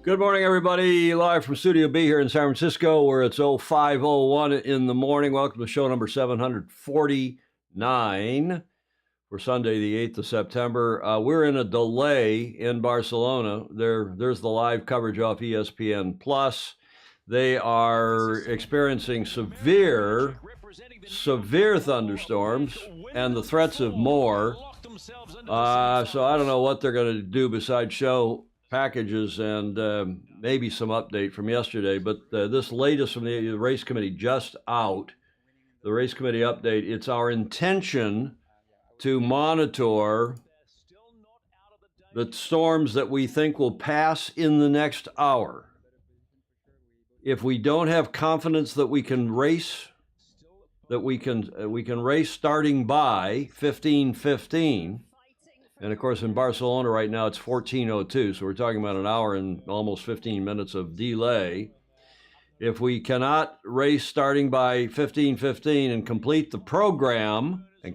Good morning, everybody. Live from Studio B here in San Francisco, where it's 05:01 in the morning. Welcome to show number 749 for Sunday, the 8th of September. We're in a delay in Barcelona. There's the live coverage off ESPN Plus. They are experiencing severe thunderstorms and the threats of more. So I don't know what they're going to do besides show packages and maybe some update from yesterday. But this latest from the race committee just out, the race committee update, it's our intention to monitor the storms that we think will pass in the next hour. If we don't have confidence that we can race, we can race starting by 15:15. And of course, in Barcelona right now, it's 14:02. So we're talking about an hour and almost 15 minutes of delay. If we cannot race starting by 15:15 and complete the program, I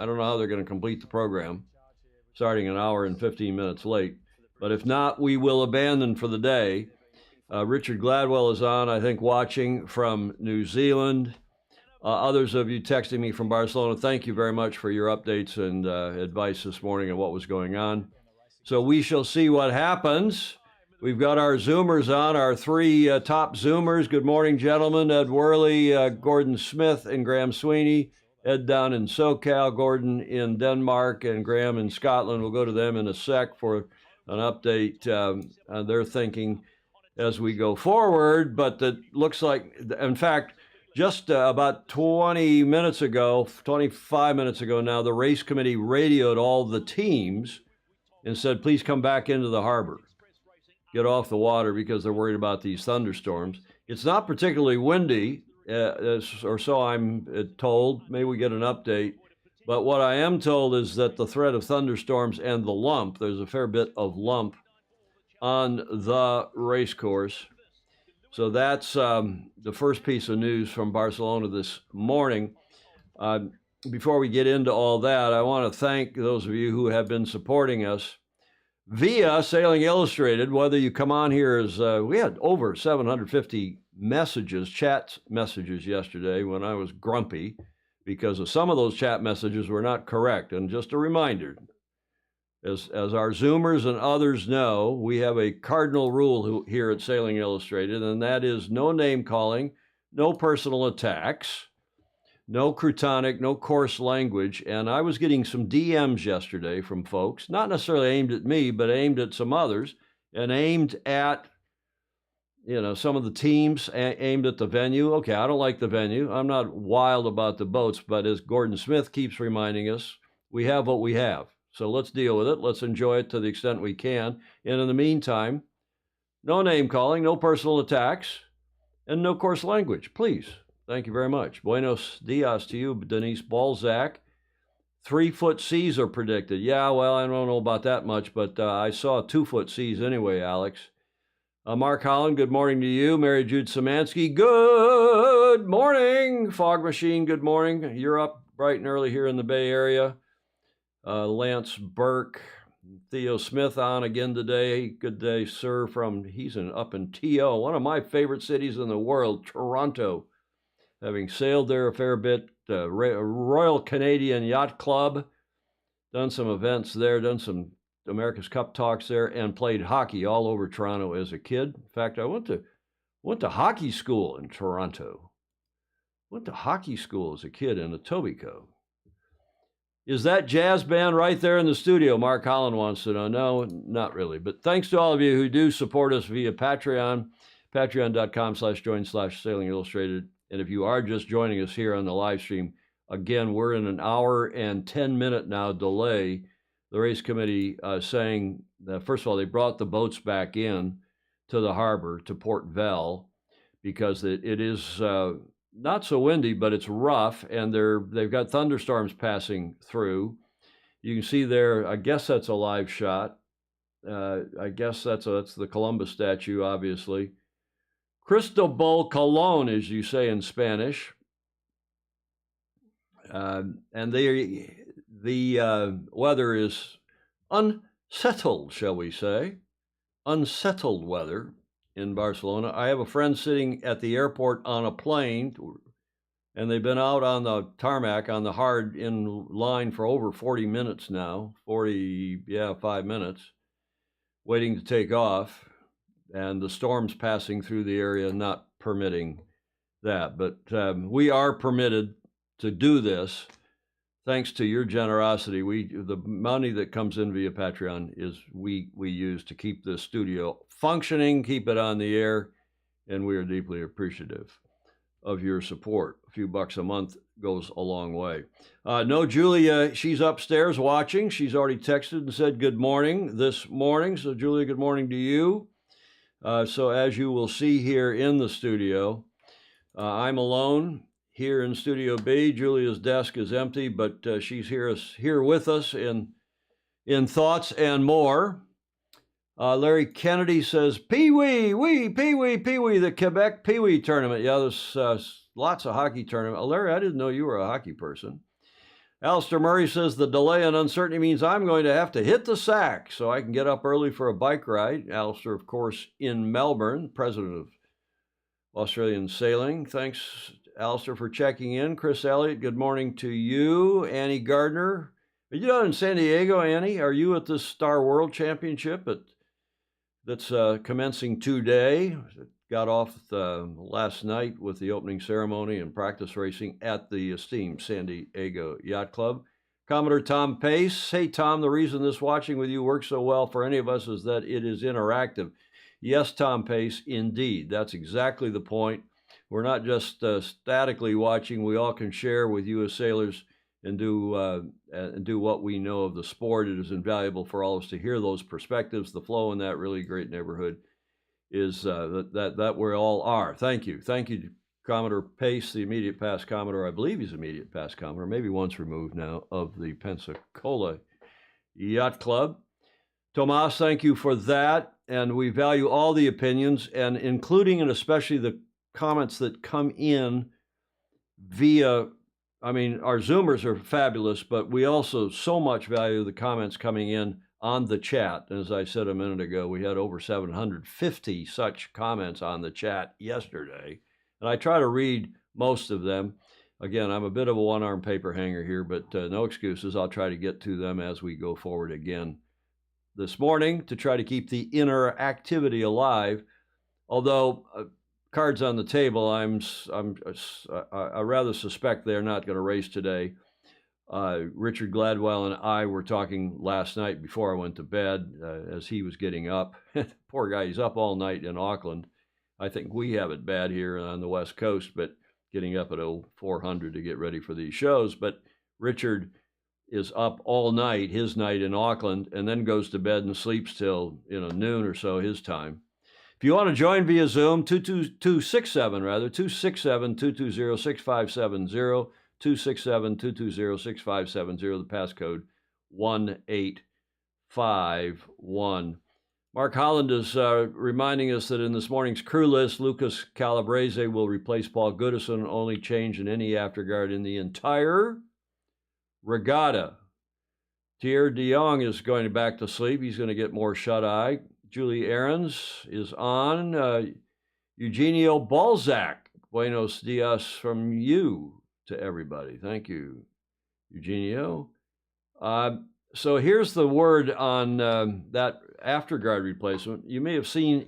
don't know how they're going to complete the program, starting an hour and 15 minutes late. But if not, we will abandon for the day. Richard Gladwell is on, I think, watching from New Zealand. Others of you texting me from Barcelona, thank you very much for your updates and advice this morning on what was going on. So we shall see what happens. We've got our Zoomers on, our three top Zoomers. Good morning, gentlemen. Ed Worley, Gordon Smith, and Graham Sweeney. Ed down in SoCal, Gordon in Denmark, and Graham in Scotland. We'll go to them in a sec for an update on their thinking as we go forward. But it looks like, in fact, just about 25 minutes ago now, the race committee radioed all the teams and said, please come back into the harbor. Get off the water because they're worried about these thunderstorms. It's not particularly windy, or so I'm told. Maybe we get an update. But what I am told is that the threat of thunderstorms and the lump, there's a fair bit of lump on the race course. So that's the first piece of news from Barcelona this morning. Before we get into all that, I want to thank those of you who have been supporting us via Sailing Illustrated. Whether you come on here as we had over 750 messages, chat messages yesterday when I was grumpy because of some of those chat messages were not correct. And just a reminder, as our Zoomers and others know, we have a cardinal rule here at Sailing Illustrated, and that is no name calling, no personal attacks, no croutonnic, no coarse language. And I was getting some DMs yesterday from folks, not necessarily aimed at me, but aimed at some others, and aimed at, some of the teams, aimed at the venue. Okay, I don't like the venue. I'm not wild about the boats, but as Gordon Smith keeps reminding us, we have what we have. So let's deal with it. Let's enjoy it to the extent we can. And in the meantime, no name calling, no personal attacks, and no coarse language, please. Thank you very much. Buenos dias to you, Denise Balzac. 3-foot seas are predicted. Yeah, well, I don't know about that much, but I saw 2-foot seas anyway, Alex. Mark Holland, good morning to you. Mary Jude Szymanski, good morning. Fog Machine, good morning. You're up bright and early here in the Bay Area. Lance Burke, Theo Smith on again today. Good day, sir, he's up in TO, one of my favorite cities in the world, Toronto. Having sailed there a fair bit, Royal Canadian Yacht Club, done some events there, done some America's Cup talks there, and played hockey all over Toronto as a kid. In fact, I went to hockey school in Toronto. Went to hockey school as a kid in Etobicoke. Is that jazz band right there in the studio? Mark Holland wants to know. No, not really. But thanks to all of you who do support us via Patreon, patreon.com/join/Sailing Illustrated. And if you are just joining us here on the live stream, again, we're in an hour and 10-minute now delay. The race committee saying that, first of all, they brought the boats back in to the harbor, to Port Vel, because it is not so windy, but it's rough, and they've got thunderstorms passing through. You can see there, I guess that's a live shot. I guess that's the Columbus statue, obviously. Cristobal Colon, as you say in Spanish. And the weather is unsettled, shall we say. unsettled weather in Barcelona. I have a friend sitting at the airport on a plane, and they've been out on the tarmac on the hard in line for over 40 minutes now, 5 minutes, waiting to take off, and the storm's passing through the area, not permitting that. But we are permitted to do this thanks to your generosity. The money that comes in via Patreon is we use to keep this studio functioning, keep it on the air, and we are deeply appreciative of your support. A few bucks a month goes a long way. No, Julia, she's upstairs watching. She's already texted and said good morning this morning. So, Julia, good morning to you. So as you will see here in the studio, I'm alone here in Studio B. Julia's desk is empty, but she's here with us in thoughts and more. Larry Kennedy says, Pee-wee, the Quebec Pee-wee tournament. Yeah, there's lots of hockey tournament. Larry, I didn't know you were a hockey person. Alistair Murray says, the delay and uncertainty means I'm going to have to hit the sack so I can get up early for a bike ride. Alistair, of course, in Melbourne, president of Australian Sailing. Thanks, Alistair, for checking in. Chris Elliott, good morning to you. Annie Gardner. Are you down in San Diego, Annie? Are you at the Star World Championship that's commencing today? It got off last night with the opening ceremony and practice racing at the esteemed San Diego Yacht Club. Commodore Tom Pace. Hey, Tom, the reason this watching with you works so well for any of us is that it is interactive. Yes, Tom Pace, indeed. That's exactly the point. We're not just statically watching. We all can share with you as sailors and do what we know of the sport. It is invaluable for all of us to hear those perspectives. The flow in that really great neighborhood is that we all are. Thank you, Commodore Pace, the immediate past Commodore. I believe he's immediate past Commodore, maybe once removed now, of the Pensacola Yacht Club. Tomas, thank you for that. And we value all the opinions, and including and especially the comments that come in via, I mean, our Zoomers are fabulous, but we also so much value the comments coming in on the chat. And as I said a minute ago, we had over 750 such comments on the chat yesterday. And I try to read most of them. Again, I'm a bit of a one-arm paper hanger here, but no excuses. I'll try to get to them as we go forward again this morning to try to keep the interactivity alive. Although cards on the table, I rather suspect they're not going to race today. Richard Gladwell and I were talking last night before I went to bed as he was getting up. Poor guy, he's up all night in Auckland. I think we have it bad here on the West Coast, but getting up at 400 to get ready for these shows. But Richard is up all night, his night in Auckland, and then goes to bed and sleeps till noon or so his time. If you want to join via Zoom, 267-220-6570, 267-220-6570, the passcode 1851. Mark Holland is reminding us that in this morning's crew list, Lucas Calabrese will replace Paul Goodison, only change in any afterguard in the entire regatta. Thierry de Jong is going back to sleep. He's going to get more shut-eye. Julie Ahrens is on. Eugenio Balzac, buenos dias from you to everybody. Thank you, Eugenio. So here's the word on that afterguard replacement. You may have seen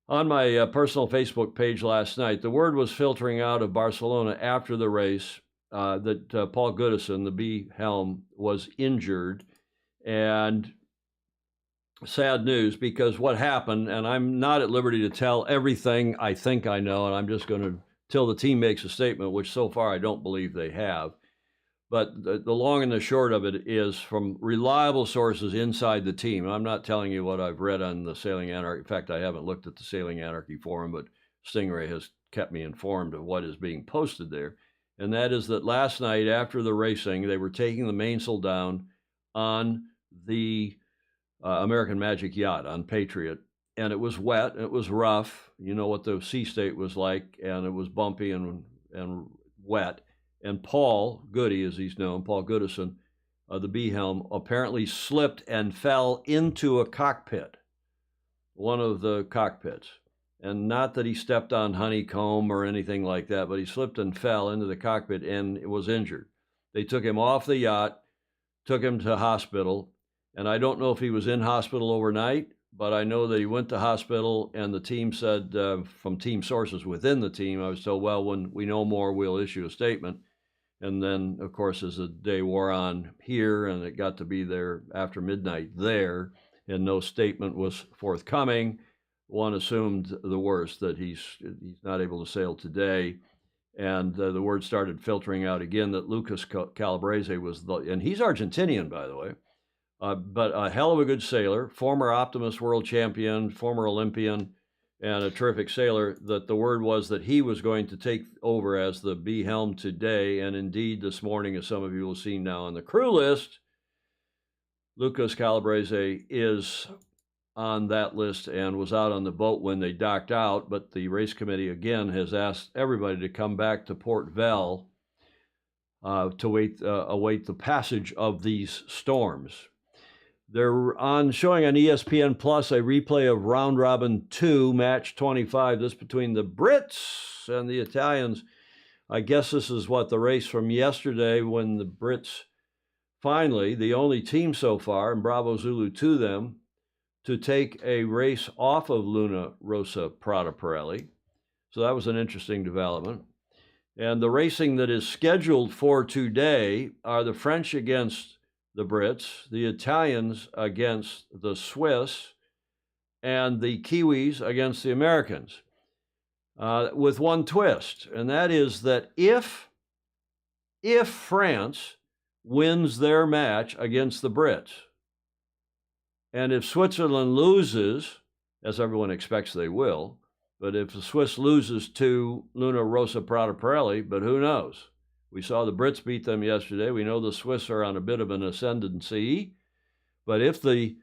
on my personal Facebook page last night, the word was filtering out of Barcelona after the race that Paul Goodison, the B helm, was injured. And sad news, because what happened, and I'm not at liberty to tell everything I think I know, and I'm just going to, till the team makes a statement, which so far I don't believe they have. But the long and the short of it is from reliable sources inside the team. I'm not telling you what I've read on the Sailing Anarchy. In fact, I haven't looked at the Sailing Anarchy forum, but Stingray has kept me informed of what is being posted there. And that is that last night after the racing, they were taking the mainsail down on the American Magic yacht, on Patriot. And it was wet, it was rough. You know what the sea state was like, and it was bumpy and wet. And Paul Goody, as he's known, Paul Goodison, the B helm, apparently slipped and fell into a cockpit, one of the cockpits. And not that he stepped on honeycomb or anything like that, but he slipped and fell into the cockpit and was injured. They took him off the yacht, took him to hospital, and I don't know if he was in hospital overnight, but I know that he went to hospital, and the team said, from team sources within the team, I was told, well, when we know more, we'll issue a statement. And then, of course, as the day wore on here, and it got to be there after midnight there, and no statement was forthcoming, one assumed the worst, that he's not able to sail today. And the word started filtering out again that Lucas Calabrese was and he's Argentinian, by the way, but a hell of a good sailor, former Optimist world champion, former Olympian, and a terrific sailor, that the word was that he was going to take over as the B helm today. And indeed, this morning, as some of you will see now on the crew list, Lucas Calabrese is on that list and was out on the boat when they docked out. But the race committee, again, has asked everybody to come back to Port Vel to await the passage of these storms. They're showing on ESPN Plus a replay of Round Robin 2, Match 25. This between the Brits and the Italians. I guess this is the race from yesterday when the Brits finally, the only team so far, and bravo Zulu to them, to take a race off of Luna Rossa Prata Pirelli. So that was an interesting development. And the racing that is scheduled for today are the French against the Brits, the Italians against the Swiss, and the Kiwis against the Americans, with one twist, and that is that if France wins their match against the Brits, and if Switzerland loses, as everyone expects they will, but if the Swiss loses to Luna Rossa Prata Pirelli, but who knows? We saw the Brits beat them yesterday. We know the Swiss are on a bit of an ascendancy. But if the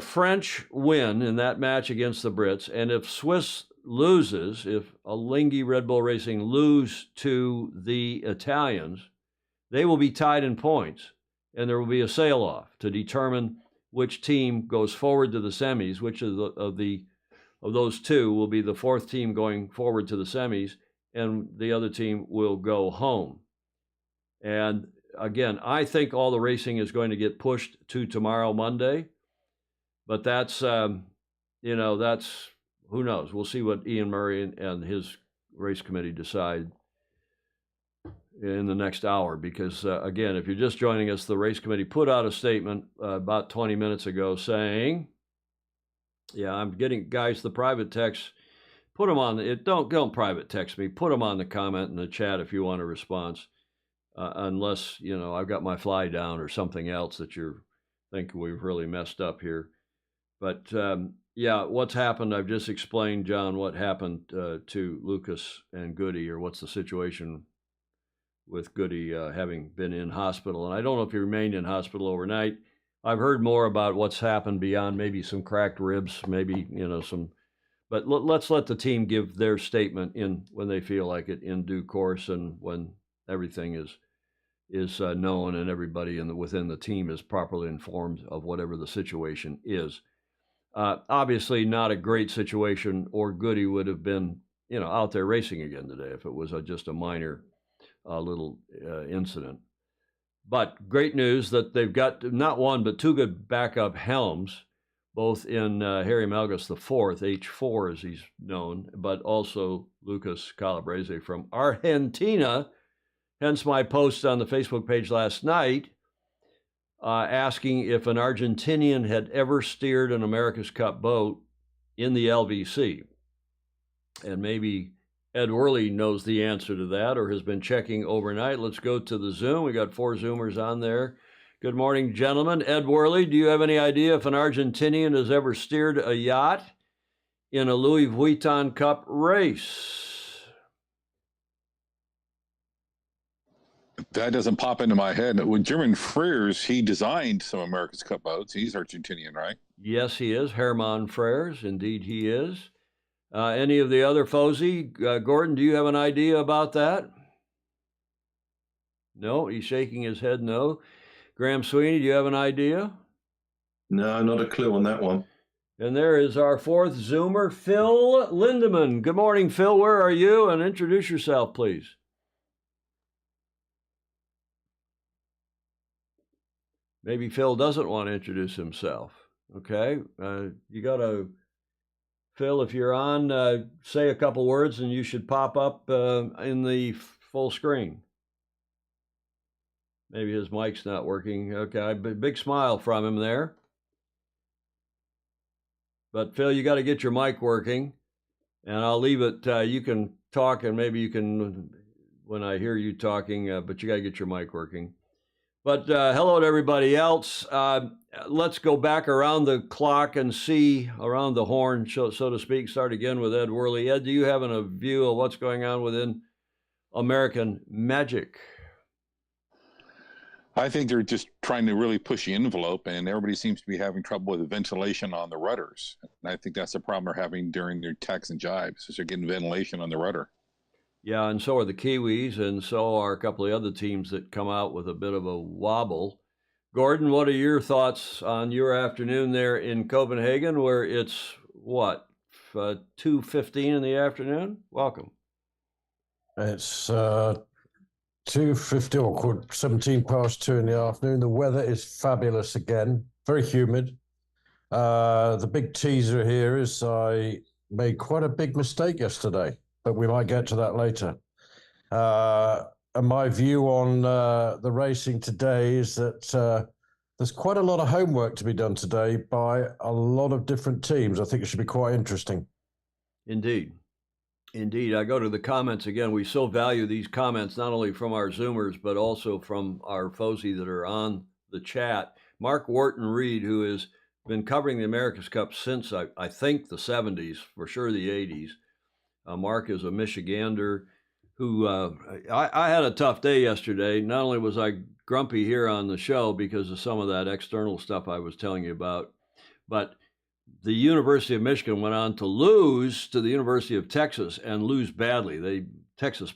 French win in that match against the Brits, and if Swiss loses, if Alinghi Red Bull Racing lose to the Italians, they will be tied in points, and there will be a sail-off to determine which team goes forward to the semis, which of those two will be the fourth team going forward to the semis, and the other team will go home. And again, I think all the racing is going to get pushed to tomorrow, Monday. But that's, who knows? We'll see what Ian Murray and his race committee decide in the next hour. Because, again, if you're just joining us, the race committee put out a statement about 20 minutes ago saying, I'm getting, guys, the private text. Put them on it. Don't private text me. Put them on the comment in the chat if you want a response. Unless I've got my fly down or something else that you think we've really messed up here. But what's happened? I've just explained, John, what happened to Lucas and Goody, or what's the situation with Goody having been in hospital. And I don't know if he remained in hospital overnight. I've heard more about what's happened beyond maybe some cracked ribs, maybe some. But let's let the team give their statement when they feel like it, in due course, and when everything is known and everybody within the team is properly informed of whatever the situation is. Obviously, not a great situation, or Goody would have been out there racing again today if it was just a minor little incident. But great news that they've got not one but two good backup helms, both in Harry Malgus IV, H4 as he's known, but also Lucas Calabrese from Argentina. Hence my post on the Facebook page last night asking if an Argentinian had ever steered an America's Cup boat in the LVC. And maybe Ed Worley knows the answer to that or has been checking overnight. Let's go to the Zoom. We got 4 Zoomers on there. Good morning, gentlemen. Ed Worley, do you have any idea if an Argentinian has ever steered a yacht in a Louis Vuitton Cup race? That doesn't pop into my head. With German Frears, he designed some America's Cup boats. He's Argentinian, right? Yes, he is. Hermann Frears, indeed he is. Any of the other Fozy? Gordon, do you have an idea about that? No, he's shaking his head no. Graham Sweeney, do you have an idea? No, not a clue on that one. And there is our fourth Zoomer, Phil Lindeman. Good morning, Phil. Where are you? And introduce yourself, please. Maybe Phil doesn't want to introduce himself. Okay. You got to, Phil, if you're on, say a couple words and you should pop up in the full screen. Maybe his mic's not working. Okay. Big smile from him there. But Phil, you got to get your mic working, and I'll leave it. You can talk, and maybe you can, when I hear you talking, but you got to get your mic working. But hello to everybody else. Let's go back around the clock and see around the horn, so to speak. Start again with Ed Worley. Ed, do you have a view of what's going on within American Magic? I think they're just trying to really push the envelope, and everybody seems to be having trouble with ventilation on the rudders. And I think that's the problem they're having during their tacks and jibes, is they're getting ventilation on the rudder. Yeah, and so are the Kiwis, and so are a couple of other teams that come out with a bit of a wobble. Gordon, what are your thoughts on your afternoon there in Copenhagen, where it's, what, 2:15 in the afternoon? Welcome. It's 2:50 or 17 past 2 in the afternoon. The weather is fabulous again, very humid. The big teaser here is I made quite a big mistake yesterday, but we might get to that later. And my view on the racing today is that there's quite a lot of homework to be done today by a lot of different teams. I think it should be quite interesting. Indeed. Indeed. I go to the comments again. We so value these comments, not only from our Zoomers, but also from our FOSI that are on the chat. Mark Wharton Reed, who has been covering the America's Cup since, I think, the 70s, for sure the 80s. Mark is a Michigander who, I had a tough day yesterday. Not only was I grumpy here on the show because of some of that external stuff I was telling you about, but the University of Michigan went on to lose to the University of Texas and lose badly. Texas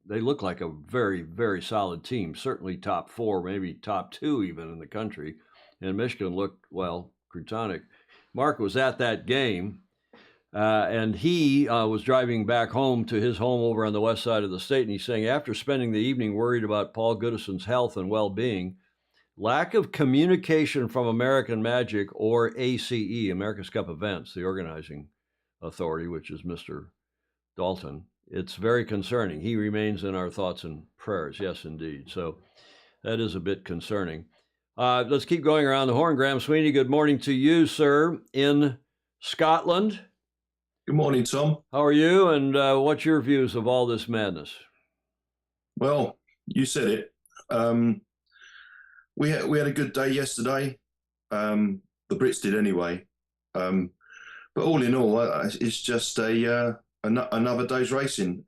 they look like a very, very solid team, certainly top 4, maybe top 2 even in the country. And Michigan looked, well, Crutonic. Mark was at that game, and he was driving back home to his home over on the west side of the state, and he's saying, after spending the evening worried about Paul Goodison's health and well-being, lack of communication from American Magic or ACE, America's Cup Events, the organizing authority, which is Mr. Dalton, it's very concerning. He remains in our thoughts and prayers. Yes, indeed. So that is a bit concerning. Let's keep going around the horn. Graham Sweeney, good morning to you, sir, in Scotland. Good morning, Tom. How are you, and what's your views of all this madness? Well, you said it. We had a good day yesterday. The Brits did anyway. But all in all, it's just another day's racing.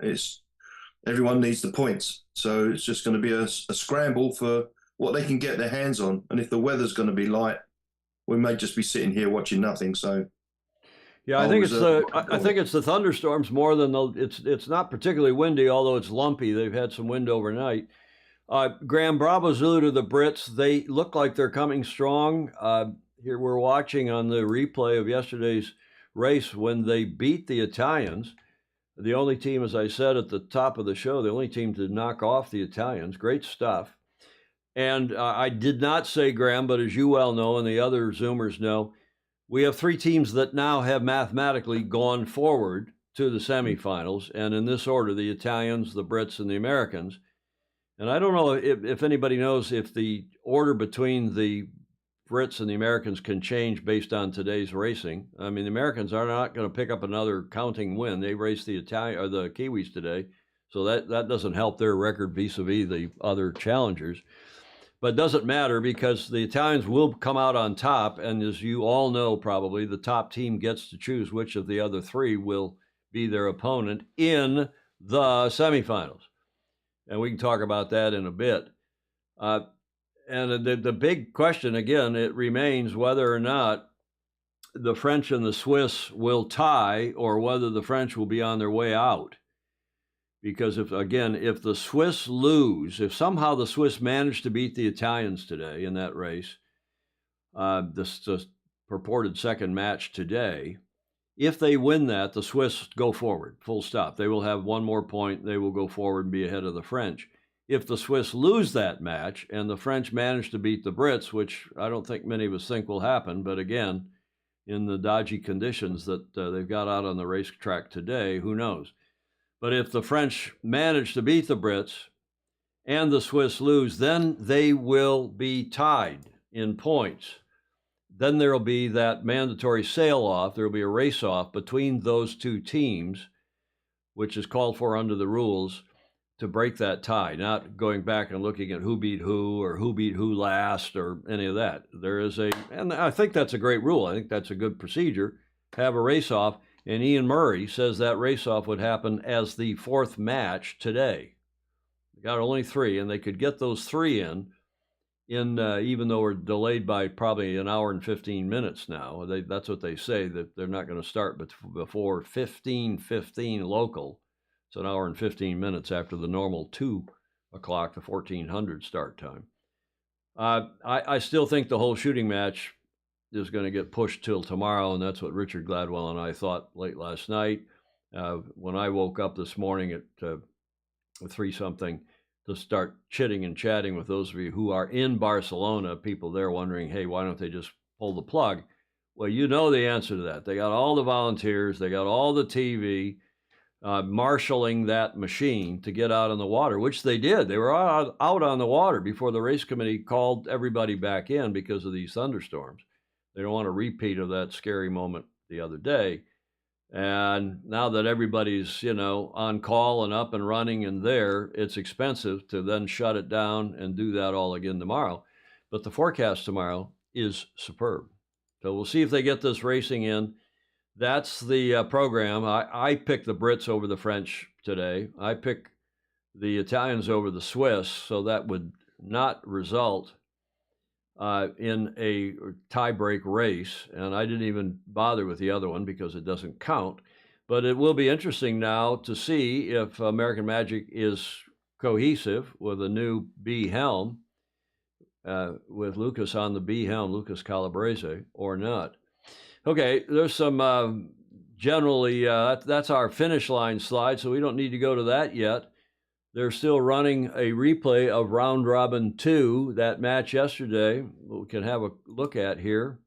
Everyone needs the points, so it's just going to be a scramble for what they can get their hands on. And if the weather's going to be light, we may just be sitting here watching nothing. So. Yeah, I think it's the thunderstorms more than it's not particularly windy, although it's lumpy. They've had some wind overnight. Graham, bravo Zulu to the Brits. They look like they're coming strong. Here we're watching on the replay of yesterday's race when they beat the Italians. The only team, as I said at the top of the show, the only team to knock off the Italians. Great stuff. And I did not say, Graham, but as you well know and the other Zoomers know, we have 3 teams that now have mathematically gone forward to the semifinals. And in this order, the Italians, the Brits, and the Americans. And I don't know if anybody knows if the order between the Brits and the Americans can change based on today's racing. I mean, the Americans are not going to pick up another counting win. They raced the Kiwis today, so that doesn't help their record vis-a-vis the other challengers. But it doesn't matter because the Italians will come out on top, and as you all know probably, the top team gets to choose which of the other 3 will be their opponent in the semifinals. And we can talk about that in a bit. And the big question, again, it remains whether or not the French and the Swiss will tie or whether the French will be on their way out. because if the Swiss lose, if somehow the Swiss manage to beat the Italians today in that race, this purported second match today, if they win that, the Swiss go forward, full stop. They will have one more point. They will go forward and be ahead of the French. If the Swiss lose that match and the French manage to beat the Brits, which I don't think many of us think will happen, but again, in the dodgy conditions that they've got out on the racetrack today, who knows? But if the French manage to beat the Brits and the Swiss lose, then they will be tied in points. Then there will be that mandatory sail-off. There will be a race-off between those two teams, which is called for under the rules, to break that tie, not going back and looking at who beat who or who beat who last or any of that. And I think that's a great rule. I think that's a good procedure. Have a race-off, and Ian Murray says that race-off would happen as the fourth match today. They got only 3, and they could get those 3 in even though we're delayed by probably an hour and 15 minutes now. That's what they say, that they're not going to start before 15:15 local. It's an hour and 15 minutes after the normal 2 o'clock, the 1400 start time. I still think the whole shooting match is going to get pushed till tomorrow, and that's what Richard Gladwell and I thought late last night. When I woke up this morning at 3-something to start chitting and chatting with those of you who are in Barcelona, people there wondering, hey, why don't they just pull the plug? Well, you know the answer to that. They got all the volunteers, they got all the TV, marshaling that machine to get out on the water, which they did. They were out on the water before the race committee called everybody back in because of these thunderstorms. They don't want a repeat of that scary moment the other day. And now that everybody's, on call and up and running and there, it's expensive to then shut it down and do that all again tomorrow. But the forecast tomorrow is superb. So we'll see if they get this racing in. That's the program. I picked the Brits over the French today. I picked the Italians over the Swiss, so that would not result in a tie-break race, and I didn't even bother with the other one because it doesn't count. But it will be interesting now to see if American Magic is cohesive with a new B helm, with Lucas on the B helm, Lucas Calabrese, or not. Okay, there's some generally, that's our finish line slide, so we don't need to go to that yet. They're still running a replay of Round Robin 2, that match yesterday, we can have a look at here.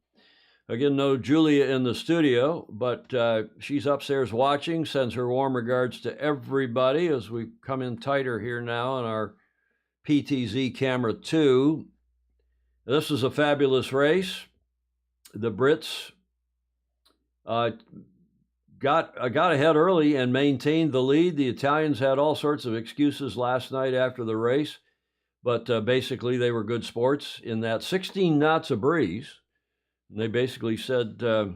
Again, no Julia in the studio, but she's upstairs watching, sends her warm regards to everybody as we come in tighter here now on our PTZ Camera 2. This was a fabulous race. The Brits got ahead early and maintained the lead. The Italians had all sorts of excuses last night after the race, but basically they were good sports in that 16 knots of breeze. And they basically said the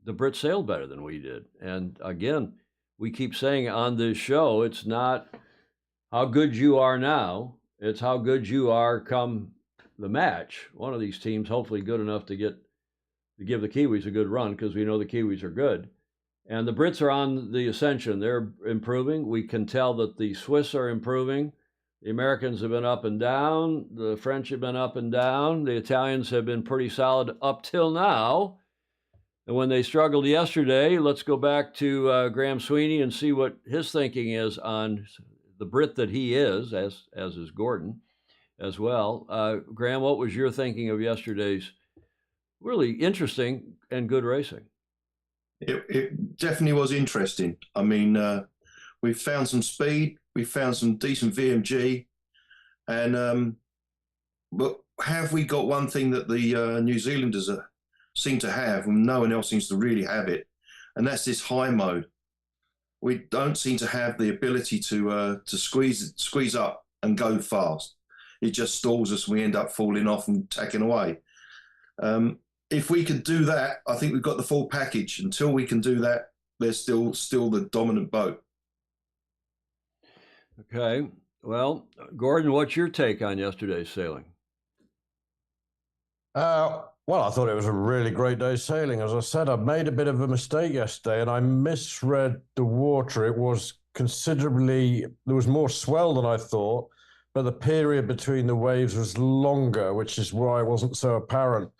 Brits sailed better than we did. And again, we keep saying on this show, it's not how good you are now, it's how good you are come the match. One of these teams hopefully good enough to give the Kiwis a good run, because we know the Kiwis are good. And the Brits are on the ascension. They're improving. We can tell that the Swiss are improving. The Americans have been up and down. The French have been up and down. The Italians have been pretty solid up till now. And when they struggled yesterday, let's go back to Graham Sweeney and see what his thinking is on the Brit that he is, as is Gordon as well. Graham, what was your thinking of yesterday's really interesting and good racing? It definitely was interesting. I mean, we found some speed, we found some decent VMG, and but have we got one thing that the New Zealanders seem to have, and no one else seems to really have it, and that's this high mode. We don't seem to have the ability to squeeze up and go fast. It just stalls us, and we end up falling off and tacking away. If we could do that, I think we've got the full package. Until we can do that, they're still the dominant boat. Okay. Well, Gordon, what's your take on yesterday's sailing? Well, I thought it was a really great day sailing. As I said, I made a bit of a mistake yesterday, and I misread the water. It was considerably, there was more swell than I thought, but the period between the waves was longer, which is why it wasn't so apparent.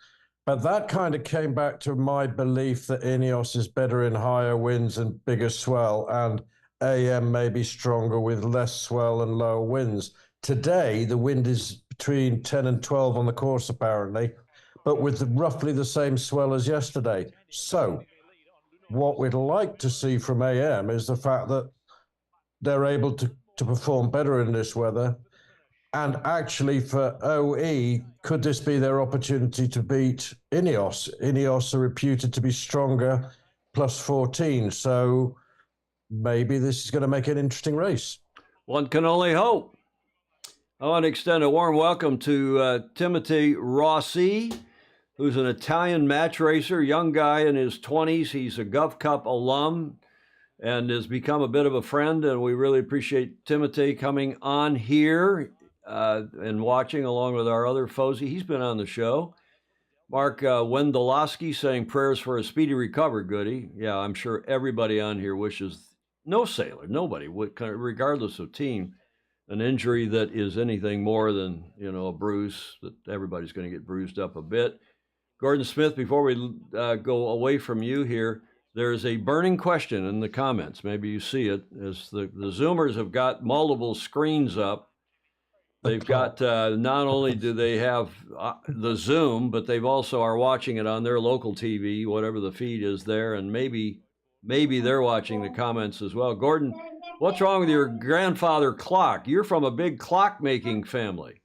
But that kind of came back to my belief that Ineos is better in higher winds and bigger swell, and AM may be stronger with less swell and lower winds. Today, the wind is between 10 and 12 on the course, apparently, but with roughly the same swell as yesterday. So what we'd like to see from AM is the fact that they're able to perform better in this weather. And actually for OE, could this be their opportunity to beat Ineos? Ineos are reputed to be stronger, plus 14. So maybe this is going to make an interesting race. One can only hope. I want to extend a warm welcome to Timothy Rossi, who's an Italian match racer, young guy in his 20s. He's a Gulf Cup alum and has become a bit of a friend, and we really appreciate Timothy coming on here and watching along with our other Fozy. He's been on the show. Mark Wendelowski saying prayers for a speedy recovery, Goody. Yeah, I'm sure everybody on here wishes, no sailor, nobody, regardless of team, an injury that is anything more than, a bruise, that everybody's going to get bruised up a bit. Gordon Smith, before we go away from you here, there's a burning question in the comments. Maybe you see it, as the Zoomers have got multiple screens up. They've got, not only do they have the Zoom, but they've also are watching it on their local TV, whatever the feed is there, and maybe they're watching the comments as well. Gordon, what's wrong with your grandfather clock? You're from a big clock-making family.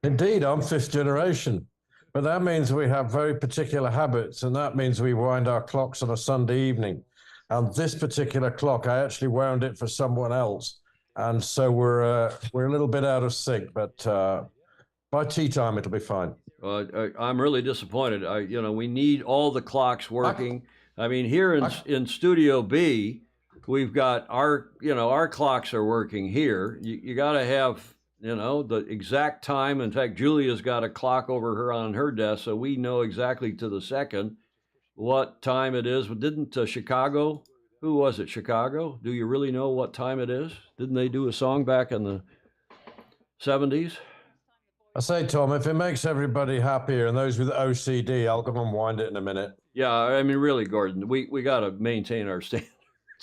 Indeed, I'm fifth generation. But that means we have very particular habits, and that means we wind our clocks on a Sunday evening. And this particular clock, I actually wound it for someone else. And so we're a little bit out of sync, but by tea time, it'll be fine. I'm really disappointed. We need all the clocks working. I mean, here in Studio B, we've got our clocks are working here. You got to have, the exact time. In fact, Julia's got a clock over her on her desk, so we know exactly to the second what time it is. Didn't Chicago? Who was it? Chicago? Do you really know what time it is? Didn't they do a song back in the 70s? I say, Tom, if it makes everybody happier and those with OCD, I'll go and wind it in a minute. Yeah, I mean, really, Gordon, we got to maintain our standards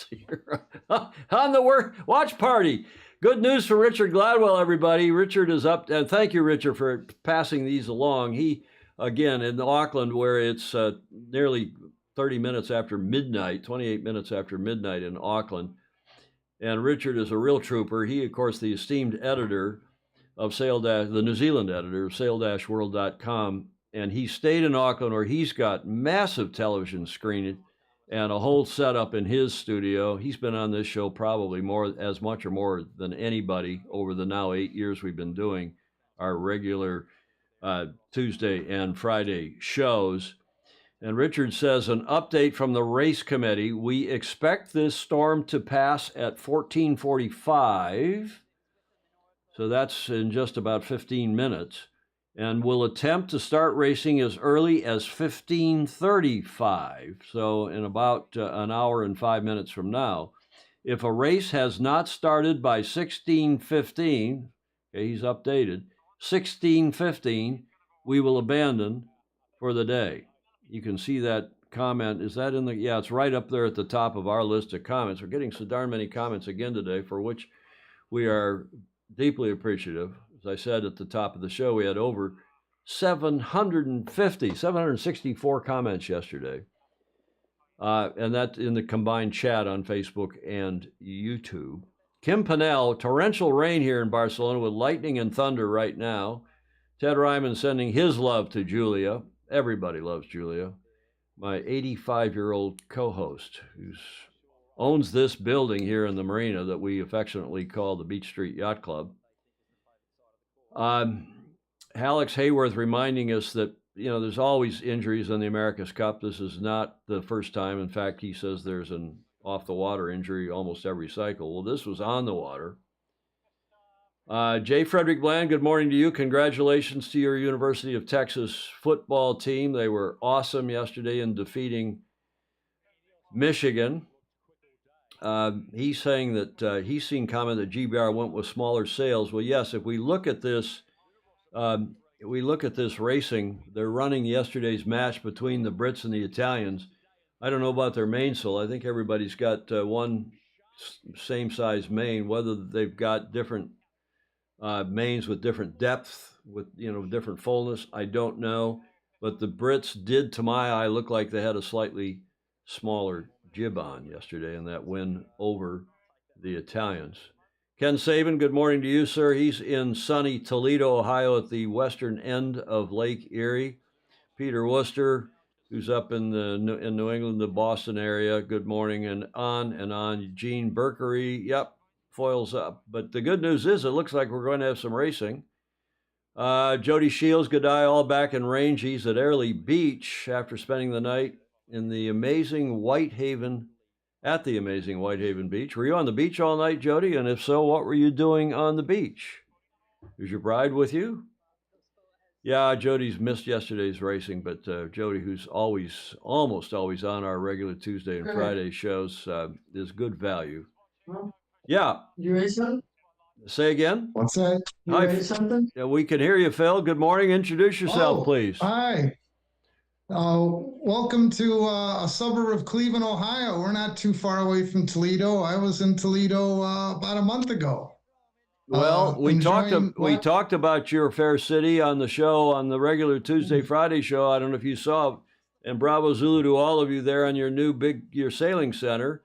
here. On the watch party. Good news for Richard Gladwell, everybody. Richard is up, and thank you, Richard, for passing these along. He, again, in Auckland, where it's nearly 30 minutes after midnight, 28 minutes after midnight in Auckland. And Richard is a real trooper. He, of course, the esteemed editor of the New Zealand editor of sail-world.com. And he stayed in Auckland, where he's got massive television screening and a whole setup in his studio. He's been on this show probably as much or more than anybody over the now 8 years we've been doing our regular Tuesday and Friday shows. And Richard says, an update from the race committee. We expect this storm to pass at 14:45. So that's in just about 15 minutes. And we'll attempt to start racing as early as 15:35. So in about an hour and 5 minutes from now. If a race has not started by 16:15, okay, he's updated, 16:15, we will abandon for the day. You can see that comment. Is that in the, yeah, it's right up there at the top of our list of comments. We're getting so darn many comments again today, for which we are deeply appreciative. As I said at the top of the show, we had over 764 comments yesterday. And that's in the combined chat on Facebook and YouTube. Kim Pinnell, torrential rain here in Barcelona with lightning and thunder right now. Ted Ryman sending his love to Julia. Everybody loves Julia. My 85-year-old co-host who owns this building here in the marina that we affectionately call the Beach Street Yacht Club. Alex Hayworth reminding us that, there's always injuries in the America's Cup. This is not the first time. In fact, he says there's an off-the-water injury almost every cycle. Well, this was on the water. J. Frederick Bland, good morning to you. Congratulations to your University of Texas football team. They were awesome yesterday in defeating Michigan he's saying that he's seen comment that GBR went with smaller sails. Well, yes, if we look at this, racing, they're running yesterday's match between the Brits and the Italians. I don't know about their mainsail. I think everybody's got one same size main. Whether they've got different mains with different depth, with different fullness, I don't know. But the Brits did, to my eye, look like they had a slightly smaller jib on yesterday in that win over the Italians. Ken Saban, good morning to you, sir. He's in sunny Toledo, Ohio, at the western end of Lake Erie. Peter Worcester, who's up in New England, the Boston area, good morning, and on. Gene Berkery, yep, foils up. But the good news is it looks like we're going to have some racing. Jody Shields, good day, all back in range. He's at Airlie Beach after spending the night in the amazing Whitehaven Beach. Were you on the beach all night, Jody? And if so, what were you doing on the beach? Was your bride with you? Yeah, Jody's missed yesterday's racing, but Jody, who's almost always on our regular Tuesday and Friday shows, is good value. Yeah. You ready something? Say again? What's that? You ready something? Yeah, we can hear you, Phil. Good morning. Introduce yourself, please. Hi. Welcome to a suburb of Cleveland, Ohio. We're not too far away from Toledo. I was in Toledo about a month ago. Well, we talked about your fair city on the show, on the regular Tuesday, Friday show. I don't know if you saw it. And Bravo Zulu to all of you there on your sailing center,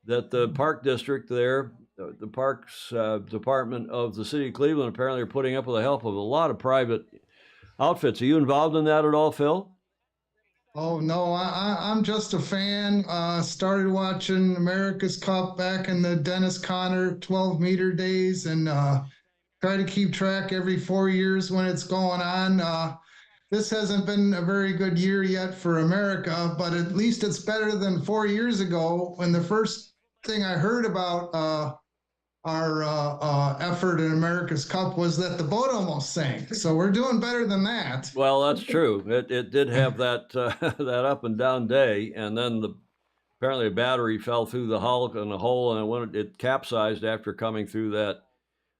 that the park district there, the parks department of the city of Cleveland apparently are putting up with the help of a lot of private outfits. Are you involved in that at all, Phil? Oh, no, I'm just a fan. Started watching America's Cup back in the Dennis Conner 12-meter days, and try to keep track every 4 years when it's going on. This hasn't been a very good year yet for America, but at least it's better than 4 years ago, when the first thing I heard about our effort in America's Cup was that the boat almost sank. So we're doing better than that. Well, that's true. It did have that that up and down day, and then apparently a battery fell through the hull and the hole, and it capsized after coming through that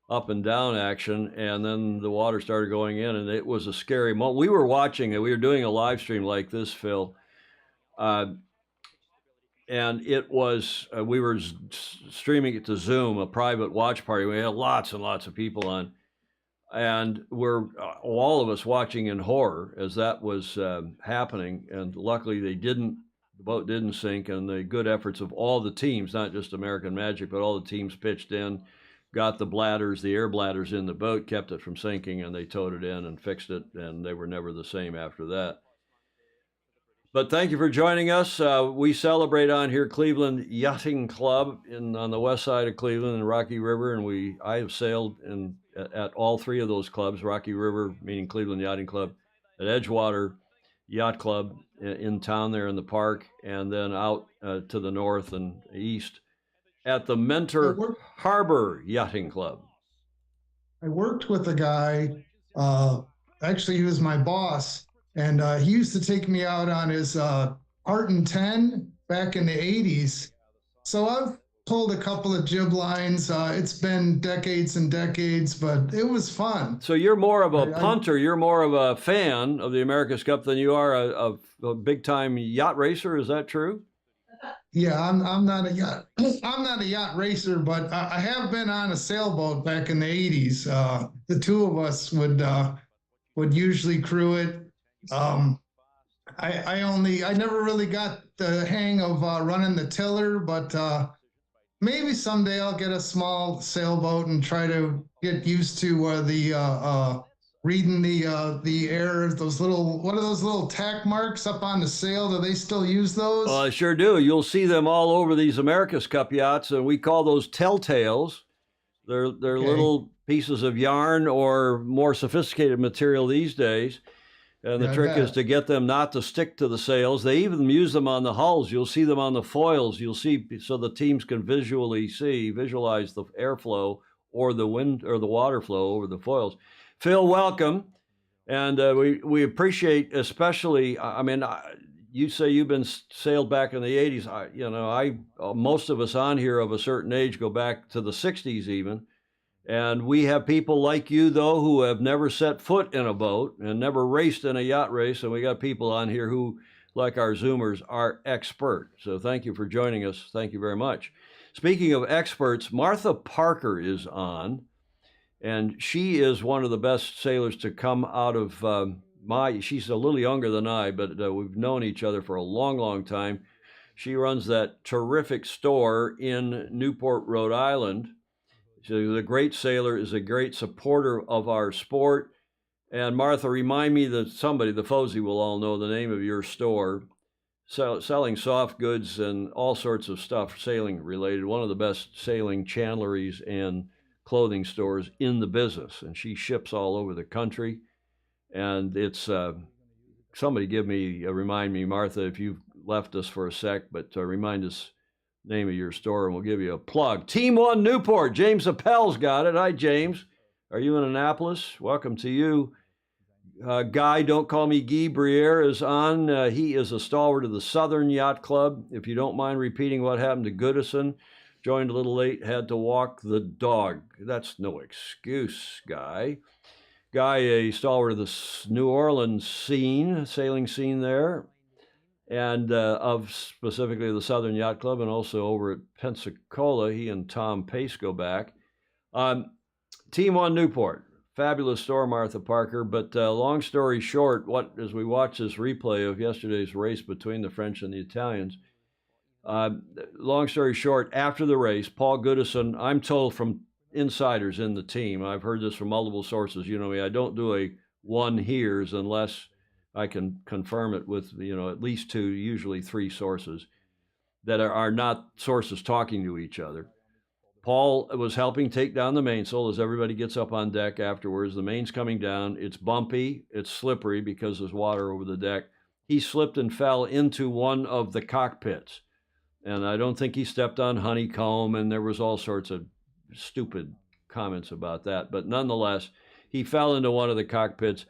up and down action, and then the water started going in, and it was a scary moment. We were watching it. We were doing a live stream like this, Phil. And it was, we were streaming it to Zoom, a private watch party. We had lots and lots of people on. And we're all of us watching in horror as that was happening. And luckily the boat didn't sink. And the good efforts of all the teams, not just American Magic, but all the teams pitched in, got the air bladders in the boat, kept it from sinking, and they towed it in and fixed it. And they were never the same after that. But thank you for joining us. We celebrate on here Cleveland Yachting Club on the west side of Cleveland and Rocky River, and I have sailed at all three of those clubs: Rocky River, meaning Cleveland Yachting Club, at Edgewater Yacht Club in town there in the park, and then out to the north and east at the Mentor Harbor Yachting Club. I worked with a guy. Actually, he was my boss. And he used to take me out on his Art and 10 back in the 80s. So I've pulled a couple of jib lines. It's been decades and decades, but it was fun. So you're more of a punter. You're more of a fan of the America's Cup than you are a big-time yacht racer. Is that true? Yeah, I'm not a yacht racer, but I have been on a sailboat back in the 80s. The two of us would usually crew it. I never really got the hang of running the tiller, but maybe someday I'll get a small sailboat and try to get used to reading the air. What are those little tack marks up on the sail? Do they still use those? Well, I sure do. You'll see them all over these America's Cup yachts, and we call those telltales. They're okay. Little pieces of yarn or more sophisticated material these days. And the trick is to get them not to stick to the sails. They even use them on the hulls. You'll see them on the foils. You'll see, so the teams can visualize the airflow or the wind or the water flow over the foils. Phil, welcome. And we appreciate especially, you say you've been sailed back in the 80s. Most of us on here of a certain age go back to the 60s even. And we have people like you, though, who have never set foot in a boat and never raced in a yacht race. And we got people on here who, like our Zoomers, are expert. So thank you for joining us. Thank you very much. Speaking of experts, Martha Parker is on, and she is one of the best sailors to come out of she's a little younger than I, but we've known each other for a long, long time. She runs that terrific store in Newport, Rhode Island. She's a great sailor, is a great supporter of our sport. And Martha, remind me that somebody, the Fosey, will all know the name of your store, selling soft goods and all sorts of stuff sailing related. One of the best sailing chandleries and clothing stores in the business. And she ships all over the country. And it's somebody remind me, Martha, if you've left us for a sec, but remind us name of your store and we'll give you a plug. Team One Newport, James Appel's got it. Hi, James. Are you in Annapolis? Welcome to you. Guy, don't call me Guy Briere, is on. He is a stalwart of the Southern Yacht Club. If you don't mind repeating what happened to Goodison, joined a little late, had to walk the dog. That's no excuse, Guy. Guy, a stalwart of the New Orleans scene, sailing scene there, and of specifically the Southern Yacht Club, and also over at Pensacola. He and Tom Pace go back. Team One Newport, fabulous store, Martha Parker. But long story short, as we watch this replay of yesterday's race between the French and the Italians, long story short, after the race, Paul Goodison, I'm told from insiders in the team, I've heard this from multiple sources, you know me, I don't do a one hears unless I can confirm it with, at least two, usually three sources that are not sources talking to each other. Paul was helping take down the mainsail as everybody gets up on deck afterwards. The main's coming down. It's bumpy. It's slippery because there's water over the deck. He slipped and fell into one of the cockpits. And I don't think he stepped on honeycomb, and there was all sorts of stupid comments about that. But nonetheless, he fell into one of the cockpits.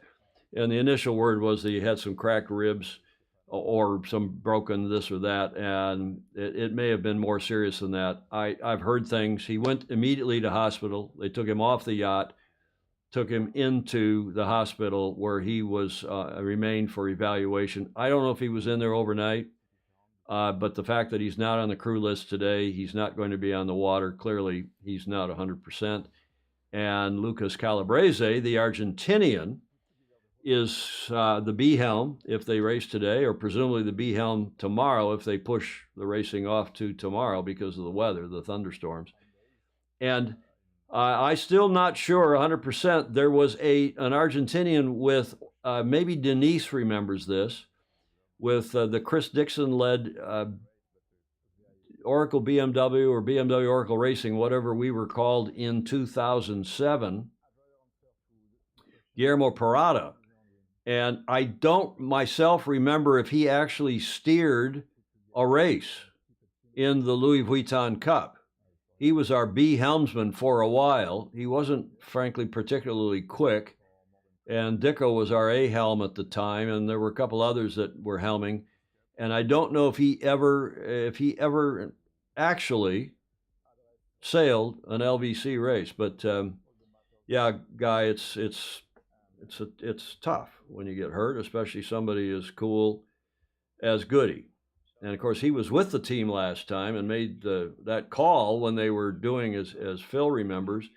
And the initial word was that he had some cracked ribs or some broken this or that. And it may have been more serious than that. I've heard things. He went immediately to hospital. They took him off the yacht, took him into the hospital where he was remained for evaluation. I don't know if he was in there overnight, but the fact that he's not on the crew list today, he's not going to be on the water. Clearly, he's not 100%. And Lucas Calabrese, the Argentinian, is the B helm if they race today, or presumably the B helm tomorrow if they push the racing off to tomorrow because of the weather, the thunderstorms. And I still not sure 100%. There was an Argentinian with, maybe Denise remembers this, with the Chris Dixon-led Oracle BMW or BMW Oracle Racing, whatever we were called in 2007, Guillermo Parada. And I don't myself remember if he actually steered a race in the Louis Vuitton Cup. He was our B helmsman for a while. He wasn't, frankly, particularly quick. And Dicko was our A helm at the time, and there were a couple others that were helming. And I don't know if he ever actually sailed an LVC race. But yeah, Guy, it's tough when you get hurt, especially somebody as cool as Goody. And of course, he was with the team last time and made that call when they were doing, as Phil remembers,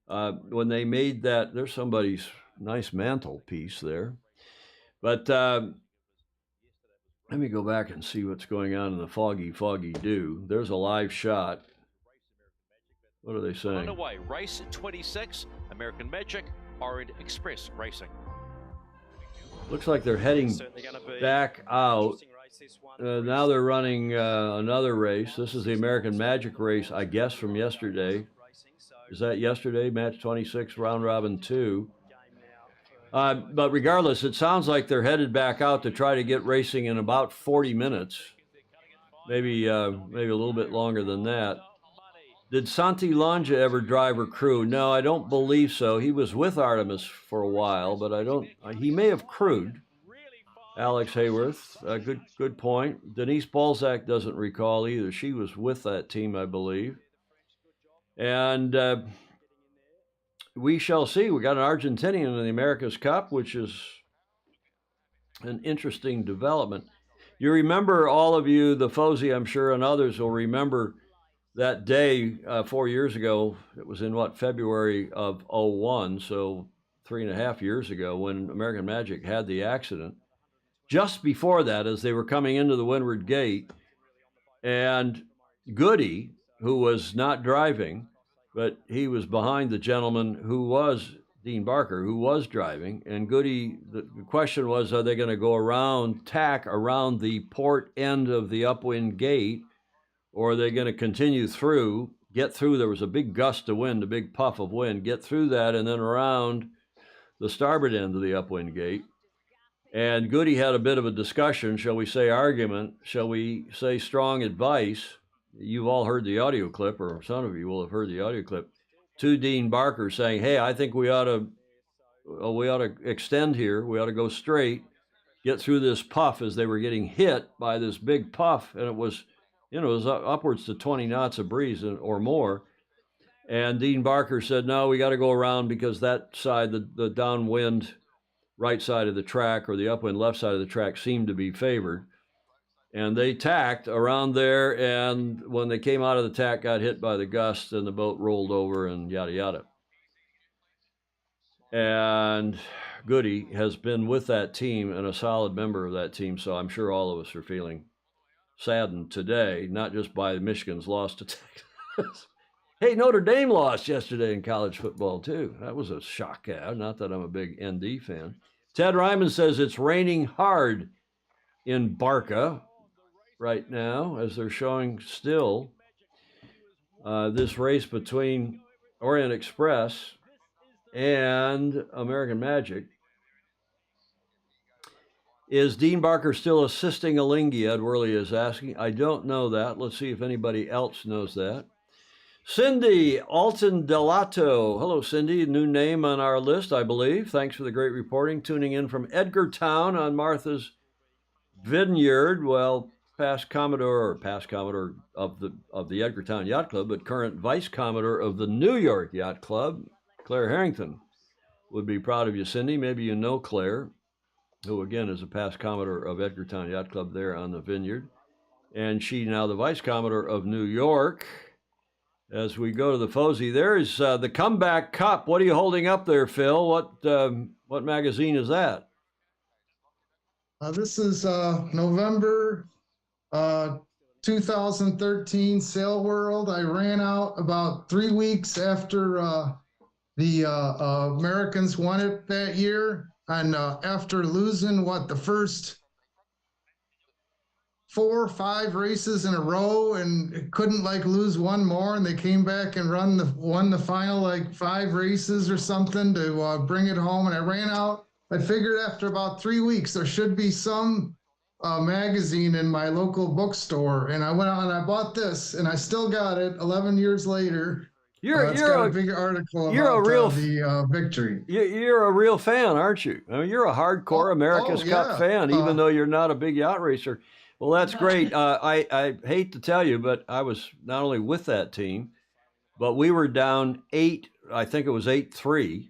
when they made that. There's somebody's nice mantelpiece there. But let me go back and see what's going on in the foggy dew. There's a live shot. What are they saying? Underway, race 26, American Magic, Orient Express Racing. Looks like they're heading back out. Now they're running another race. This is the American Magic race, I guess, from yesterday. Is that yesterday? Match 26, round robin 2. But regardless, it sounds like they're headed back out to try to get racing in about 40 minutes. Maybe a little bit longer than that. Did Santi Lonja ever drive or crew? No, I don't believe so. He was with Artemis for a while, but he may have crewed. Alex Hayworth, good point. Denise Balzac doesn't recall either. She was with that team, I believe. And we shall see. We got an Argentinian in the America's Cup, which is an interesting development. You remember, all of you, the Fozy, I'm sure, and others will remember that day 4 years ago. It was in February of 01, so 3.5 years ago, when American Magic had the accident. Just before that, as they were coming into the windward gate, and Goody, who was not driving, but he was behind the gentleman who was Dean Barker, who was driving, and Goody, the question was, are they going to go around, tack around the port end of the upwind gate, or are they going to continue through, get through? There was a big gust of wind, a big puff of wind, get through that, and then around the starboard end of the upwind gate. And Goody had a bit of a discussion, shall we say argument, shall we say strong advice. You've all heard the audio clip, or some of you will have heard the audio clip, to Dean Barker saying, hey, I think we ought to extend here. We ought to go straight, get through this puff, as they were getting hit by this big puff. And it was, it was upwards to 20 knots of breeze or more. And Dean Barker said, no, we got to go around, because that side, the downwind right side of the track, or the upwind left side of the track, seemed to be favored. And they tacked around there, and when they came out of the tack, got hit by the gust, and the boat rolled over, and yada yada. And Goody has been with that team and a solid member of that team, so I'm sure all of us are feeling saddened today, not just by Michigan's loss to Texas. Hey, Notre Dame lost yesterday in college football, too. That was a shock. Not that I'm a big ND fan. Ted Ryman says it's raining hard in Barca right now, as they're showing still this race between Orient Express and American Magic. Is Dean Barker still assisting Alinghi? Ed Worley is asking. I don't know that. Let's see if anybody else knows that. Cindy Alton Delato. Hello, Cindy. New name on our list, I believe. Thanks for the great reporting. Tuning in from Edgartown on Martha's Vineyard. Well, past Commodore of the Edgartown Yacht Club, but current Vice Commodore of the New York Yacht Club, Claire Harrington, would be proud of you, Cindy. Maybe you know Claire, who again is a past Commodore of Edgartown Yacht Club there on the Vineyard. And she now the Vice Commodore of New York. As we go to the Fozy, there's the Comeback Cup. What are you holding up there, Phil? What magazine is that? This is November 2013 Sail World. I ran out about 3 weeks after the Americans won it that year. And after losing, the first 4 or 5 races in a row, and couldn't lose one more, and they came back and won the final 5 races or something to bring it home. And I ran out. I figured after about 3 weeks there should be some magazine in my local bookstore, and I went out and I bought this, and I still got it 11 years later. It's got a big article about the victory. You're a real fan, aren't you? I mean, you're a hardcore America's Cup fan, even though you're not a big yacht racer. Well, that's great. I hate to tell you, but I was not only with that team, but we were down 8. I think it was 8-3.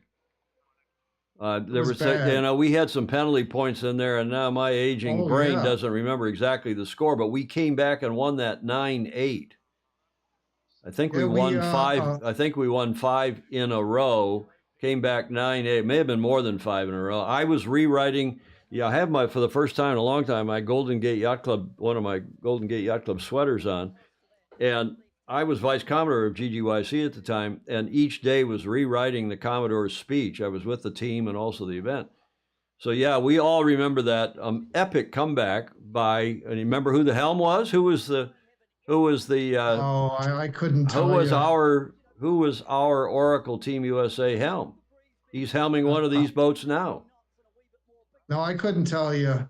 We had some penalty points in there, and now my aging brain doesn't remember exactly the score. But we came back and won that 9-8. I think we won 5. I think we won 5 in a row. Came back 9-8. It may have been more than 5 in a row. I was rewriting. Yeah, I have for the first time in a long time, my Golden Gate Yacht Club, one of my Golden Gate Yacht Club sweaters on. And I was Vice Commodore of GGYC at the time, and each day was rewriting the Commodore's speech. I was with the team and also the event. So, yeah, we all remember that epic comeback by, and you remember who the helm was? Who was the I couldn't tell you. Who was our Oracle Team USA helm? He's helming one of these boats now. No, I couldn't tell you.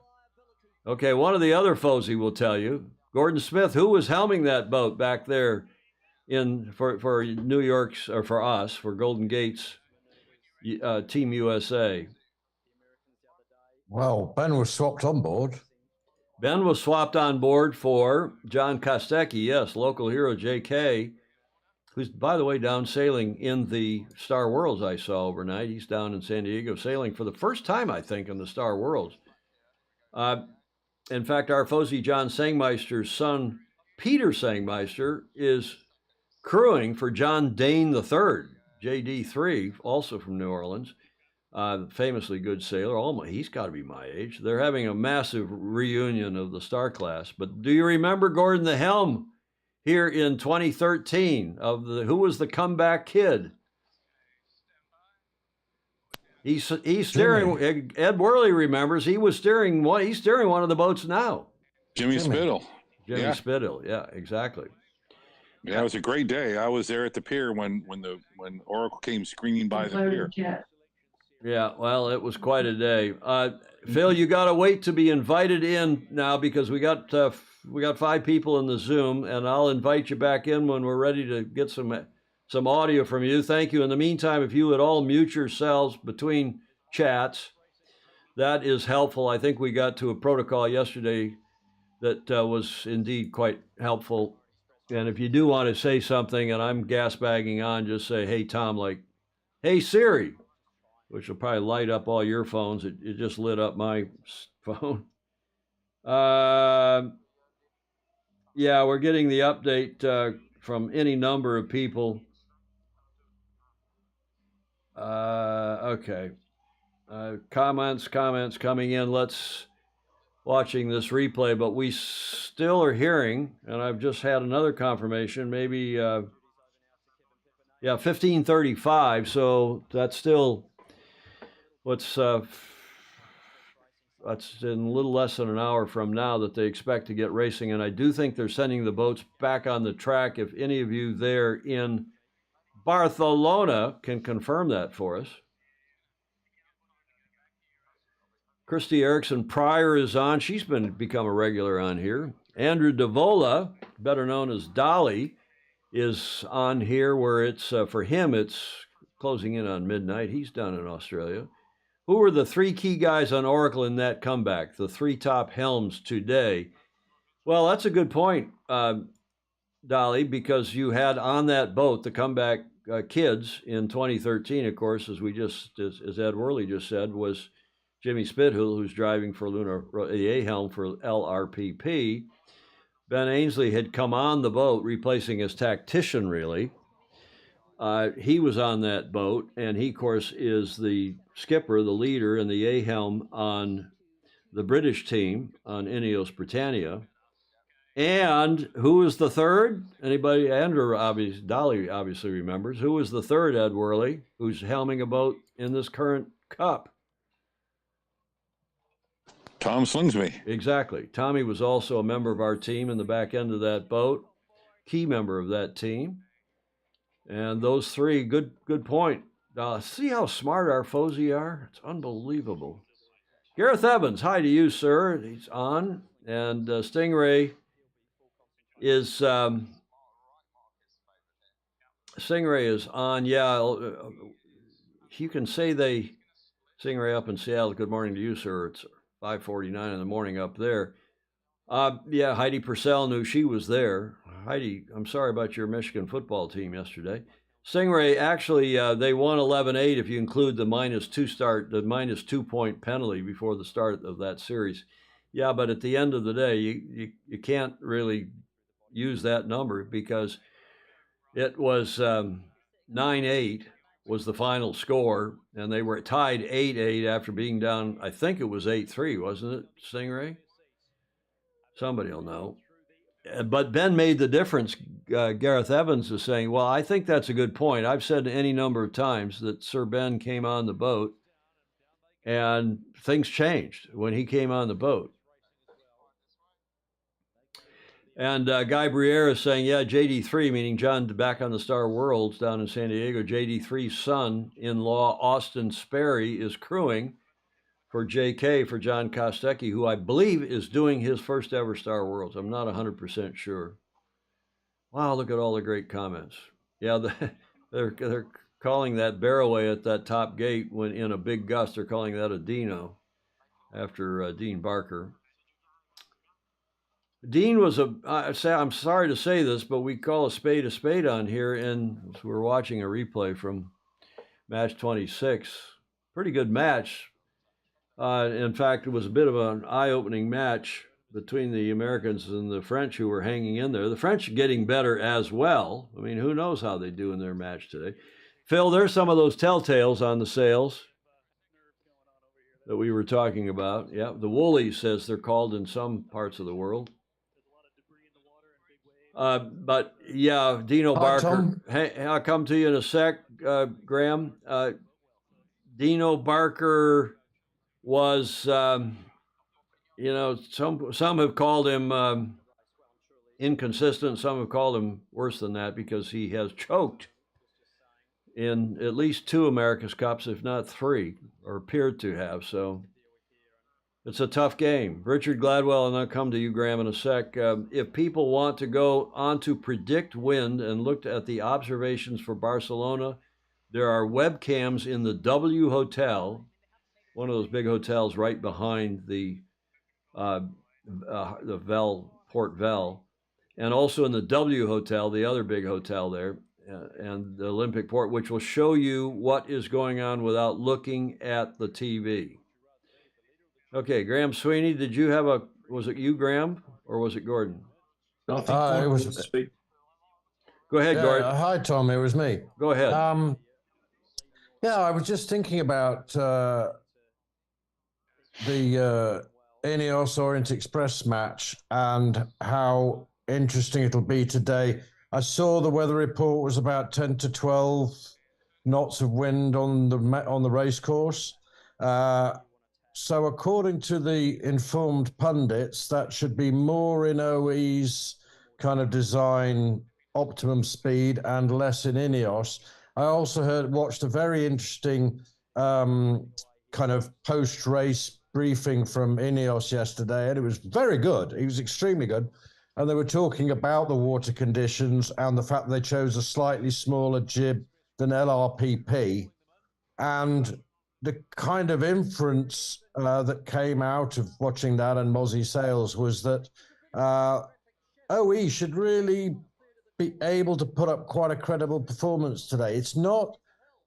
Okay, one of the other Fozy will tell you. Gordon Smith, who was helming that boat back there for New York's, or for us, for Golden Gate's Team USA? Well, Ben was swapped on board. Ben was swapped on board for John Kostecki, yes, local hero JK, who's, by the way, down sailing in the Star Worlds I saw overnight. He's down in San Diego sailing for the first time, I think, in the Star Worlds. In fact, our Fozy John Sangmeister's son, Peter Sangmeister, is crewing for John Dane III, JD3, also from New Orleans. Famously good sailor. He's got to be my age. They're having a massive reunion of the star class. But do you remember Gordon the Helm here in 2013 who was the comeback kid? He's steering. Jimmy. Ed Worley remembers he was steering one. He's steering one of the boats now. Jimmy Spittle. Jimmy Spittle. Yeah, exactly. Yeah, it was a great day. I was there at the pier when Oracle came screaming by the pier. Yeah, well, it was quite a day. Phil, you got to wait to be invited in now because we got 5 people in the Zoom, and I'll invite you back in when we're ready to get some audio from you. Thank you. In the meantime, if you would all mute yourselves between chats, that is helpful. I think we got to a protocol yesterday that was indeed quite helpful. And if you do want to say something and I'm gas bagging on, just say, hey, Tom, like, hey, Siri, which will probably light up all your phones. It just lit up my phone. Yeah, we're getting the update from any number of people. Okay. Comments coming in. Let's watching this replay, but we still are hearing, and I've just had another confirmation, maybe, 15:35. So that's still that's in a little less than an hour from now that they expect to get racing. And I do think they're sending the boats back on the track. If any of you there in Barcelona can confirm that for us. Christy Erickson Pryor is on. She's become a regular on here. Andrew Davola, better known as Dolly, is on here where it's, for him, it's closing in on midnight. He's down in Australia. Who were the 3 key guys on Oracle in that comeback, the 3 top helms today? Well, that's a good point, Dolly, because you had on that boat the comeback kids in 2013, of course, as Ed Worley just said, was Jimmy Spithill, who's driving for the A-helm for LRPP. Ben Ainsley had come on the boat, replacing his tactician, really. He was on that boat, and he, of course, is the skipper, the leader, and the A-helm on the British team on Ineos Britannia. And who was the third? Anybody? Andrew, Dolly obviously remembers. Who was the third, Ed Worley, who's helming a boat in this current cup? Tom Slingsby. Exactly. Tommy was also a member of our team in the back end of that boat, key member of that team. And those 3, good point. See how smart our Fozy are? It's unbelievable. Gareth Evans, hi to you, sir. He's on. And Stingray is on. Yeah, you can say Stingray up in Seattle. Good morning to you, sir. It's 5:49 in the morning up there. Yeah, Heidi Purcell knew she was there. Heidi, I'm sorry about your Michigan football team yesterday. Stingray, actually, they won 11-8 if you include the minus 2 point penalty before the start of that series. Yeah, but at the end of the day, you can't really use that number because it was 9-8 was the final score, and they were tied 8-8 after being down, I think it was 8-3, wasn't it, Stingray? Somebody will know. But Ben made the difference. Gareth Evans is saying, well, I think that's a good point. I've said any number of times that Sir Ben came on the boat, and things changed when he came on the boat. And Guy Briere is saying, yeah, JD3, meaning John back on the Star Worlds down in San Diego, JD3's son-in-law, Austin Sperry, is crewing for JK, for John Kostecki, who I believe is doing his first ever Star Worlds. I'm not 100% sure. Wow, look at all the great comments. Yeah, they're calling that barrowway at that top gate when in a big gust, they're calling that a Dino. after Dean Barker. Dean was I'm sorry to say this, but we call a spade on here, and we're watching a replay from match 26. Pretty good match. In fact, it was a bit of an eye-opening match between the Americans and the French, who were hanging in there. The French are getting better as well. I mean, who knows how they do in their match today. Phil, there's some of those telltales on the sails that we were talking about. Yeah, the woolies, as they're called in some parts of the world. But yeah, Dino Barker. Tom. Hey, I'll come to you in a sec, Graham. Dino Barker was, some have called him inconsistent. Some have called him worse than that, because he has choked in at least 2 America's Cups, if not 3, or appeared to have. So it's a tough game. Richard Gladwell, and I'll come to you, Graham, in a sec. If people want to go on to predict wind and look at the observations for Barcelona, there are webcams in the W Hotel, one of those big hotels right behind the Port Vel, and also in the W Hotel, the other big hotel there, and the Olympic Port, which will show you what is going on without looking at the TV. Okay, Graham Sweeney, did you have was it you, Graham, or was it Gordon? I think It was. wants to speak. Go ahead, Gordon. Hi, Tom. It was me. Go ahead. Yeah, I was just thinking about the Ineos Orient Express match and how interesting it'll be today. I saw the weather report was about 10 to 12 knots of wind on the race course. So according to the informed pundits, that should be more in OE's kind of design optimum speed and less in Ineos. I also watched a very interesting kind of post-race briefing from Ineos yesterday, and it was very good. It was extremely good. And they were talking about the water conditions and the fact that they chose a slightly smaller jib than LRPP. And the kind of inference that came out of watching that and Mozzie Sales was that OE should really be able to put up quite a credible performance today. It's not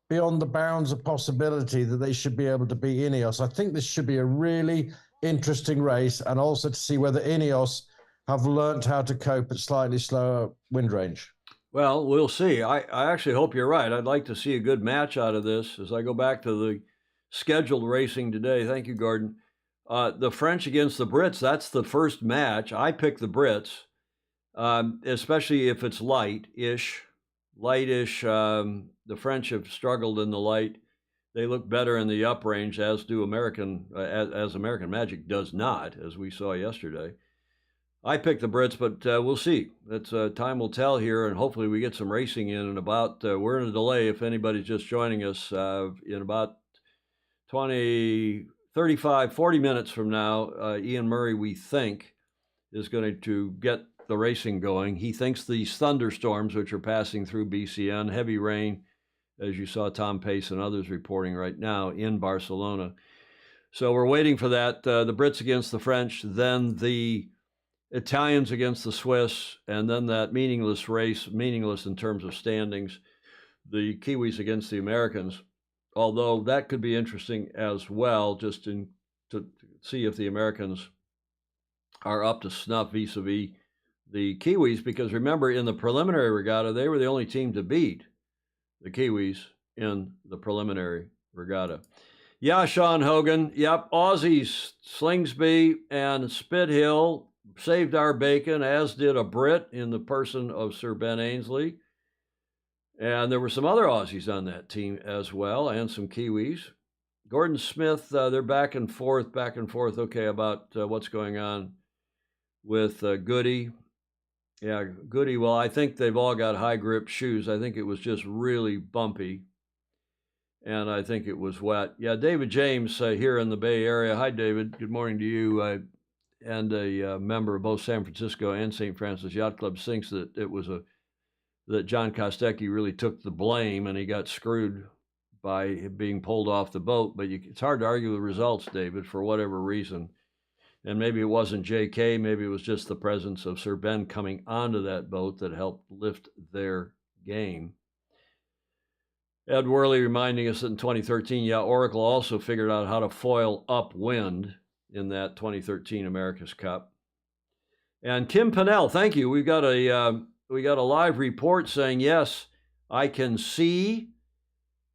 beyond the bounds of possibility that they should be able to beat Ineos. I think this should be a really interesting race, and also to see whether Ineos have learnt how to cope at slightly slower wind range. Well, we'll see. I actually hope you're right. I'd like to see a good match out of this as I go back to the scheduled racing today. Thank you, Gordon. The French against the Brits, that's the first match. I picked the Brits, especially if it's lightish. The French have struggled in the light. They look better in the up range, as do American Magic does not, as we saw yesterday. I picked the Brits, but we'll see. That's time will tell here, and hopefully we get some racing in about, we're in a delay if anybody's just joining us, in about 35, 40 minutes from now. Ian Murray, we think, is going to get the racing going. He thinks these thunderstorms, which are passing through BCN, heavy rain, as you saw Tom Pace and others reporting right now in Barcelona. So we're waiting for that. The Brits against the French, then the Italians against the Swiss, and then that meaningless race, meaningless in terms of standings, the Kiwis against the Americans, although that could be interesting as well, just to see if the Americans are up to snuff vis-a-vis the Kiwis, because remember, in the preliminary regatta, they were the only team to beat the Kiwis in the preliminary regatta. Yeah, Sean Hogan. Yep, Aussies, Slingsby and Spithill saved our bacon, as did a Brit in the person of Sir Ben Ainsley. And there were some other Aussies on that team as well, and some Kiwis. Gordon Smith, they're back and forth, okay, about what's going on with Goody. Yeah, Goody, well, I think they've all got high-grip shoes. I think it was just really bumpy, and I think it was wet. Yeah, David James here in the Bay Area. Hi, David. Good morning to you. And a member of both San Francisco and St. Francis Yacht Club thinks that it was that John Kostecki really took the blame and he got screwed by being pulled off the boat. But it's hard to argue the results, David, for whatever reason. And maybe it wasn't JK, maybe it was just the presence of Sir Ben coming onto that boat that helped lift their game. Ed Worley reminding us that in 2013, Oracle also figured out how to foil upwind in that 2013 America's Cup. And Kim Pinnell, thank you. We got a live report saying, yes, I can see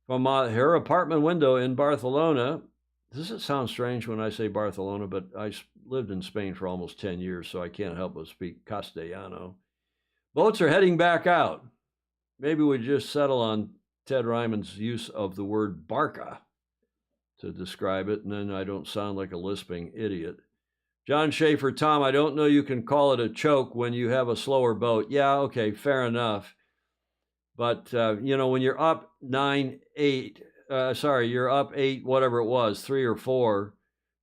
from her apartment window in Barcelona. Does it sound strange when I say Barcelona? But I lived in Spain for almost 10 years, so I can't help but speak Castellano. Boats are heading back out. Maybe we just settle on Ted Ryman's use of the word barca to describe it, and then I don't sound like a lisping idiot. John Schaefer, Tom, I don't know you can call it a choke when you have a slower boat. Yeah, okay, fair enough. But, when you're up 9-8, you're up 8, whatever it was, 3 or 4,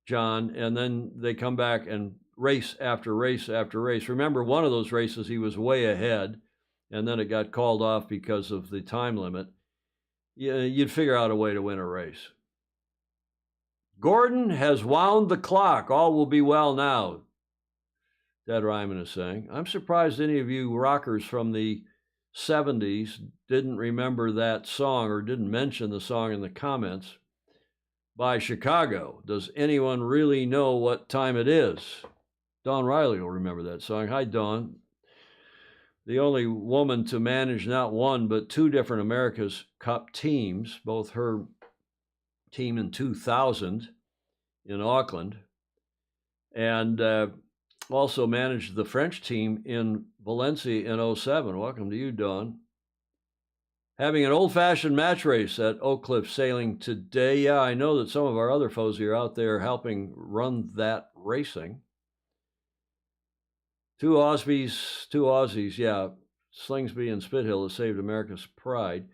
John, and then they come back and race after race after race. Remember, one of those races, he was way ahead, and then it got called off because of the time limit. You'd figure out a way to win a race. Gordon has wound the clock. All will be well now, Ted Ryman is saying. I'm surprised any of you rockers from the 70s didn't remember that song or didn't mention the song in the comments by Chicago. Does anyone really know what time it is? Dawn Riley will remember that song. Hi, Dawn. The only woman to manage not one but 2 different America's Cup teams, both her team in 2000 in Auckland and also managed the French team in Valencia in 07. Welcome to you, Dawn. Having an old-fashioned match race at Oak Cliff Sailing today. Yeah, I know that some of our other foes are out there helping run that racing. Two Aussies, yeah. Slingsby and Spithill has saved America's pride.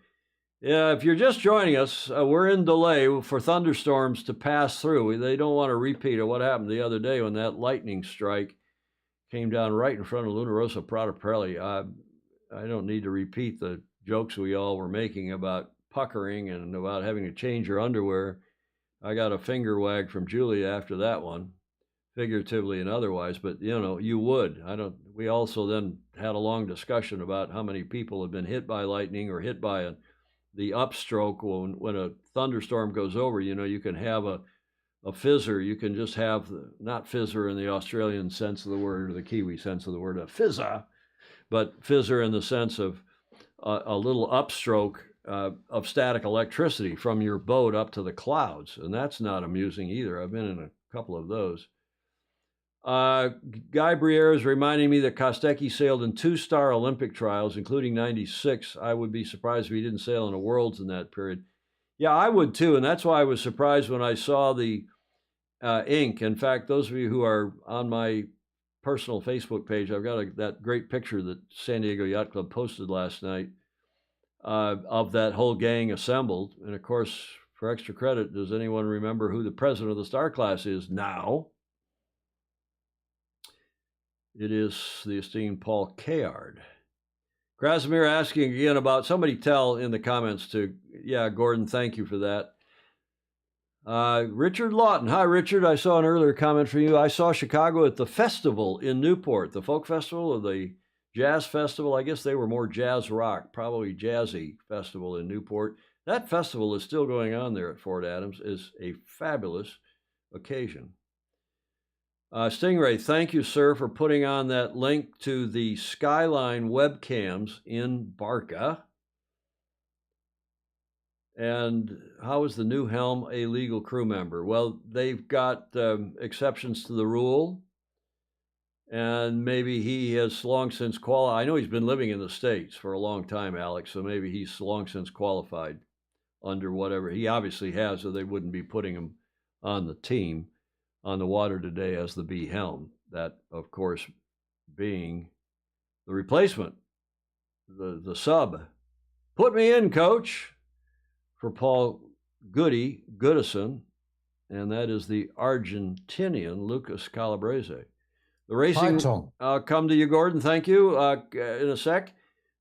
Yeah, if you're just joining us, we're in delay for thunderstorms to pass through. They don't want a repeat of what happened the other day when that lightning strike came down right in front of Luna Rosa Prada Pirelli. I don't need to repeat the jokes we all were making about puckering and about having to change your underwear. I got a finger wag from Julia after that one, figuratively and otherwise, but you would. We also then had a long discussion about how many people have been hit by lightning or hit by the upstroke when a thunderstorm goes over. You can have a fizzer. You can just have, not fizzer in the Australian sense of the word or the Kiwi sense of the word, a fizzer, but fizzer in the sense of a little upstroke of static electricity from your boat up to the clouds. And that's not amusing either. I've been in a couple of those. Guy Briere is reminding me that Kostecki sailed in 2-star Olympic trials, including 96. I would be surprised if he didn't sail in a Worlds in that period. Yeah, I would too, and that's why I was surprised when I saw the ink. In fact, those of you who are on my personal Facebook page, I've got that great picture that San Diego Yacht Club posted last night of that whole gang assembled. And of course, for extra credit, does anyone remember who the president of the Star Class is now? It is the esteemed Paul Kayard. Krasimir asking again about, somebody tell in the comments to, Gordon, thank you for that. Richard Lawton. Hi, Richard. I saw an earlier comment from you. I saw Chicago at the festival in Newport, the folk festival or the jazz festival. I guess they were more jazz rock, probably jazzy festival in Newport. That festival is still going on there at Fort Adams. Is a fabulous occasion. Stingray, thank you, sir, for putting on that link to the Skyline webcams in Barca. And how is the new helm a legal crew member? Well, they've got exceptions to the rule. And maybe he has long since qualified. I know he's been living in the States for a long time, Alex, so maybe he's long since qualified under whatever. He obviously has, or they wouldn't be putting him on the team on the water today as the B helm. That, of course, being the replacement, the sub. Put me in, coach, for Paul Goodison, and that is the Argentinian Lucas Calabrese. The racing, Hi, Tom. I'll come to you, Gordon. Thank you. In a sec.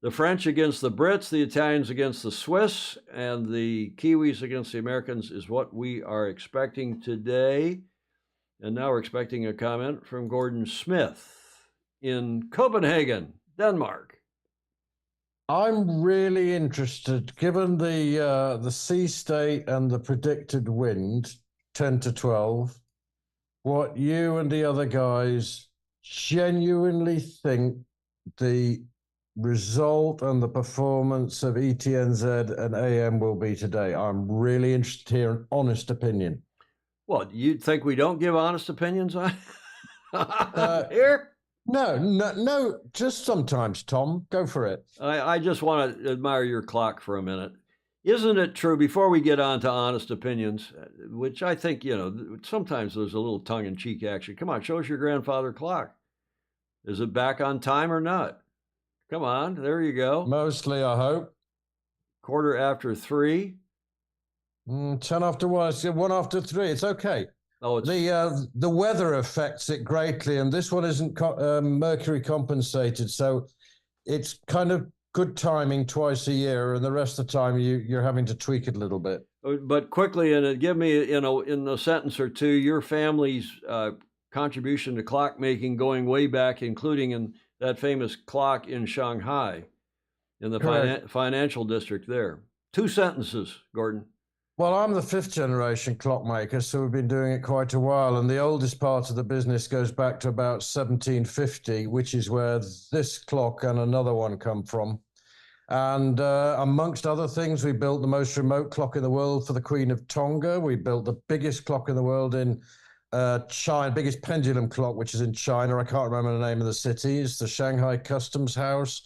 The French against the Brits, the Italians against the Swiss, and the Kiwis against the Americans is what we are expecting today. And now we're expecting a comment from Gordon Smith in Copenhagen, Denmark. I'm really interested, given the sea state and the predicted wind, 10 to 12, what you and the other guys genuinely think the result and the performance of ETNZ and AM will be today. I'm really interested to hear an honest opinion. Well, you think we don't give honest opinions on here? No, just sometimes, Tom. Go for it. I just want to admire your clock for a minute. Isn't it true, before we get on to honest opinions, which I think, sometimes there's a little tongue-in-cheek action. Come on, show us your grandfather clock. Is it back on time or not? Come on, there you go. Mostly, I hope. 3:15. 10 after 1. It's 1 after 3. It's okay. Oh, it's the weather affects it greatly, and this one isn't mercury compensated, so it's kind of good timing twice a year, and the rest of the time you're having to tweak it a little bit. But quickly, and give me in a sentence or two your family's contribution to clockmaking going way back, including in that famous clock in Shanghai, in the financial district there. 2 sentences, Gordon. Well, I'm the 5th generation clockmaker, so we've been doing it quite a while. And the oldest part of the business goes back to about 1750, which is where this clock and another one come from. And amongst other things, we built the most remote clock in the world for the Queen of Tonga. We built the biggest clock in the world in China, biggest pendulum clock, which is in China. I can't remember the name of the city. It's the Shanghai Customs House.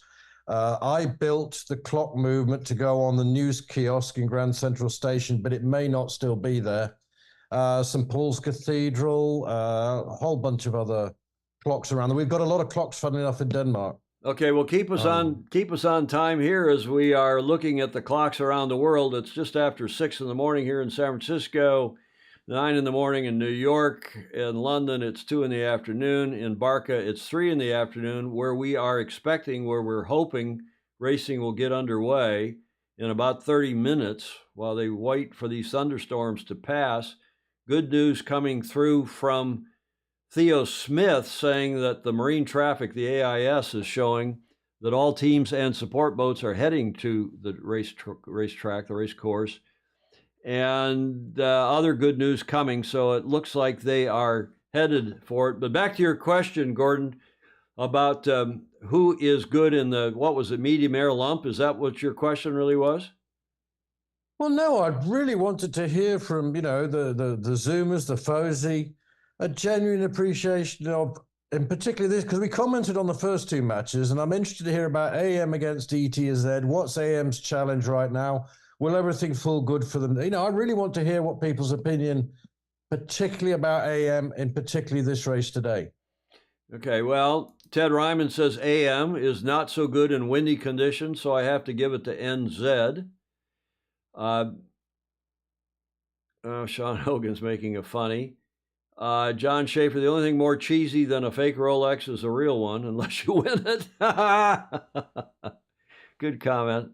I built the clock movement to go on the news kiosk in Grand Central Station, but it may not still be there. St. Paul's Cathedral, a whole bunch of other clocks around. We've got a lot of clocks, funnily enough, in Denmark. Okay, well, keep us on time here as we are looking at the clocks around the world. It's just after 6 in the morning here in San Francisco, 9 in the morning in New York. In London, it's 2 in the afternoon. In Barca, it's 3 in the afternoon, where we're hoping racing will get underway in about 30 minutes while they wait for these thunderstorms to pass. Good news coming through from Theo Smith saying that the marine traffic, the AIS, is showing that all teams and support boats are heading to the racetrack, the race course. And other good news coming, so it looks like they are headed for it. But back to your question, Gordon, about who is good in the, what was it, medium air lump? Is that what your question really was? Well, no, I really wanted to hear from, the Zoomers, the Fozy, a genuine appreciation of, in particular this, because we commented on the first 2 matches, and I'm interested to hear about AM against ETZ. What's AM's challenge right now? Will everything feel good for them? I really want to hear what people's opinion, particularly about AM, and particularly this race today. Okay, well, Ted Ryman says AM is not so good in windy conditions, so I have to give it to NZ. Sean Hogan's making a funny. John Schaefer, the only thing more cheesy than a fake Rolex is a real one, unless you win it. Good comment.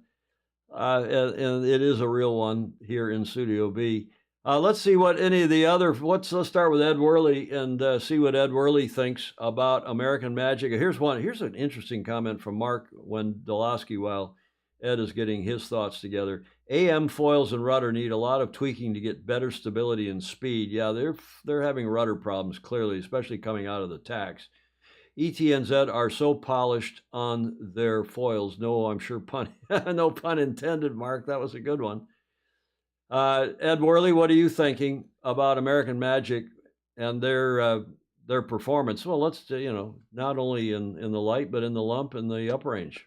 And it is a real one here in Studio B. Let's see what any of the other, let's start with Ed Worley and see what Ed Worley thinks about American Magic. Here's an interesting comment from Mark Wendolowski while Ed is getting his thoughts together. AM foils and rudder need a lot of tweaking to get better stability and speed. Yeah, they're having rudder problems, clearly, especially coming out of the tacks. ETNZ are so polished on their foils. No, I'm sure no pun intended, Mark. That was a good one. Ed Worley, what are you thinking about American Magic and their performance? Well, let's not only in the light, but in the lump and the up range.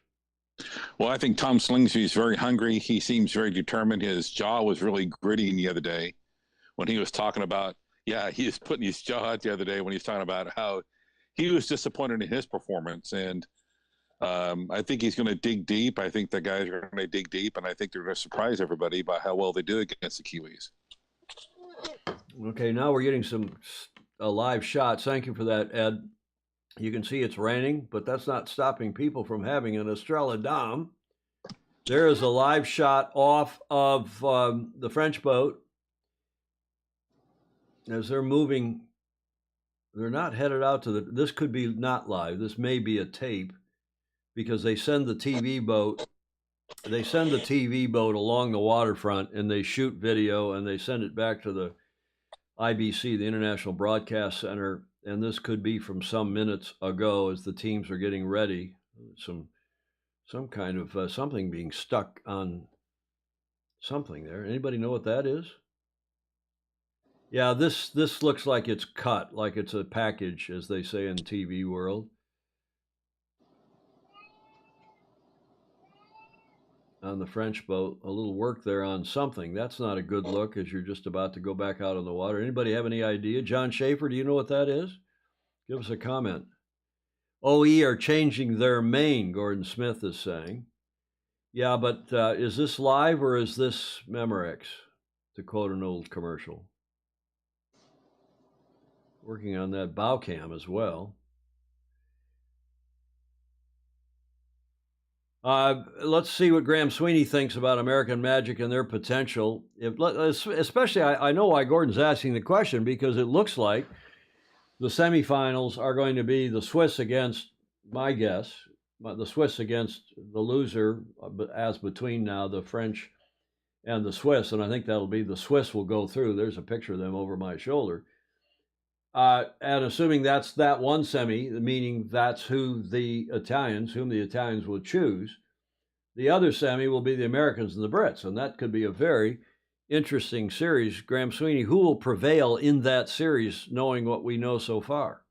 Well, I think Tom Slingsby is very hungry. He seems very determined. His jaw was really gritty the other day when he was talking about, he was putting his jaw out the other day when he was talking about how he was disappointed in his performance. And I think he's going to dig deep. I think the guys are going to dig deep, and I think they're going to surprise everybody by how well they do against the Kiwis. Okay, now we're getting some live shots. Thank you for that, Ed. You can see it's raining, but that's not stopping people from having an Estrella Damm. There is a live shot off of the French boat as they're moving. They're not headed out to this could be not live. This may be a tape because they send the TV boat. They send the TV boat along the waterfront and they shoot video and they send it back to the IBC, the International Broadcast Center. And this could be from some minutes ago as the teams are getting ready. Some kind of something being stuck on something there. Anybody know what that is? Yeah, this looks like it's cut, like it's a package, as they say in TV world. On the French boat, a little work there on something. That's not a good look as you're just about to go back out on the water. Anybody have any idea? John Schaefer, do you know what that is? Give us a comment. OE are changing their main, Gordon Smith is saying. Yeah, but is this live or is this Memorex, to quote an old commercial? Working on that bow cam as well. Let's see what Graham Sweeney thinks about American Magic and their potential. Especially, I know why Gordon's asking the question, because it looks like the semifinals are going to be the Swiss against, my guess, the Swiss against the loser, as between now the French and the Swiss. And I think that'll be the Swiss will go through. There's a picture of them over my shoulder. And assuming that's that one semi, meaning that's whom the Italians will choose, the other semi will be the Americans and the Brits. And that could be a very interesting series. Graham Sweeney, who will prevail in that series, knowing what we know so far?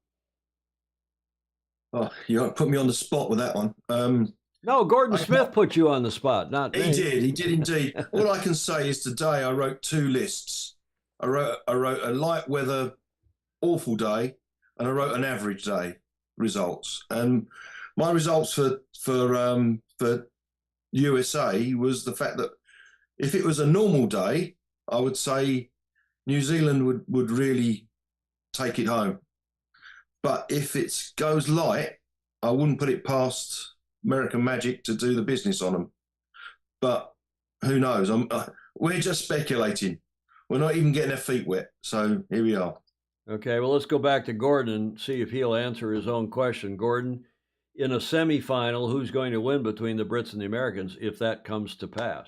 Oh, you put me on the spot with that one. No, Gordon Smith put you on the spot, not me. He did indeed. All I can say is today I wrote 2 lists. I wrote a light weather awful day, and I wrote an average day results. And my results for USA was the fact that if it was a normal day, I would say New Zealand would really take it home. But if it goes light, I wouldn't put it past American Magic to do the business on them. But who knows? We're just speculating. We're not even getting our feet wet. So here we are. Okay, well, let's go back to Gordon and see if he'll answer his own question. Gordon, in a semifinal, who's going to win between the Brits and the Americans if that comes to pass?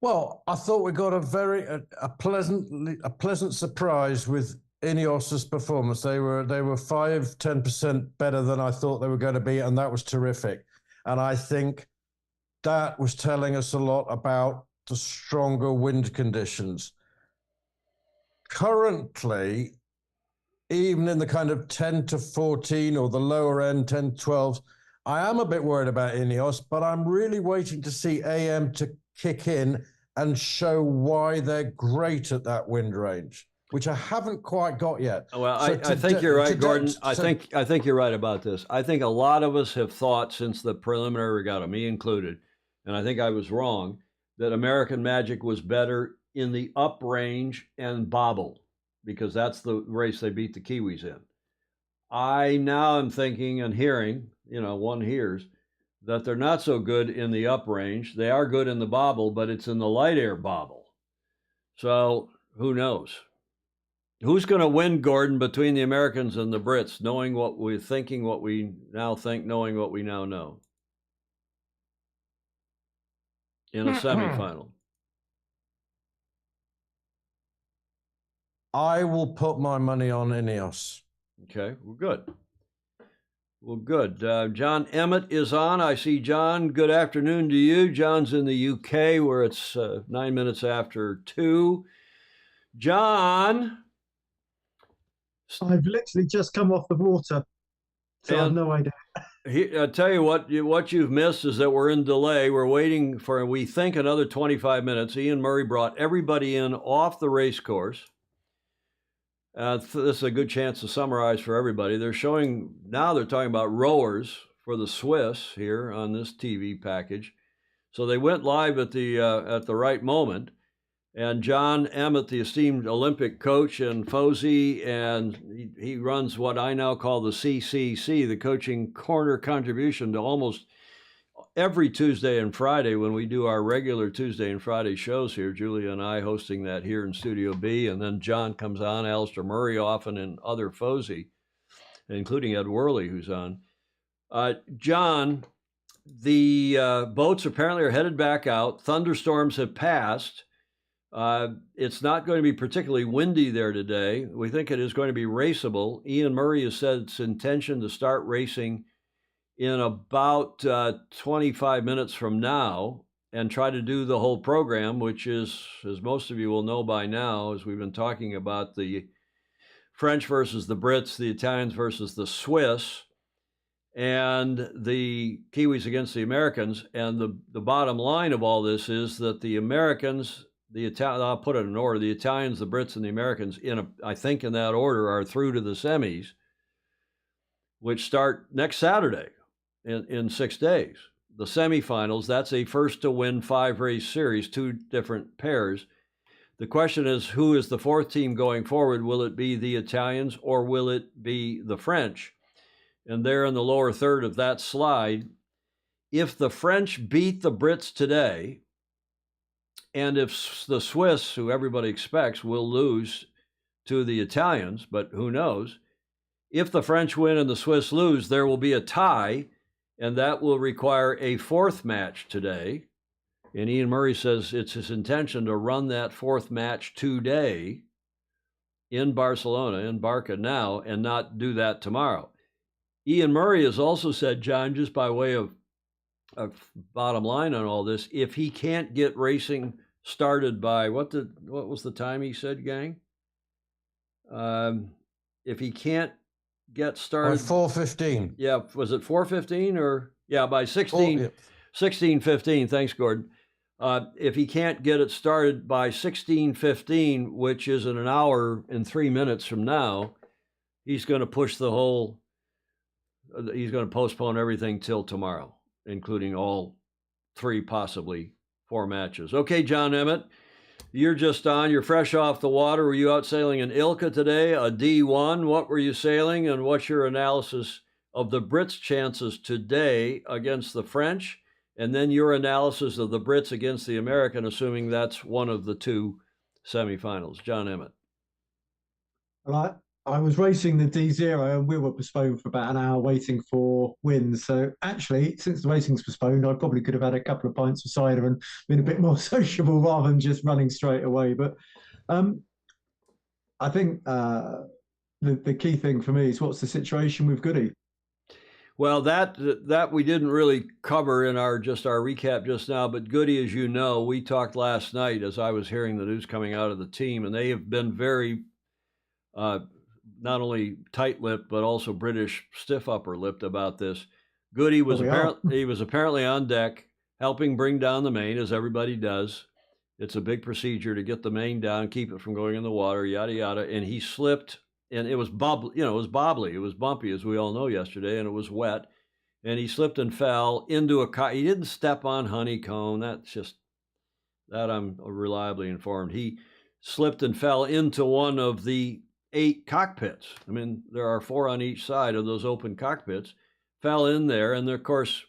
Well, I thought we got a pleasant surprise with Ineos's performance. They were 5-10% better than I thought they were going to be, and that was terrific. And I think that was telling us a lot about the stronger wind conditions. Currently, even in the kind of 10 to 14 or the lower end 10 to 12, I am a bit worried about Ineos, but I'm really waiting to see AM to kick in and show why they're great at that wind range, which I haven't quite got yet. Well, so I think you're right, Gordon. I think you're right about this. I think a lot of us have thought since the preliminary regatta, me included, and I think I was wrong, that American Magic was better in the up range and bobble, because that's the race they beat the Kiwis in. I now am thinking and hearing, one hears, that they're not so good in the up range. They are good in the bobble, but it's in the light air bobble. So who knows? Who's going to win, Gordon, between the Americans and the Brits, knowing what we're thinking, what we now think, knowing what we now know? In a semifinal. I will put my money on Ineos. Okay, well, good. Well, good. John Emmett is on. I see John. Good afternoon to you. John's in the UK where it's 9 minutes after 2. John. I've literally just come off the water, so I have no idea. I tell you what you've missed is that we're in delay. We're waiting for, we think, another 25 minutes. Ian Murray brought everybody in off the race course. This is a good chance to summarize for everybody. They're talking about rowers for the Swiss here on this TV package. So they went live at the right moment. And John Emmett, the esteemed Olympic coach and Fozy, and he runs what I now call the CCC, the Coaching Corner Contribution, to almost every Tuesday and Friday when we do our regular Tuesday and Friday shows here. Julia and I hosting that here in Studio B, and then John comes on, Alistair Murray often, and other Fozy, including Ed Worley, who's on. John, the boats apparently are headed back out. Thunderstorms have passed. It's not going to be particularly windy there today. We think it is going to be raceable. Ian Murray has said it's intention to start racing in about 25 minutes from now and try to do the whole program, which is, as most of you will know by now, as we've been talking about, the French versus the Brits, the Italians versus the Swiss, and the Kiwis against the Americans. And the bottom line of all this is that the Americans, I'll put it in order, the Italians, the Brits, and the Americans, I think in that order, are through to the semis, which start next Saturday in 6 days. The semifinals, that's a first-to-win 5-race series, 2 different pairs. The question is, who is the fourth team going forward? Will it be the Italians or will it be the French? And there in the lower third of that slide, if the French beat the Brits today, and if the Swiss, who everybody expects, will lose to the Italians, but who knows, if the French win and the Swiss lose, there will be a tie, and that will require a fourth match today. And Ian Murray says it's his intention to run that fourth match today in Barcelona, in Barca now, and not do that tomorrow. Ian Murray has also said, John, just by way of bottom line on all this, if he can't get racing started by, what was the time he said, gang? If he can't get started by 4:15. Yeah, was it 4:15 or by 16:15? Thanks, Gordon. If he can't get it started by 16:15, which is in an hour and 3 minutes from now, he's going to push the whole. He's going to postpone everything till tomorrow, including all 3, possibly 4 matches. Okay, John Emmett, you're just on. You're fresh off the water. Were you out sailing in Ilka today, a D1? What were you sailing, and what's your analysis of the Brits' chances today against the French, and then your analysis of the Brits against the American, assuming that's one of the 2 semifinals? John Emmett. I was racing the D0 and we were postponed for about an hour waiting for winds. So actually, since the racing's postponed, I probably could have had a couple of pints of cider and been a bit more sociable rather than just running straight away. But I think the key thing for me is, what's the situation with Goody? Well, that we didn't really cover in our recap just now, but Goody, as you know, we talked last night as I was hearing the news coming out of the team, and they have been very not only tight-lipped but also British stiff upper-lipped about this. Goody was apparently on deck helping bring down the main, as everybody does. It's a big procedure to get the main down, keep it from going in the water, yada yada. And he slipped, and it was bobbly, it was bumpy, as we all know yesterday, and it was wet. And he slipped and fell into he didn't step on honeycomb. That I'm reliably informed. He slipped and fell into one of the 8 cockpits. I mean, there are 4 on each side of those open cockpits. Fell in there, and of course,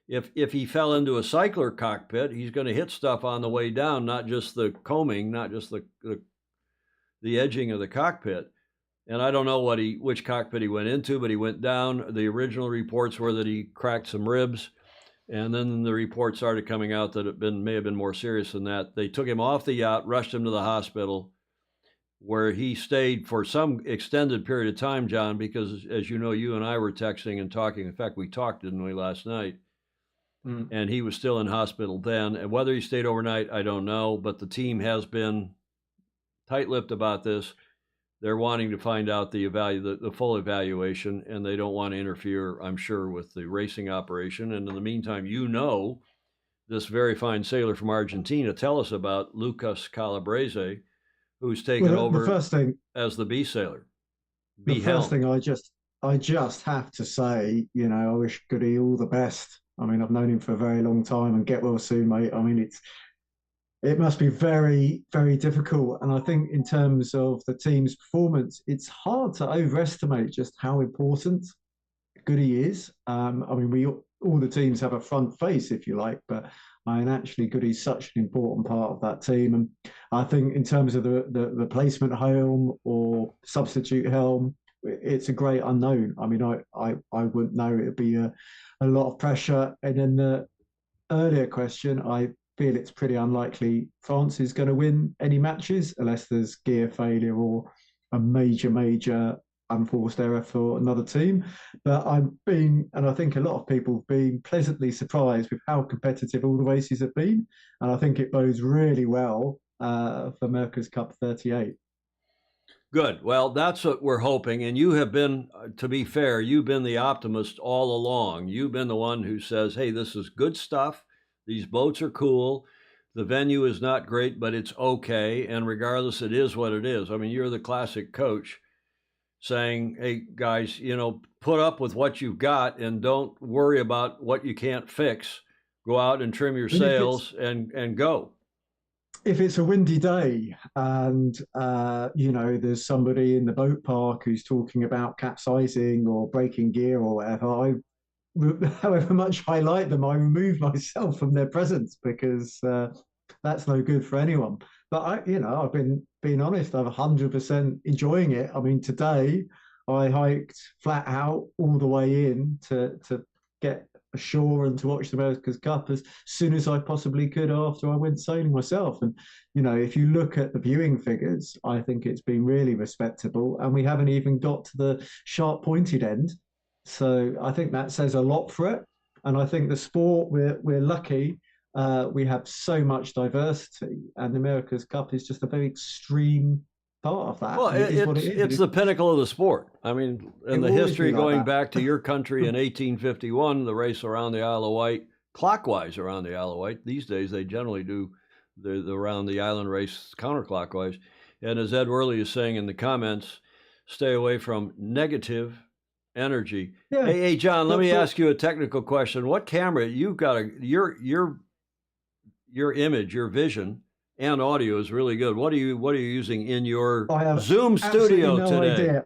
if he fell into a cycler cockpit, he's going to hit stuff on the way down, not just the coaming, not just the edging of the cockpit. And I don't know which cockpit he went into, but he went down. The original reports were that he cracked some ribs, and then the report started coming out that may have been more serious than that. They took him off the yacht, rushed him to the hospital, where he stayed for some extended period of time, John, because, as you know, you and I were texting and talking. In fact, we talked, didn't we, last night? And he was still in hospital then. And whether he stayed overnight, I don't know. But the team has been tight-lipped about this. They're wanting to find out the full evaluation, and they don't want to interfere, I'm sure, with the racing operation. And in the meantime, this very fine sailor from Argentina. Tell us about Lucas Calabrese, who's taken over as the B sailor. The first thing I just have to say, I wish Goody all the best. I mean, I've known him for a very long time, and get well soon, mate. I mean, It must be very, very difficult. And I think in terms of the team's performance, it's hard to overestimate just how important Goody is. I mean, we all the teams have a front face, if you like, but I mean, actually, Goody's such an important part of that team. And I think in terms of the replacement helm or substitute helm, it's a great unknown. I mean, I wouldn't know. It'd be a lot of pressure. And then the earlier question, I feel it's pretty unlikely France is going to win any matches unless there's gear failure or a major unforced error for another team. But and I think a lot of people have been pleasantly surprised with how competitive all the races have been. And I think it bodes really well for America's Cup 38. Good. Well, that's what we're hoping. And you have been, to be fair, you've been the optimist all along. You've been the one who says, hey, this is good stuff. These boats are cool. The venue is not great, but it's okay. And regardless, it is what it is. I mean, you're the classic coach saying, hey, guys, put up with what you've got and don't worry about what you can't fix. Go out and trim your sails and go. If it's a windy day and there's somebody in the boat park who's talking about capsizing or breaking gear or whatever, however much I like them, I remove myself from their presence because that's no good for anyone. But I've been being honest. I'm 100% enjoying it. I mean, today I hiked flat out all the way in to get ashore and to watch the America's Cup as soon as I possibly could after I went sailing myself. And if you look at the viewing figures, I think it's been really respectable, and we haven't even got to the sharp pointed end. So I think that says a lot for it. And I think the sport, we're lucky. We have so much diversity, and the America's Cup is just a very extreme part of that. Well, it's the pinnacle of the sport. I mean, in the history going back to your country in 1851, the race around the Isle of Wight, clockwise around the Isle of Wight. These days, they generally do the around the island race counterclockwise. And as Ed Worley is saying in the comments, stay away from negative energy. Yeah. Hey, John, let me ask you a technical question. What camera you've got? Your image, your vision, and audio is really good. What are you using in your Zoom studio today? Idea.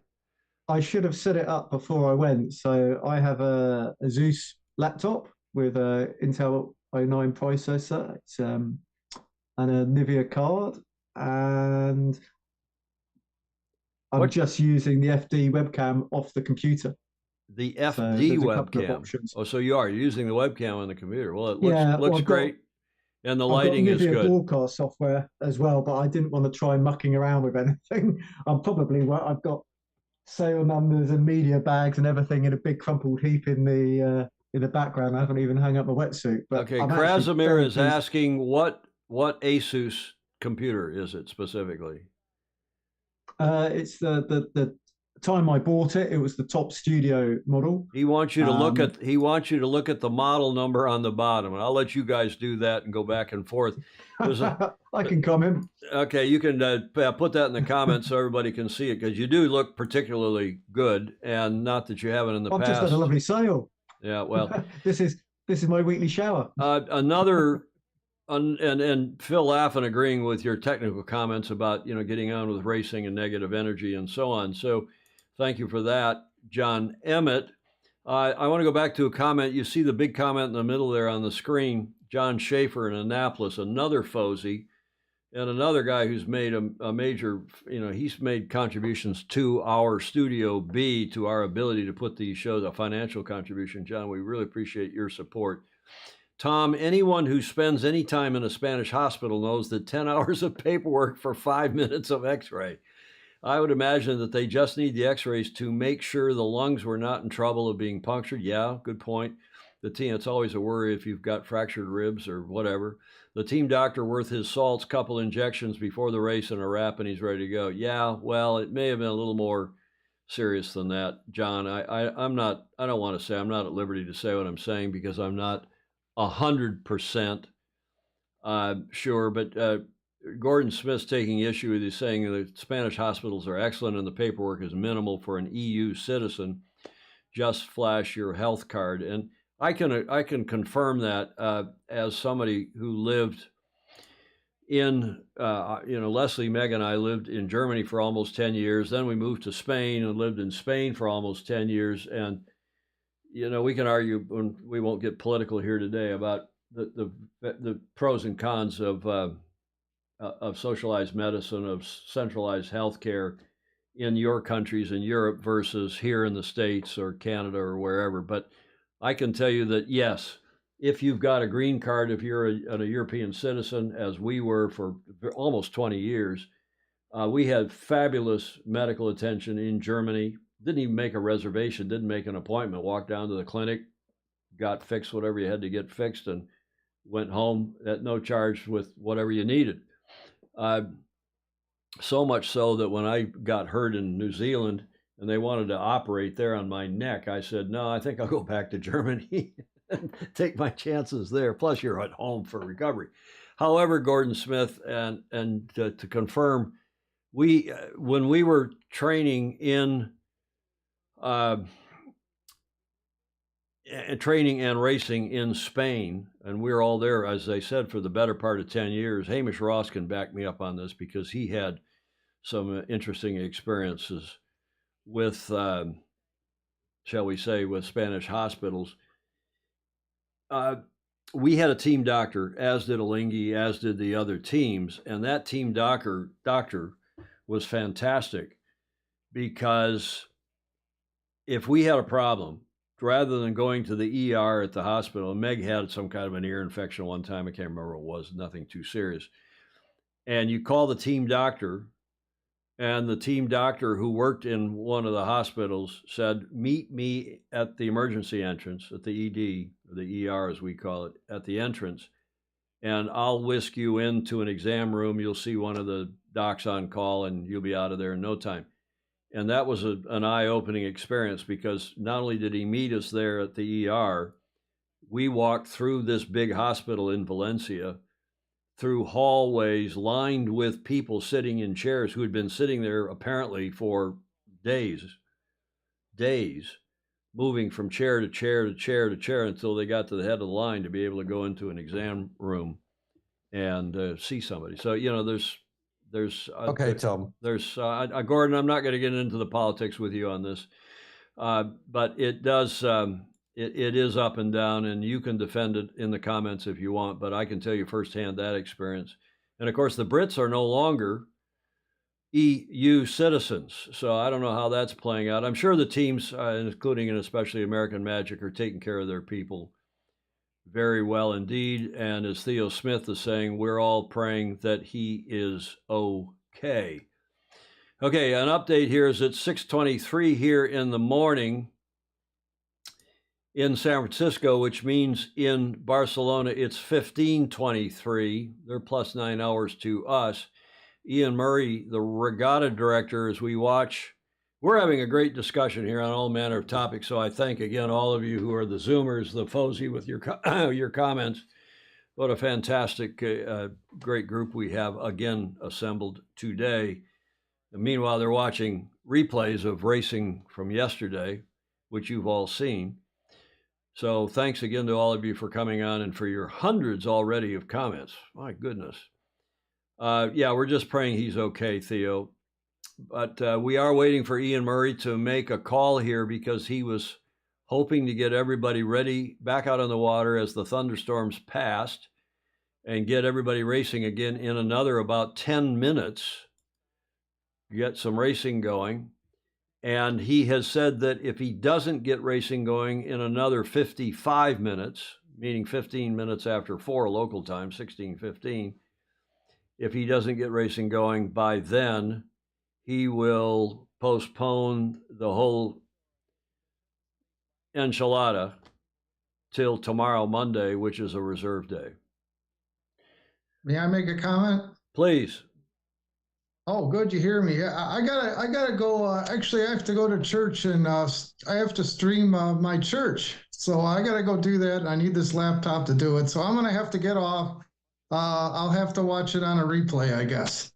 I should have set it up before I went. So I have a Zeus laptop with a Intel i9 processor. It's and a Nvidia card, and I'm just using the FD webcam off the computer. The FD webcam. Oh, so you're using the webcam on the computer. Well, it looks great. And the lighting is good. Broadcast software as well, but I didn't want to try mucking around with anything. I've got sale numbers and media bags and everything in a big crumpled heap in the background. I haven't even hung up my wetsuit. But okay, Krasimir is asking what Asus computer is it specifically? It's the time I bought it, it was the top studio model. He wants you to look at the model number on the bottom, and I'll let you guys do that and go back and forth. I can comment. Okay, you can put that in the comments so everybody can see it, because you do look particularly good, and not that you haven't in the past. I've just had a lovely sail. Yeah, well, this is my weekly shower. And Phil laughing, agreeing with your technical comments about getting on with racing and negative energy and so on. So thank you for that, John Emmett. I want to go back to a comment. You see the big comment in the middle there on the screen. John Schaefer in Annapolis, another Fozy, and another guy who's made a major, he's made contributions to our Studio B, to our ability to put these shows, a financial contribution. John, we really appreciate your support. Tom, anyone who spends any time in a Spanish hospital knows that 10 hours of paperwork for 5 minutes of x-ray. I would imagine that they just need the x-rays to make sure the lungs were not in trouble of being punctured. Yeah, good point. It's always a worry if you've got fractured ribs or whatever. The team doctor worth his salts, couple injections before the race and a wrap, and he's ready to go. Yeah, well, it may have been a little more serious than that, John. I don't want to say, I'm not at liberty to say what I'm saying because I'm not 100% sure, but Gordon Smith's taking issue with you, saying that Spanish hospitals are excellent and the paperwork is minimal for an EU citizen. Just flash your health card. And I can confirm that as somebody who lived Leslie, Meg, and I lived in Germany for almost 10 years. Then we moved to Spain and lived in Spain for almost 10 years. And, we can argue, and we won't get political here today, about the pros and cons of socialized medicine, of centralized healthcare in your countries in Europe versus here in the States or Canada or wherever. But I can tell you that, yes, if you've got a green card, if you're a European citizen, as we were for almost 20 years, we had fabulous medical attention in Germany. Didn't even make a reservation, didn't make an appointment, walked down to the clinic, got fixed whatever you had to get fixed, and went home at no charge with whatever you needed. So much so that when I got hurt in New Zealand and they wanted to operate there on my neck, I said, no, I think I'll go back to Germany and take my chances there. Plus, you're at home for recovery. However, Gordon Smith, and to confirm, when we were training in training and racing in Spain, and we were all there, as I said, for the better part of 10 years. Hamish Ross can back me up on this because he had some interesting experiences with, shall we say, with Spanish hospitals. We had a team doctor, as did Alinghi, as did the other teams, and that team doctor was fantastic because if we had a problem, rather than going to the ER at the hospital, and Meg had some kind of an ear infection one time, I can't remember what it was, nothing too serious, and you call the team doctor, and the team doctor who worked in one of the hospitals said, meet me at the emergency entrance, at the ED, or the ER as we call it, at the entrance, and I'll whisk you into an exam room. You'll see one of the docs on call, and you'll be out of there in no time. And that was an eye-opening experience because not only did he meet us there at the ER, we walked through this big hospital in Valencia, through hallways lined with people sitting in chairs who had been sitting there apparently for days, moving from chair to chair to chair to chair until they got to the head of the line to be able to go into an exam room and see somebody. So, there's Okay, Tom. There's Gordon, I'm not going to get into the politics with you on this, but it does it is up and down, and you can defend it in the comments if you want, but I can tell you firsthand that experience. And of course, the Brits are no longer EU citizens, so I don't know how that's playing out. I'm sure the teams, including and especially American Magic, are taking care of their people very well indeed. And as Theo Smith is saying, we're all praying that he is okay. Okay, an update here is it's 6:23 here in the morning in San Francisco, which means in Barcelona it's 15:23. They're plus 9 hours to us. Ian Murray, the regatta director, as we watch. We're having a great discussion here on all manner of topics, so I thank again all of you who are the Zoomers, the Fozy with your comments. What a fantastic, great group we have again assembled today. And meanwhile, they're watching replays of racing from yesterday, which you've all seen. So thanks again to all of you for coming on and for your hundreds already of comments. My goodness. Yeah, we're just praying he's okay, Theo. But we are waiting for Ian Murray to make a call here because he was hoping to get everybody ready back out on the water as the thunderstorms passed and get everybody racing again in another about 10 minutes, get some racing going. And he has said that if he doesn't get racing going in another 55 minutes, meaning 15 minutes after 4 local time, 16:15, if he doesn't get racing going by then, he will postpone the whole enchilada till tomorrow, Monday, which is a reserve day. May I make a comment? Please. Oh, good. You hear me? I gotta go. Actually, I have to go to church and I have to stream my church. So I gotta go do that. I need this laptop to do it. So I'm gonna have to get off. I'll have to watch it on a replay, I guess.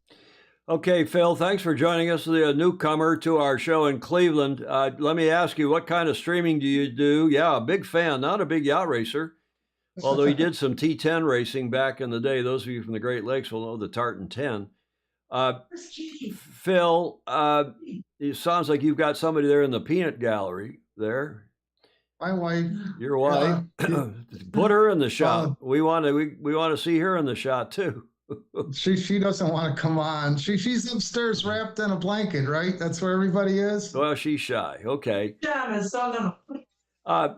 Okay, Phil, thanks for joining us, the newcomer to our show in Cleveland. Let me ask you, what kind of streaming do you do? Yeah, a big fan, not a big yacht racer. Although he did some T10 racing back in the day. Those of you from the Great Lakes will know the Tartan 10. Phil, it sounds like you've got somebody there in the peanut gallery there. My wife. Your wife. Put her in the shot. We want to see her in the shot too. She doesn't want to come on. She's upstairs wrapped in a blanket, right? That's where everybody is. Well, she's shy. Okay.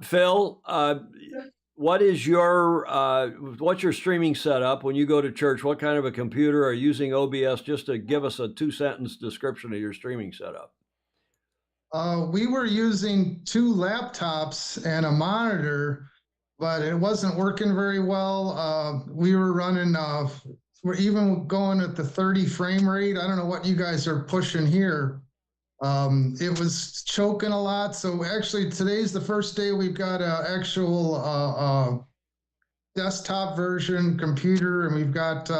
Phil, what's your streaming setup when you go to church? What kind of a computer are you using? OBS? Just to give us a 2-sentence description of your streaming setup. We were using 2 laptops and a monitor, but it wasn't working very well. We were running, we're even going at the 30 frame rate. I don't know what you guys are pushing here. It was choking a lot. So actually today's the first day we've got an actual desktop version computer, and we've got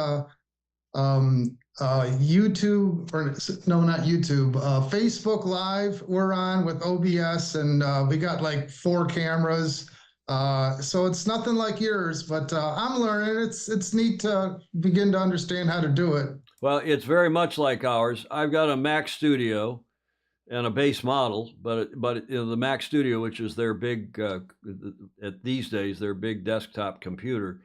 YouTube, or no, not YouTube, Facebook Live we're on with OBS, and we got like 4 cameras. So it's nothing like yours, but I'm learning. It's neat to begin to understand how to do it. Well, it's very much like ours. I've got a Mac Studio and a base model, but the Mac Studio, which is their big at these days, their big desktop computer,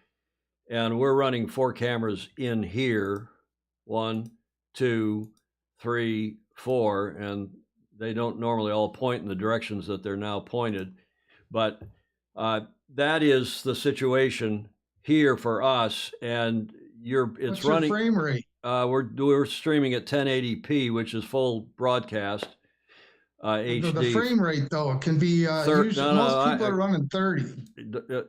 and we're running 4 cameras in here, 1, 2, 3, 4, and they don't normally all point in the directions that they're now pointed, but that is the situation here for us, and What's your running frame rate? We're streaming at 1080p, which is full broadcast. HD. The frame rate, though, it can be most people are running 30.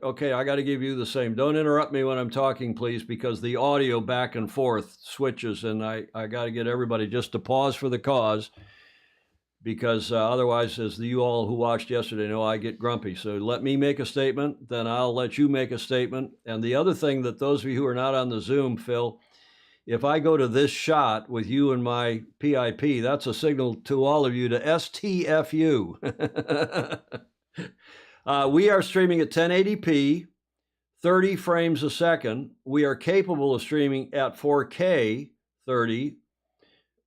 Okay, I got to give you the same. Don't interrupt me when I'm talking, please, because the audio back and forth switches, and I got to get everybody just to pause for the cause, because otherwise, as you all who watched yesterday know, I get grumpy. So let me make a statement, then I'll let you make a statement. And the other thing that those of you who are not on the Zoom, Phil, if I go to this shot with you and my PIP, that's a signal to all of you to STFU. We are streaming at 1080p, 30 frames a second. We are capable of streaming at 4K 30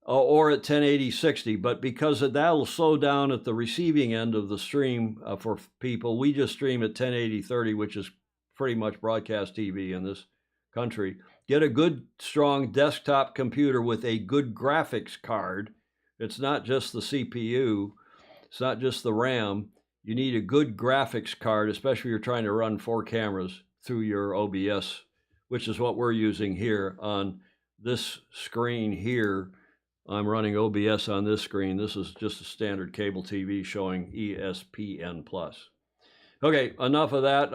or at 1080 60, but because that'll slow down at the receiving end of the stream for people, we just stream at 1080 30, which is pretty much broadcast TV in this country. Get a good, strong desktop computer with a good graphics card. It's not just the CPU. It's not just the RAM. You need a good graphics card, especially if you're trying to run 4 cameras through your OBS, which is what we're using here on this screen here. I'm running OBS on this screen. This is just a standard cable TV showing ESPN+. Okay, enough of that.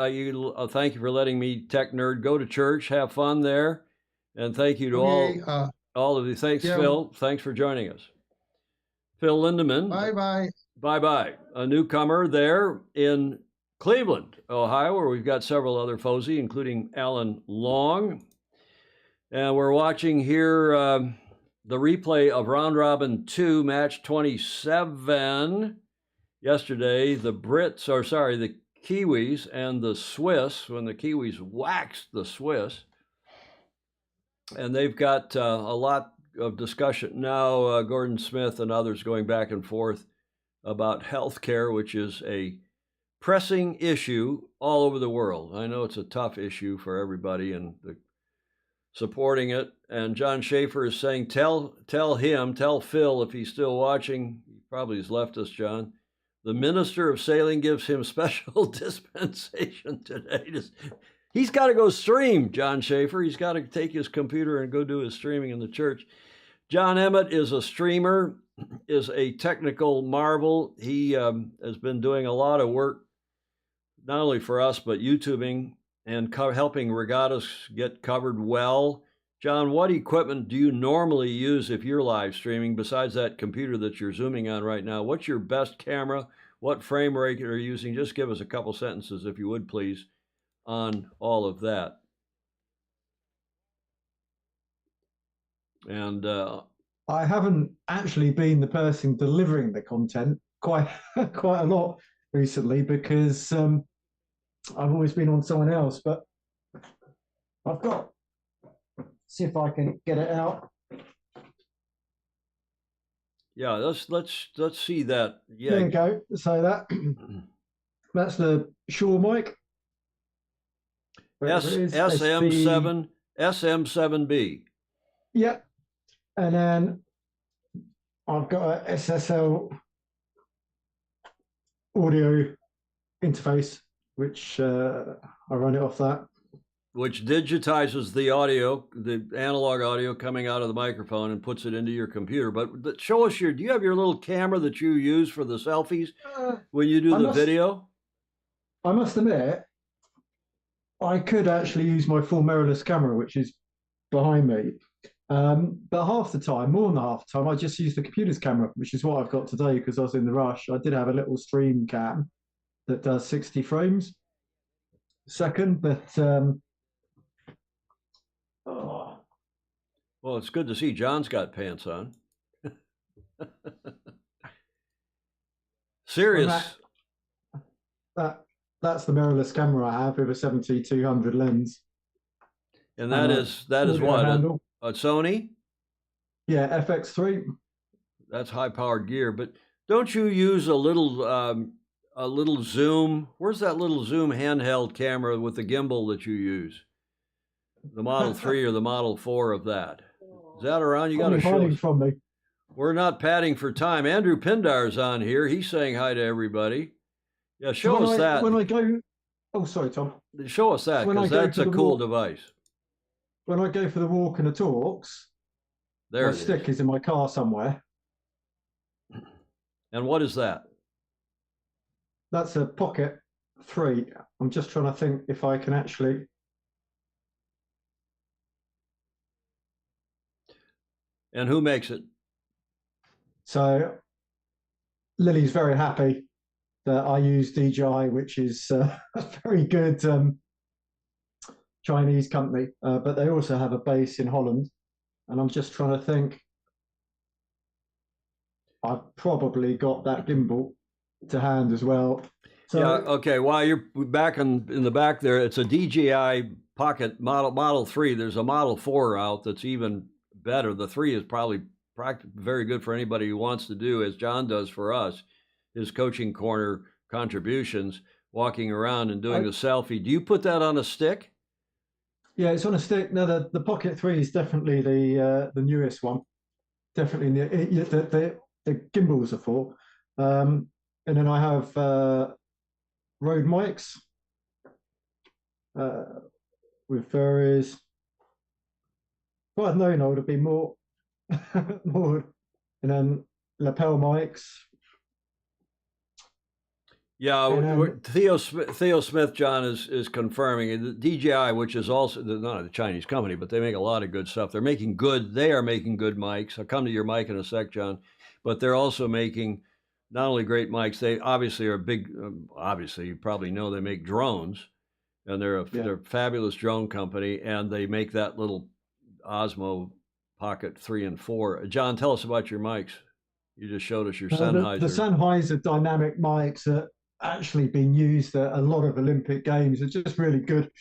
Thank you for letting me, Tech Nerd, go to church, have fun there, and thank you to all of you. Thanks, Phil. Thanks for joining us. Phil Lindemann. Bye-bye. Bye-bye. A newcomer there in Cleveland, Ohio, where we've got several other FOSI, including Alan Long. And we're watching here the replay of Round Robin 2, Match 27. Yesterday, the Kiwis and the Swiss, when the Kiwis waxed the Swiss. And they've got a lot of discussion now, Gordon Smith and others going back and forth about healthcare, which is a pressing issue all over the world. I know it's a tough issue for everybody and supporting it. And John Schaefer is saying, tell Phil, if he's still watching, he probably has left us, John. The Minister of Sailing gives him special dispensation today. He's got to go stream, John Schaefer. He's got to take his computer and go do his streaming in the church. John Emmett is a streamer, is a technical marvel. He has been doing a lot of work, not only for us, but YouTubing and helping regattas get covered well. John, what equipment do you normally use if you're live streaming besides that computer that you're zooming on right now? What's your best camera? What frame rate are you using? Just give us a couple sentences, if you would, please, on all of that. And I haven't actually been the person delivering the content quite a lot recently because I've always been on someone else. But I've got. See if I can get it out. Yeah, let's see that. Yeah. There you go. So that's the Shure mic. SM7B. Yeah. And then I've got a SSL audio interface, which I run it off that. Which digitizes the audio, the analog audio coming out of the microphone and puts it into your computer. But show us do you have your little camera that you use for the selfies when you do the video? I must admit, I could actually use my full mirrorless camera, which is behind me. But half the time, more than half the time, I just use the computer's camera, which is what I've got today because I was in the rush. I did have a little stream cam that does 60 frames a second, but well, it's good to see John's got pants on. Serious. That's the mirrorless camera I have with a 70-200 lens. And that is what? A Sony? Yeah, FX3. That's high-powered gear. But don't you use a little zoom? Where's that little zoom handheld camera with the gimbal that you use? The Model 3 or the Model 4 of that? Is that around? You got to show us. From me. We're not padding for time. Andrew Pindar's on here. He's saying hi to everybody. Yeah, show us that. When I go, oh, sorry, Tom. Show us that because that's a cool device. When I go for the walk and the talks, my stick is in my car somewhere. And what is that? That's a Pocket 3. I'm just trying to think if I can actually. And who makes it? So Lily's very happy that I use DJI, which is a very good Chinese company, but they also have a base in Holland. And I'm just trying to think. I've probably got that gimbal to hand as well. So, yeah, okay. While you're back in the back there, it's a DJI Pocket Model 3. There's a Model 4 out that's even better. The 3 is probably very good for anybody who wants to do, as John does for us, his coaching corner contributions, walking around and doing the selfie. Do you put that on a stick? Yeah, it's on a stick. No, the Pocket 3 is definitely the newest one. Definitely the gimbals are for. And then I have Rode mics with various. If I'd known, I would have been more, and then lapel mics. Yeah, Theo Smith, John, is confirming the DJI, which is also not a Chinese company, but they make a lot of good stuff. They are making good mics. I'll come to your mic in a sec, John, but they're also making not only great mics. They obviously are big. Obviously, you probably know they make drones, and they're a fabulous drone company, and they make that little Osmo Pocket 3 and 4. John, tell us about your mics. You just showed us your Sennheiser. The Sennheiser dynamic mics are actually being used at a lot of Olympic Games. They're just really good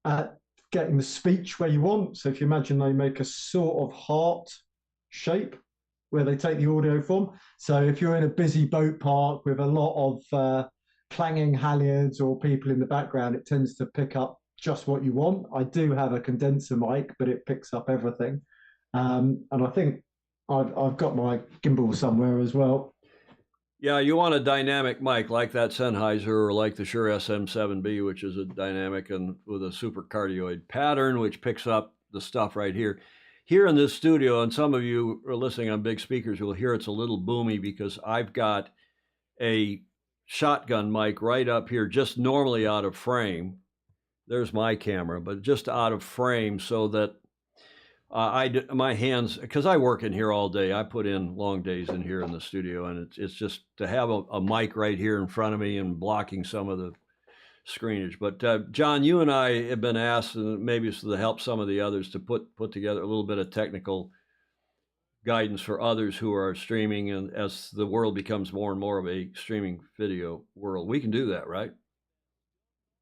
at getting the speech where you want. So if you imagine they make a sort of heart shape where they take the audio from. So if you're in a busy boat park with a lot of clanging halyards or people in the background, it tends to pick up just what you want. I do have a condenser mic, but it picks up everything. And I think I've got my gimbal somewhere as well. Yeah, you want a dynamic mic like that Sennheiser or like the Shure SM7B, which is a dynamic and with a super cardioid pattern, which picks up the stuff right here. Here in this studio, and some of you are listening on big speakers will hear it's a little boomy because I've got a shotgun mic right up here, just normally out of frame. There's my camera, but just out of frame so that my hands, because I work in here all day. I put in long days in here in the studio, and it's just to have a mic right here in front of me and blocking some of the screenage. But John, you and I have been asked, and maybe it's to help some of the others, to put together a little bit of technical guidance for others who are streaming, and as the world becomes more and more of a streaming video world, we can do that, right?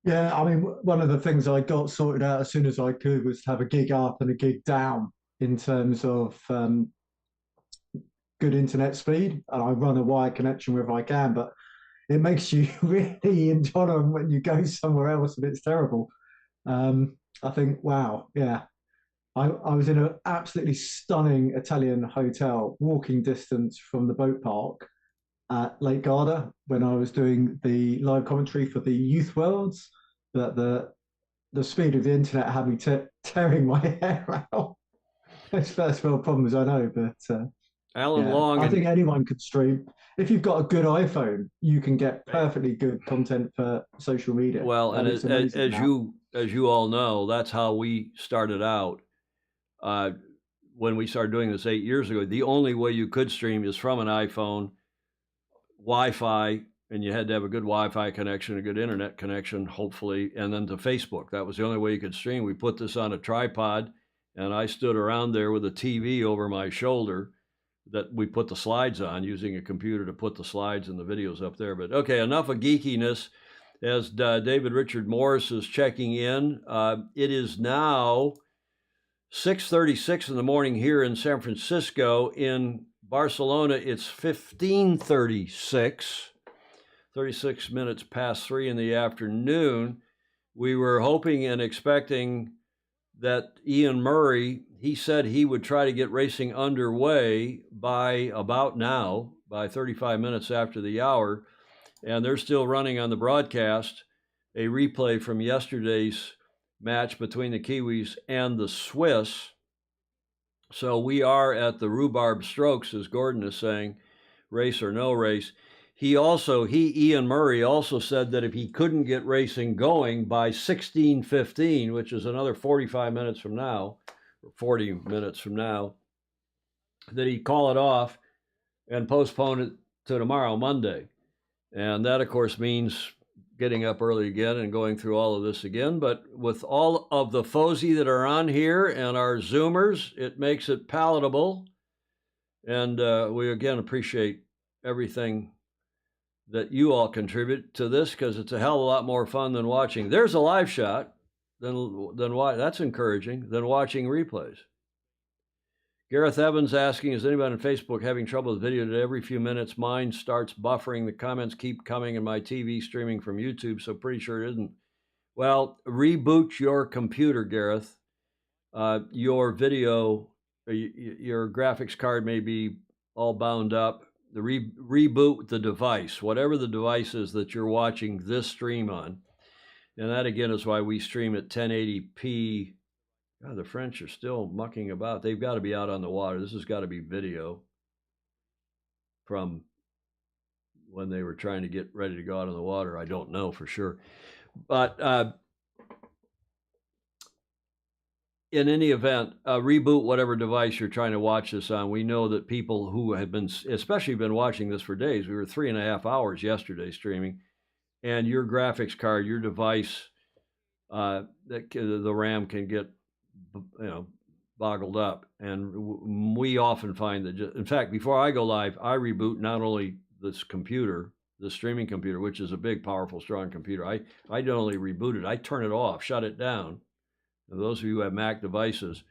Yeah, I mean, one of the things I got sorted out as soon as I could was to have a gig up and a gig down in terms of good internet speed. And I run a wired connection wherever I can, but it makes you really intolerant when you go somewhere else and it's terrible. I think, wow, yeah. I was in an absolutely stunning Italian hotel, walking distance from the boat park at Lake Garda when I was doing the live commentary for the Youth Worlds. But the speed of the internet had me tearing my hair out. It's first world problems, I know, but Alan yeah, Long I and think anyone could stream. If you've got a good iPhone, you can get perfectly good content for social media, well, and and it's amazing now. as you all know, that's how we started out. When we started doing this 8 years ago, the only way you could stream is from an iPhone, Wi-Fi, and you had to have a good Wi-Fi connection, a good internet connection, hopefully, and then to Facebook. That was the only way you could stream. We put this on a tripod, and I stood around there with a TV over my shoulder that we put the slides on, using a computer to put the slides and the videos up there. But okay, enough of geekiness. As David Richard Morris is checking in, it is now 6:36 in the morning here in San Francisco. In Barcelona, it's 15:36, 36 minutes past 3 in the afternoon. We were hoping and expecting that Ian Murray, he said he would try to get racing underway by about now, by 35 minutes after the hour. And they're still running on the broadcast a replay from yesterday's match between the Kiwis and the Swiss. So we are at the rhubarb strokes, as Gordon is saying, race or no race. Ian Murray also said that if he couldn't get racing going by 16:15, which is another 45 minutes from now, or 40 minutes from now, that he'd call it off and postpone it to tomorrow, Monday. And that, of course, means getting up early again and going through all of this again. But with all of the FOSI that are on here and our Zoomers, it makes it palatable. And we, again, appreciate everything that you all contribute to this, because it's a hell of a lot more fun than watching. There's a live shot. That's encouraging than watching replays. Gareth Evans asking, is anybody on Facebook having trouble with video today? Every few minutes, mine starts buffering. The comments keep coming, and my TV streaming from YouTube, so pretty sure it isn't. Well, reboot your computer, Gareth. Your video, your graphics card may be all bound up. Reboot the device, whatever the device is that you're watching this stream on. And that, again, is why we stream at 1080p. God, the French are still mucking about. They've got to be out on the water. This has got to be video from when they were trying to get ready to go out on the water. I don't know for sure. But in any event, reboot whatever device you're trying to watch this on. We know that people who have been, especially been watching this for days, we were 3.5 hours yesterday streaming, and your graphics card, your device, the RAM can get, boggled up. And we often find that, in fact, before I go live, I reboot not only this computer, the streaming computer, which is a big, powerful, strong computer. I don't only reboot it, I turn it off, shut it down. And those of you who have Mac devices,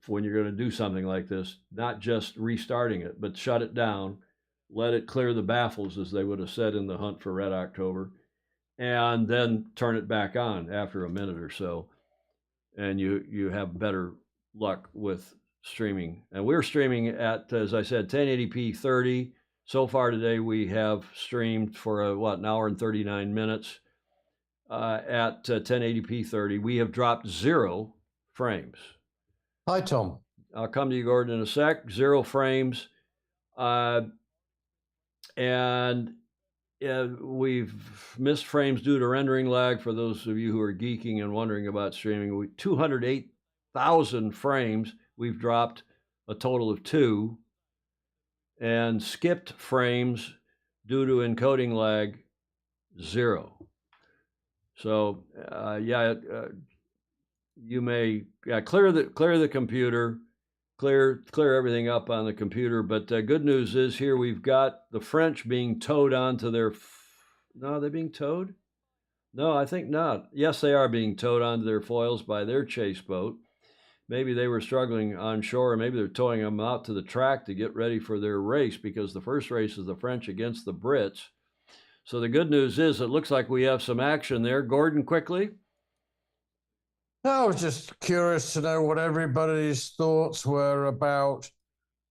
when you're going to do something like this, not just restarting it, but shut it down, let it clear the baffles, as they would have said in the Hunt for Red October, and then turn it back on after a minute or so. And you have better luck with streaming. And we're streaming at, as I said, 1080p 30. So far today, we have streamed for an hour and 39 minutes at 1080p 30. We have dropped 0 frames. Hi, Tom. I'll come to you, Gordon, in a sec. 0 frames. And we've missed frames due to rendering lag. For those of you who are geeking and wondering about streaming, 208,000 frames. We've dropped a total of 2, and skipped frames due to encoding lag, 0. So you may clear the computer, clear everything up on the computer. But good news is, here we've got the French being towed onto their. No, are they being towed? No, I think not. Yes, they are being towed onto their foils by their chase boat. Maybe they were struggling on shore, and maybe they're towing them out to the track to get ready for their race, because the first race is the French against the Brits. So the good news is it looks like we have some action there. Gordon, quickly. I was just curious to know what everybody's thoughts were about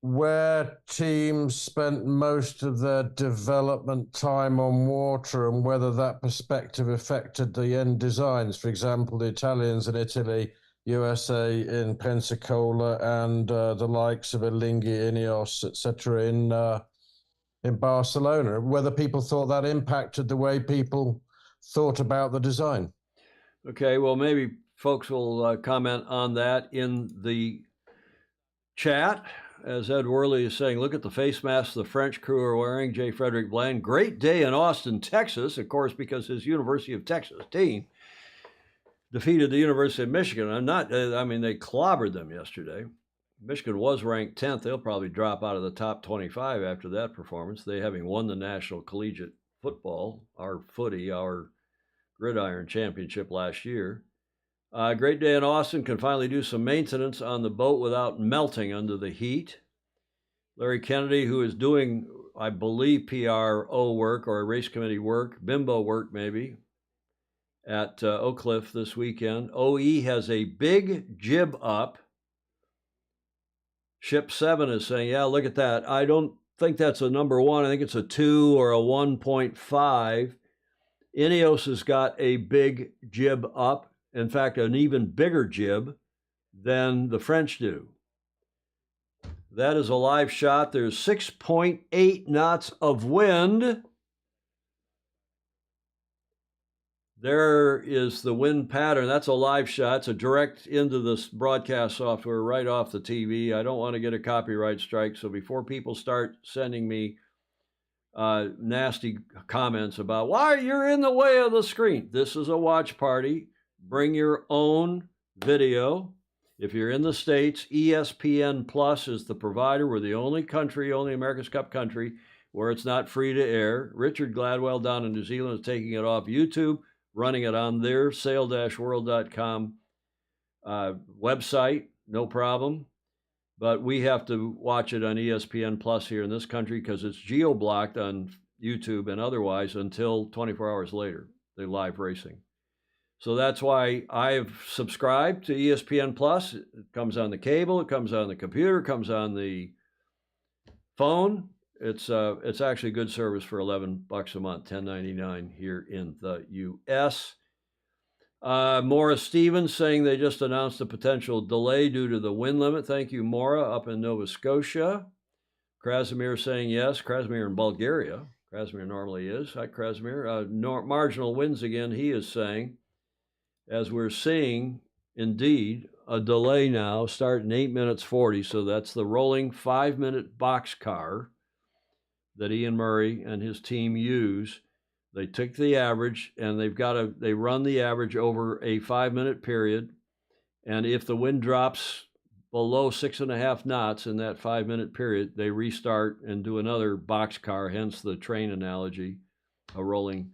where teams spent most of their development time on water and whether that perspective affected the end designs. For example, the Italians in Italy, USA in Pensacola, and the likes of Alinghi, Ineos, etc. in Barcelona. Whether people thought that impacted the way people thought about the design. Okay, well, maybe folks will comment on that in the chat. As Ed Worley is saying, look at the face masks the French crew are wearing. J. Frederick Bland, great day in Austin, Texas, of course, because his University of Texas team defeated the University of Michigan. They clobbered them yesterday. Michigan was ranked 10th. They'll probably drop out of the top 25 after that performance. They having won the National Collegiate Football, our gridiron championship last year. Great day in Austin, can finally do some maintenance on the boat without melting under the heat. Larry Kennedy, who is doing, I believe, PRO work or race committee work, bimbo work maybe, at Oak Cliff this weekend. OE has a big jib up. Ship 7 is saying, yeah, look at that. I don't think that's a number 1. I think it's a 2 or a 1.5. Ineos has got a big jib up. In fact, an even bigger jib than the French do. That is a live shot. There's 6.8 knots of wind. There is the wind pattern. That's a live shot. It's a direct into this broadcast software right off the TV. I don't want to get a copyright strike, so before people start sending me nasty comments about why you're in the way of the screen, this is a watch party. Bring your own video. If you're in the States, ESPN Plus is the provider. We're the only America's Cup country where it's not free to air. Richard Gladwell down in New Zealand is taking it off YouTube, running it on their sail-world.com website, no problem. But we have to watch it on ESPN Plus here in this country because it's geo-blocked on YouTube and otherwise until 24 hours later, the live racing. So that's why I've subscribed to ESPN Plus. It comes on the cable, it comes on the computer, it comes on the phone. It's actually good service for $11 a month, $10.99 here in the U.S. Maura Stevens saying they just announced a potential delay due to the wind limit. Thank you, Maura, up in Nova Scotia. Krasimir saying yes. Krasimir in Bulgaria. Krasimir normally is. Hi, Krasimir. Marginal winds again, he is saying. As we're seeing, indeed, a delay now, starting 8 minutes 40. So that's the rolling 5-minute boxcar that Ian Murray and his team use. They took the average and they run the average over a 5-minute period. And if the wind drops below 6.5 knots in that 5-minute period, they restart and do another boxcar, hence the train analogy, a rolling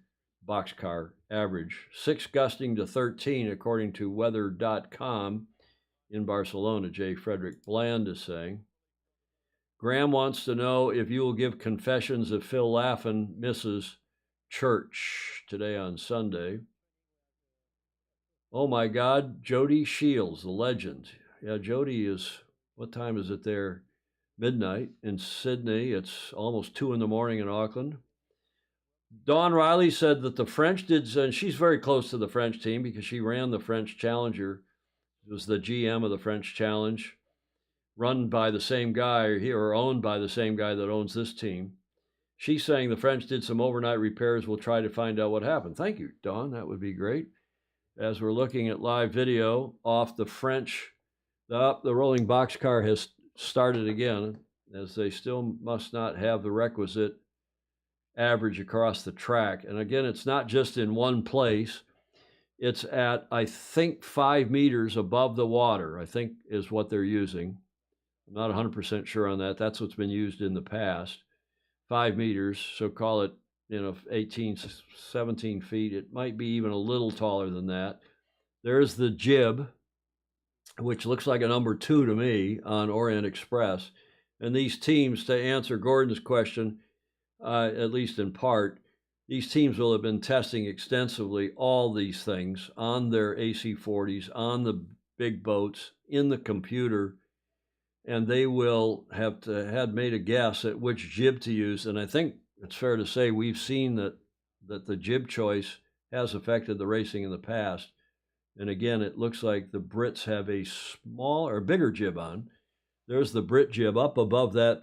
boxcar average. 6 gusting to 13, according to weather.com in Barcelona, J. Frederick Bland is saying. Graham wants to know if you will give confessions if Phil Laffin misses church today on Sunday. Oh my God, Jody Shields, the legend. Yeah, Jody is, what time is it there? Midnight in Sydney. It's almost 2 in the morning in Auckland. Dawn Riley said that the French did, and she's very close to the French team because she ran the French Challenger. It was the GM of the French Challenge, run by the same guy or owned by the same guy that owns this team. She's saying the French did some overnight repairs. We'll try to find out what happened. Thank you, Dawn. That would be great. As we're looking at live video off the French, the rolling boxcar has started again, as they still must not have the requisite average across the track. And again, it's not just in one place. It's at, I think, 5 meters above the water, I think is what they're using. I'm not 100% sure on that. That's what's been used in the past. 5 meters, so call it 18, 17 feet. It might be even a little taller than that. There's the jib, which looks like a number 2 to me on Orient Express. And these teams, to answer Gordon's question, at least in part, these teams will have been testing extensively all these things on their AC-40s, on the big boats, in the computer, and they will have had made a guess at which jib to use. And I think it's fair to say we've seen that the jib choice has affected the racing in the past. And again, it looks like the Brits have a smaller or bigger jib on. There's the Brit jib up above that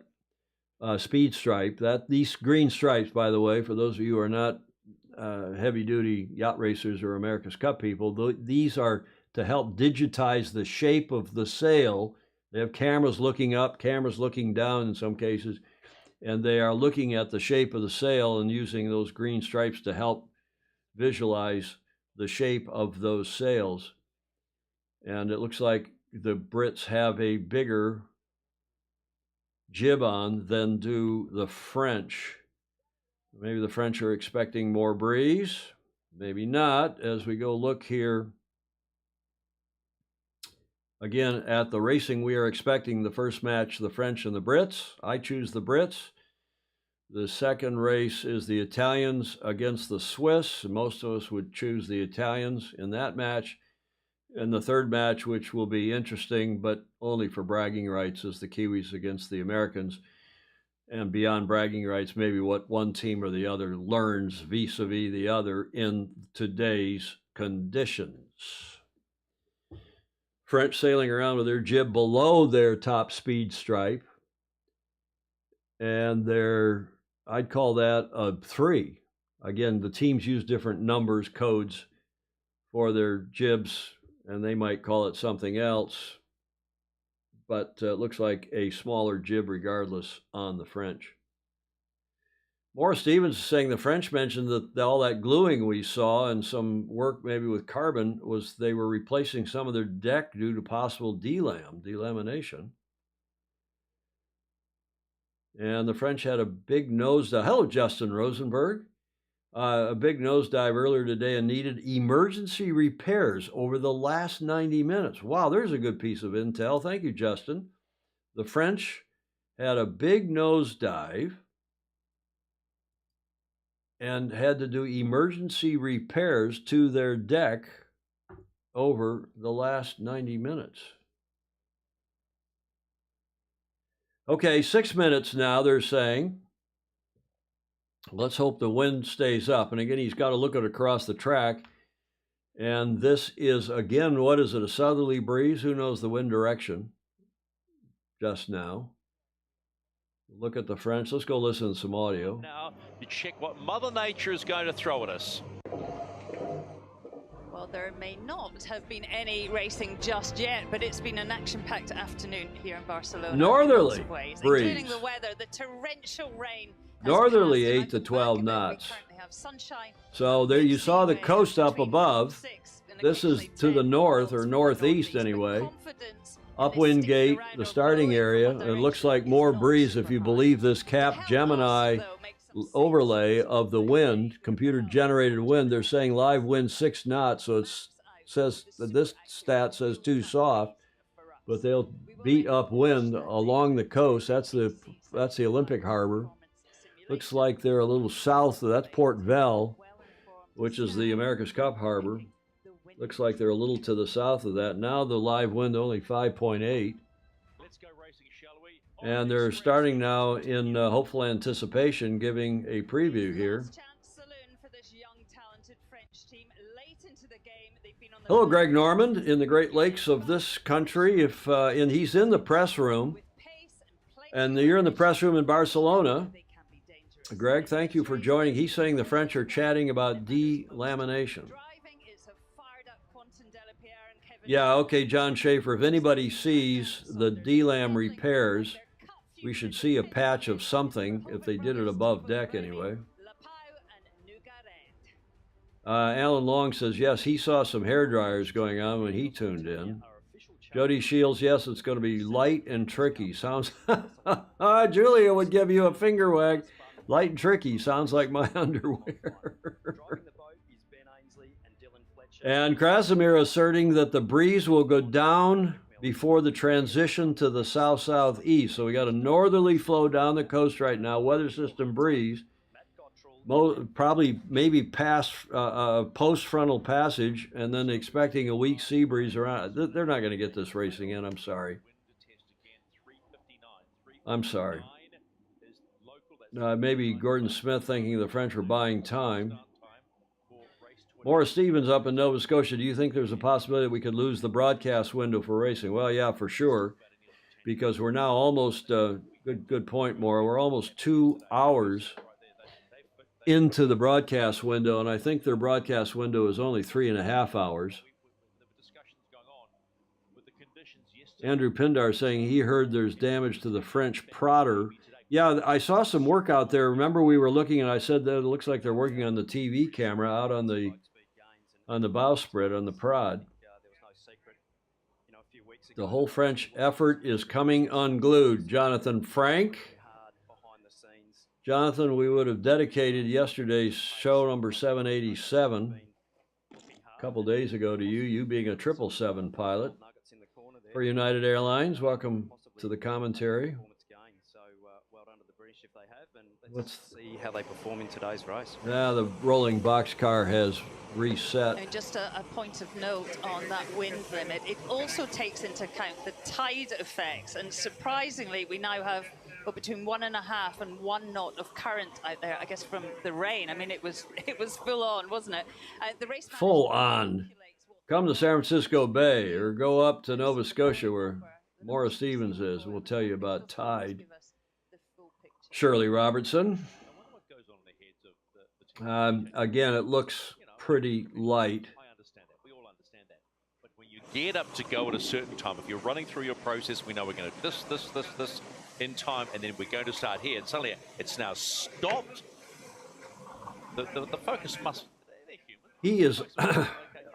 speed stripe. These green stripes, by the way, for those of you who are not heavy-duty yacht racers or America's Cup people, these are to help digitize the shape of the sail. They have cameras looking up, cameras looking down in some cases, and they are looking at the shape of the sail and using those green stripes to help visualize the shape of those sails. And it looks like the Brits have a bigger jib on than do the French. Maybe the French are expecting more breeze. Maybe not. As we go look here, again, at the racing, we are expecting the first match, the French and the Brits. I choose the Brits. The second race is the Italians against the Swiss. Most of us would choose the Italians in that match. And the third match, which will be interesting, but only for bragging rights, is the Kiwis against the Americans. And beyond bragging rights, maybe what one team or the other learns vis-a-vis the other in today's conditions. French sailing around with their jib below their top speed stripe. And I'd call that a 3. Again, the teams use different numbers, codes for their jibs, and they might call it something else, but it looks like a smaller jib regardless on the French. Morris Stevens is saying the French mentioned that all that gluing we saw and some work maybe with carbon was they were replacing some of their deck due to possible delamination. And the French had a big nosedive. Hello, Justin Rosenberg. A big nosedive earlier today and needed emergency repairs over the last 90 minutes. Wow, there's a good piece of intel. Thank you, Justin. The French had a big nosedive and had to do emergency repairs to their deck over the last 90 minutes. Okay, 6 minutes now, they're saying. Let's hope the wind stays up. And again, he's got to look at across the track. And this is, again, what is it, a southerly breeze? Who knows the wind direction just now? Look at the French. Let's go listen to some audio. Now, you check what Mother Nature is going to throw at us. Well, there may not have been any racing just yet, but it's been an action-packed afternoon here in Barcelona. Northerly ways, breeze. Including the weather, the torrential rain. Northerly 8 to 12 knots. So there you saw the coast up above. This is to the north or northeast anyway. Upwind gate, the starting area. It looks like more breeze if you believe this Cap Gemini overlay of the wind, computer generated wind. They're saying live wind 6 knots, so it says that this stat says too soft, but they'll beat up wind along the coast. That's the Olympic Harbor. Looks like they're a little south of that's Port Vell, which is the America's Cup Harbor. Looks like they're a little to the south of that. Now the live wind only 5.8. And they're starting now in hopeful anticipation, giving a preview here. Hello, Greg Normand in the Great Lakes of this country. And he's in the press room, and you're in the press room in Barcelona. Greg, thank you for joining. He's saying the French are chatting about delamination. Yeah, okay, John Schaefer. If anybody sees the delam repairs, we should see a patch of something, if they did it above deck anyway. Alan Long says, yes, he saw some hair dryers going on when he tuned in. Jody Shields, yes, it's going to be light and tricky. Sounds... Julia would give you a finger wag. Light and tricky sounds like my underwear. And Krasimir asserting that the breeze will go down before the transition to the south-southeast. So we got a northerly flow down the coast right now, weather system breeze. Probably maybe past post-frontal passage, and then expecting a weak sea breeze around. They're not going to get this racing in. I'm sorry. I'm sorry. Maybe Gordon Smith thinking the French were buying time. Morris Stevens up in Nova Scotia, do you think there's a possibility that we could lose the broadcast window for racing? Well, yeah, for sure, because we're now almost, good point, Maura, we're almost 2 hours into the broadcast window, and I think their broadcast window is only 3.5 hours. Andrew Pindar saying he heard there's damage to the French prodder. Yeah, I saw some work out there. Remember, we were looking, and I said that it looks like they're working on the TV camera out on the bowsprit, on the prod. The whole French effort is coming unglued. Jonathan Frank. Jonathan, we would have dedicated yesterday's show number 787 a couple days ago to you, you being a 777 pilot for United Airlines. Welcome to the commentary. Let's see how they perform in today's race. Yeah, the rolling boxcar has reset. And just a point of note on that wind limit, it also takes into account the tide effects, and surprisingly we now have between 1.5 and 1 knot of current out there, I guess from the rain. I mean, it was full on, wasn't it? The race full on. Come to San Francisco Bay or go up to Nova Scotia where Morris Stevens is. We'll tell you about tide. Shirley Robertson. Again, it looks pretty light. I understand that. We all understand that. But when you get up to go at a certain time, if you're running through your process, we know we're going to this in time, and then we're going to start here. And suddenly it's now stopped. The focus must... He is...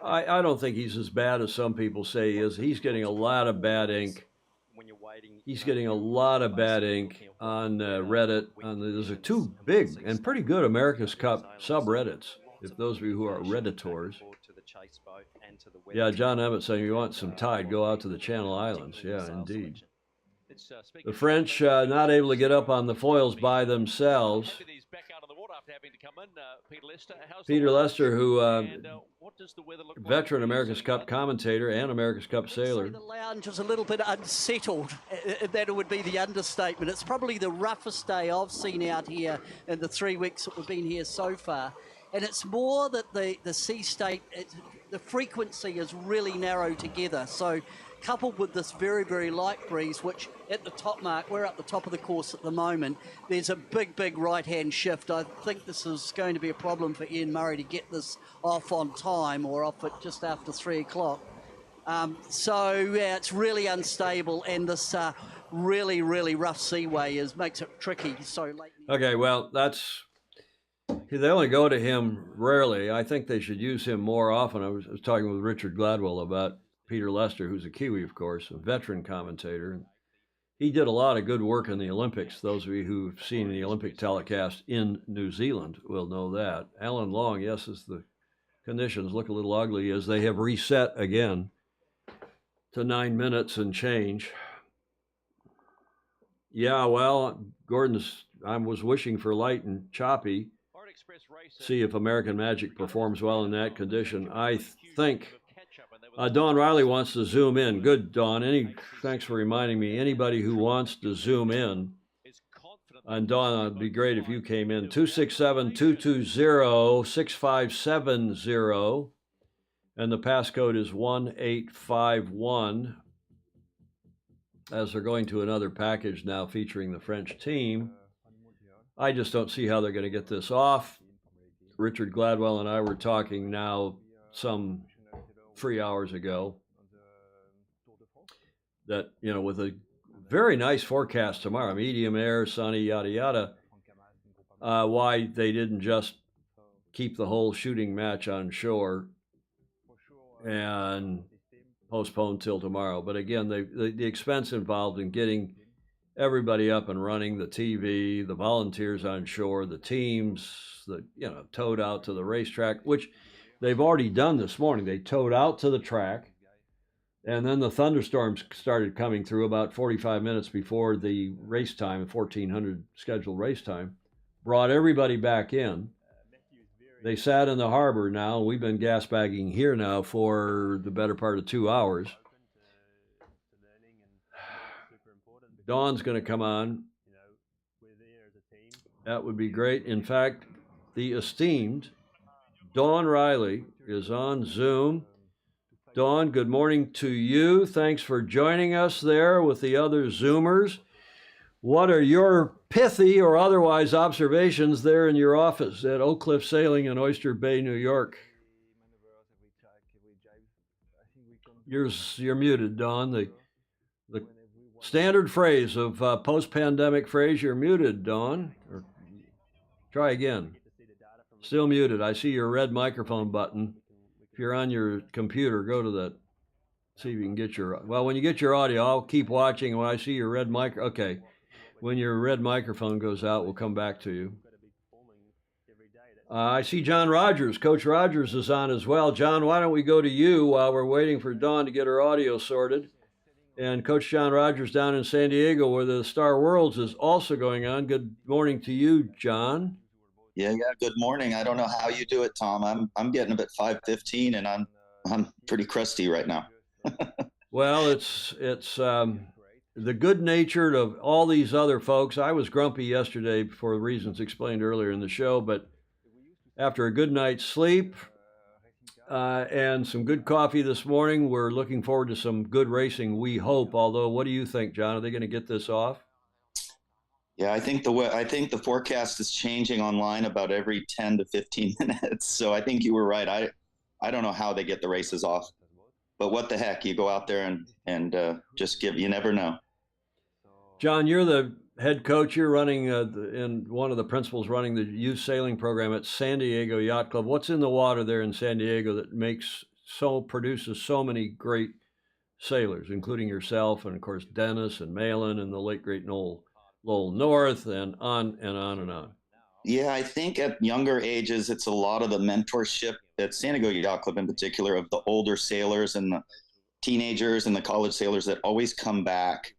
I don't think he's as bad as some people say he is. He's getting a lot of bad ink. He's getting a lot of bad ink on Reddit. There's a 2 big and pretty good America's Cup subreddits, if those of you who are Redditors. Yeah, John Emmett saying you want some tide, go out to the Channel Islands. Yeah, indeed. The French not able to get up on the foils by themselves. Peter Lester, who veteran America's Cup commentator and America's Cup sailor. The lounge was a little bit unsettled. That would be the understatement. It's probably the roughest day I've seen out here in the 3 weeks that we've been here so far. And it's more that the sea state, the frequency is really narrow together. So coupled with this very, very light breeze, which at the top mark, we're at the top of the course at the moment, there's a big, big right-hand shift. I think this is going to be a problem for Ian Murray to get this off on time or off at just after 3 o'clock. So, yeah, it's really unstable, and this really, really rough seaway makes it tricky so late. Okay, well, they only go to him rarely. I think they should use him more often. I was talking with Richard Gladwell about Peter Lester, who's a Kiwi, of course, a veteran commentator. He did a lot of good work in the Olympics. Those of you who've seen the Olympic telecast in New Zealand will know that. Alan Long, yes, as the conditions look a little ugly, as they have reset again to 9 minutes and change. Yeah, well, I was wishing for light and choppy. See if American Magic performs well in that condition. I think Dawn Riley wants to zoom in. Good, Dawn. Thanks for reminding me. Anybody who wants to zoom in, and Dawn, it'd be great if you came in. 267-220-6570, and the passcode is 1851. As they're going to another package now featuring the French team. I just don't see how they're going to get this off. Richard Gladwell and I were talking now some 3 hours ago that, with a very nice forecast tomorrow, medium air, sunny, yada, yada, why they didn't just keep the whole shooting match on shore and postpone till tomorrow. But again, the expense involved in getting everybody up and running, the TV, the volunteers on shore, the teams, towed out to the racetrack, which they've already done this morning. They towed out to the track, and then the thunderstorms started coming through about 45 minutes before the race time, 1400 scheduled race time, brought everybody back in. They sat in the harbor now. We've been gas bagging here now for the better part of 2 hours. Dawn's going to come on. That would be great. In fact, the esteemed Dawn Riley is on Zoom. Dawn, good morning to you. Thanks for joining us there with the other Zoomers. What are your pithy or otherwise observations there in your office at Oak Cliff Sailing in Oyster Bay, New York? You're muted, Dawn. The standard phrase of post-pandemic phrase, you're muted, Dawn. Or try again. Still muted. I see your red microphone button. If you're on your computer, go to that. See if you can get your... Well, when you get your audio, I'll keep watching. When I see your red mic... Okay. When your red microphone goes out, we'll come back to you. I see John Rogers. Coach Rogers is on as well. John, why don't we go to you while we're waiting for Dawn to get her audio sorted. And Coach John Rogers down in San Diego, where the Star Worlds is also going on. Good morning to you, John. Yeah. Good morning. I don't know how you do it, Tom. I'm getting up at 5:15, and I'm pretty crusty right now. Well, it's the good natured of all these other folks. I was grumpy yesterday for reasons explained earlier in the show, but after a good night's sleep and some good coffee this morning, we're looking forward to some good racing, we hope. Although, what do you think, John? Are they going to get this off? Yeah, I think the forecast is changing online about every 10 to 15 minutes. So I think you were right. I don't know how they get the races off, but what the heck, you go out there and just you never know. John, you're the head coach. You're running and one of the principals running the youth sailing program at San Diego Yacht Club. What's in the water there in San Diego that produces so many great sailors, including yourself and of course Dennis and Malin and the late great Lowell North and on and on and on? Yeah, I think at younger ages, it's a lot of the mentorship at San Diego Yacht Club in particular of the older sailors and the teenagers and the college sailors that always come back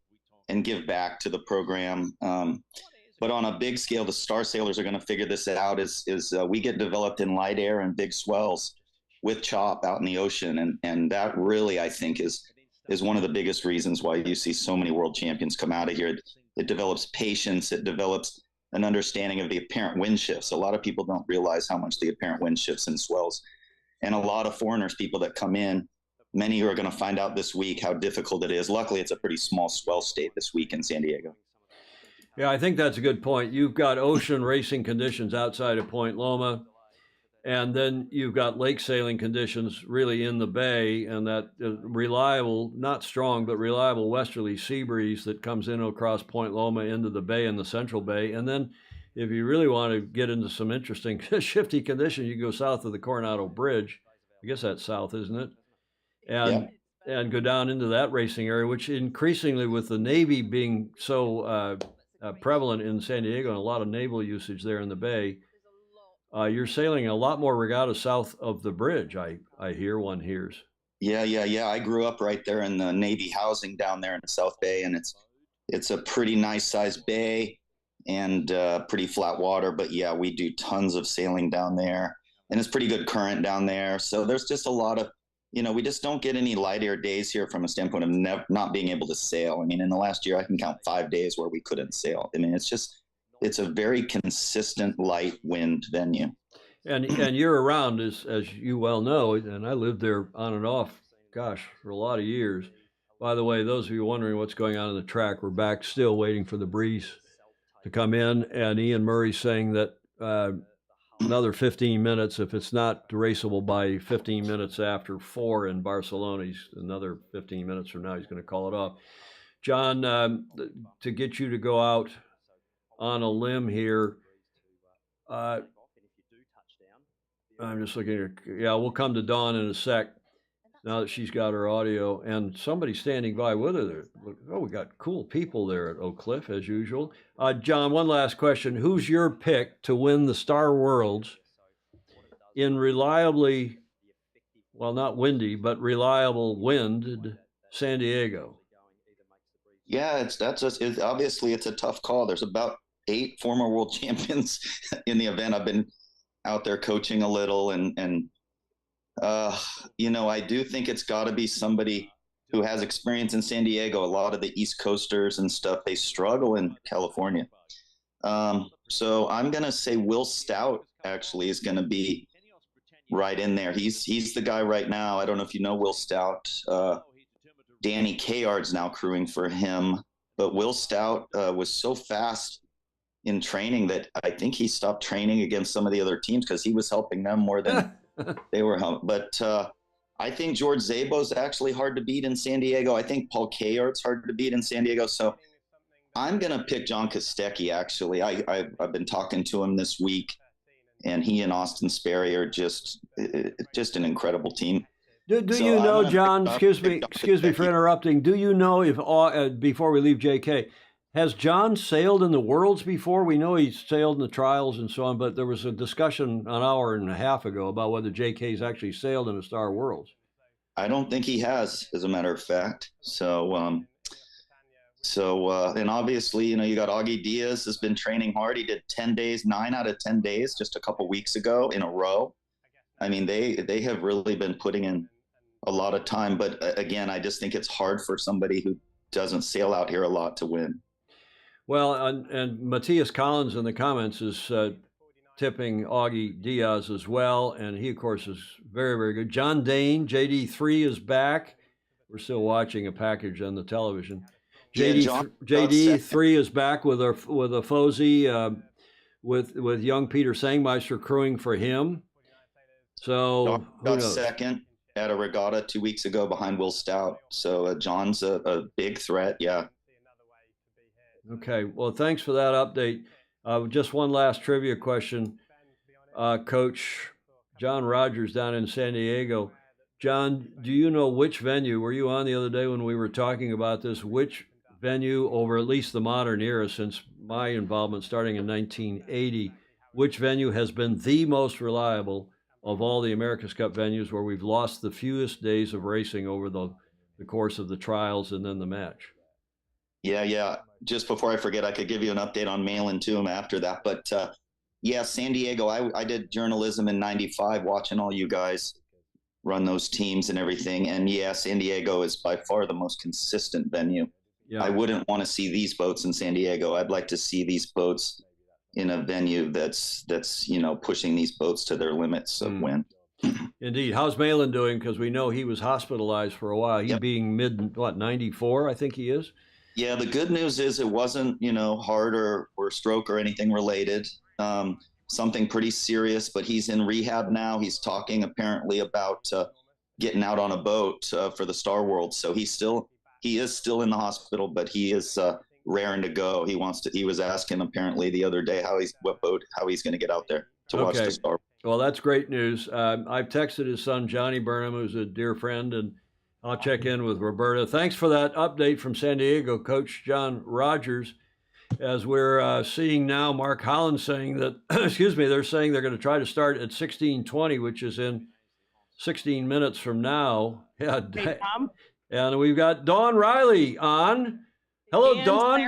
and give back to the program. But on a big scale, the star sailors are going to figure this out is we get developed in light air and big swells with chop out in the ocean. And that really, I think, is one of the biggest reasons why you see so many world champions come out of here. It develops patience. It develops an understanding of the apparent wind shifts. A lot of people don't realize how much the apparent wind shifts in swells. And a lot of foreigners, people that come in, many who are going to find out this week how difficult it is. Luckily, it's a pretty small swell state this week in San Diego. Yeah, I think that's a good point. You've got ocean racing conditions outside of Point Loma, and then you've got lake sailing conditions really in the bay, and that reliable, not strong, but reliable westerly sea breeze that comes in across Point Loma into the bay and the Central Bay. And then if you really want to get into some interesting shifty conditions, you go south of the Coronado Bridge. I guess that's south, isn't it? And go down into that racing area, which increasingly with the Navy being so prevalent in San Diego and a lot of naval usage there in the bay, you're sailing a lot more regatta south of the bridge, I one hears. Yeah. I grew up right there in the Navy housing down there in the South Bay, and it's a pretty nice sized bay and pretty flat water. But yeah, we do tons of sailing down there, and it's pretty good current down there. So there's just a lot of, we just don't get any light air days here from a standpoint of not being able to sail. I mean, in the last year, I can count 5 days where we couldn't sail. I mean, it's a very consistent light wind venue. And year around, as you well know, and I lived there on and off, for a lot of years. By the way, those of you wondering what's going on in the track, we're back still waiting for the breeze to come in. And Ian Murray saying that another 15 minutes, if it's not raceable by 15 minutes after 4 in Barcelona, another 15 minutes from now, he's going to call it off. John, to get you to go out on a limb here, I'm just looking at, we'll come to Dawn in a sec. now that she's got her audio, and somebody standing by with her there. Oh, we got cool people there at Oak Cliff, as usual. John, one last question. Who's your pick to win the Star Worlds in reliably, well, not windy, but reliable winded San Diego? Yeah, obviously it's a tough call. There's about 8 former world champions in the event. I've been out there coaching a little, and I do think it's got to be somebody who has experience in San Diego. A lot of the East Coasters and stuff, they struggle in California. So I'm gonna say Will Stout actually is gonna be right in there. He's the guy right now. I don't know if you know Will Stout. Danny Kayard's now crewing for him, but Will Stout was so fast in training that I think he stopped training against some of the other teams because he was helping them more than they were helping. But I think George Zabo's actually hard to beat in San Diego. I think Paul Kayard's hard to beat in San Diego. So I'm going to pick John Kostecki, actually. I've been talking to him this week, and he and Austin Sperry are just an incredible team. Do you know, John, excuse me for interrupting. Do you know if, before we leave JK, has John sailed in the Worlds before? We know he's sailed in the trials and so on, but there was a discussion an hour and a half ago about whether JK's actually sailed in the Star Worlds. I don't think he has, as a matter of fact. So, and obviously, you got Augie Diaz has been training hard. He did 10 days, 9 out of 10 days, just a couple weeks ago in a row. I mean, they have really been putting in a lot of time. But again, I just think it's hard for somebody who doesn't sail out here a lot to win. Well, and Matthias Collins in the comments is tipping Augie Diaz as well, and he, of course, is very, very good. John Dane, JD3 is back. We're still watching a package on the television. JD3 is back with a Fozy, with young Peter Sangmeister crewing for him. So got second at a regatta 2 weeks ago behind Will Stout. So John's a big threat. Yeah. Okay. Well, thanks for that update. Just one last trivia question. Coach John Rogers down in San Diego. John, do you know which venue, were you on the other day when we were talking about this, which venue over at least the modern era, since my involvement starting in 1980, which venue has been the most reliable of all the America's Cup venues where we've lost the fewest days of racing over the course of the trials and then the match? Yeah. Just before I forget, I could give you an update on Malin too after that. But San Diego, I did journalism in '95, watching all you guys run those teams and everything. And San Diego is by far the most consistent venue. Yeah. I wouldn't want to see these boats in San Diego. I'd like to see these boats in a venue that's pushing these boats to their limits of wind. Indeed. How's Malin doing? Because we know he was hospitalized for a while. He's being 94, I think he is. Yeah, the good news is it wasn't, heart or stroke or anything related. Something pretty serious, but he's in rehab now. He's talking apparently about getting out on a boat for the Star World. So he is still in the hospital, but he is raring to go. He was asking apparently the other day how he's going to get out there to watch the Star World. Well, that's great news. I've texted his son, Johnny Burnham, who's a dear friend, and I'll check in with Roberta. Thanks for that update from San Diego, Coach John Rogers. As we're seeing now, Mark Holland saying that, they're saying they're going to try to start at 16:20, which is in 16 minutes from now. Yeah. Hey, Tom. And we've got Dawn Riley on. Hello, Dawn.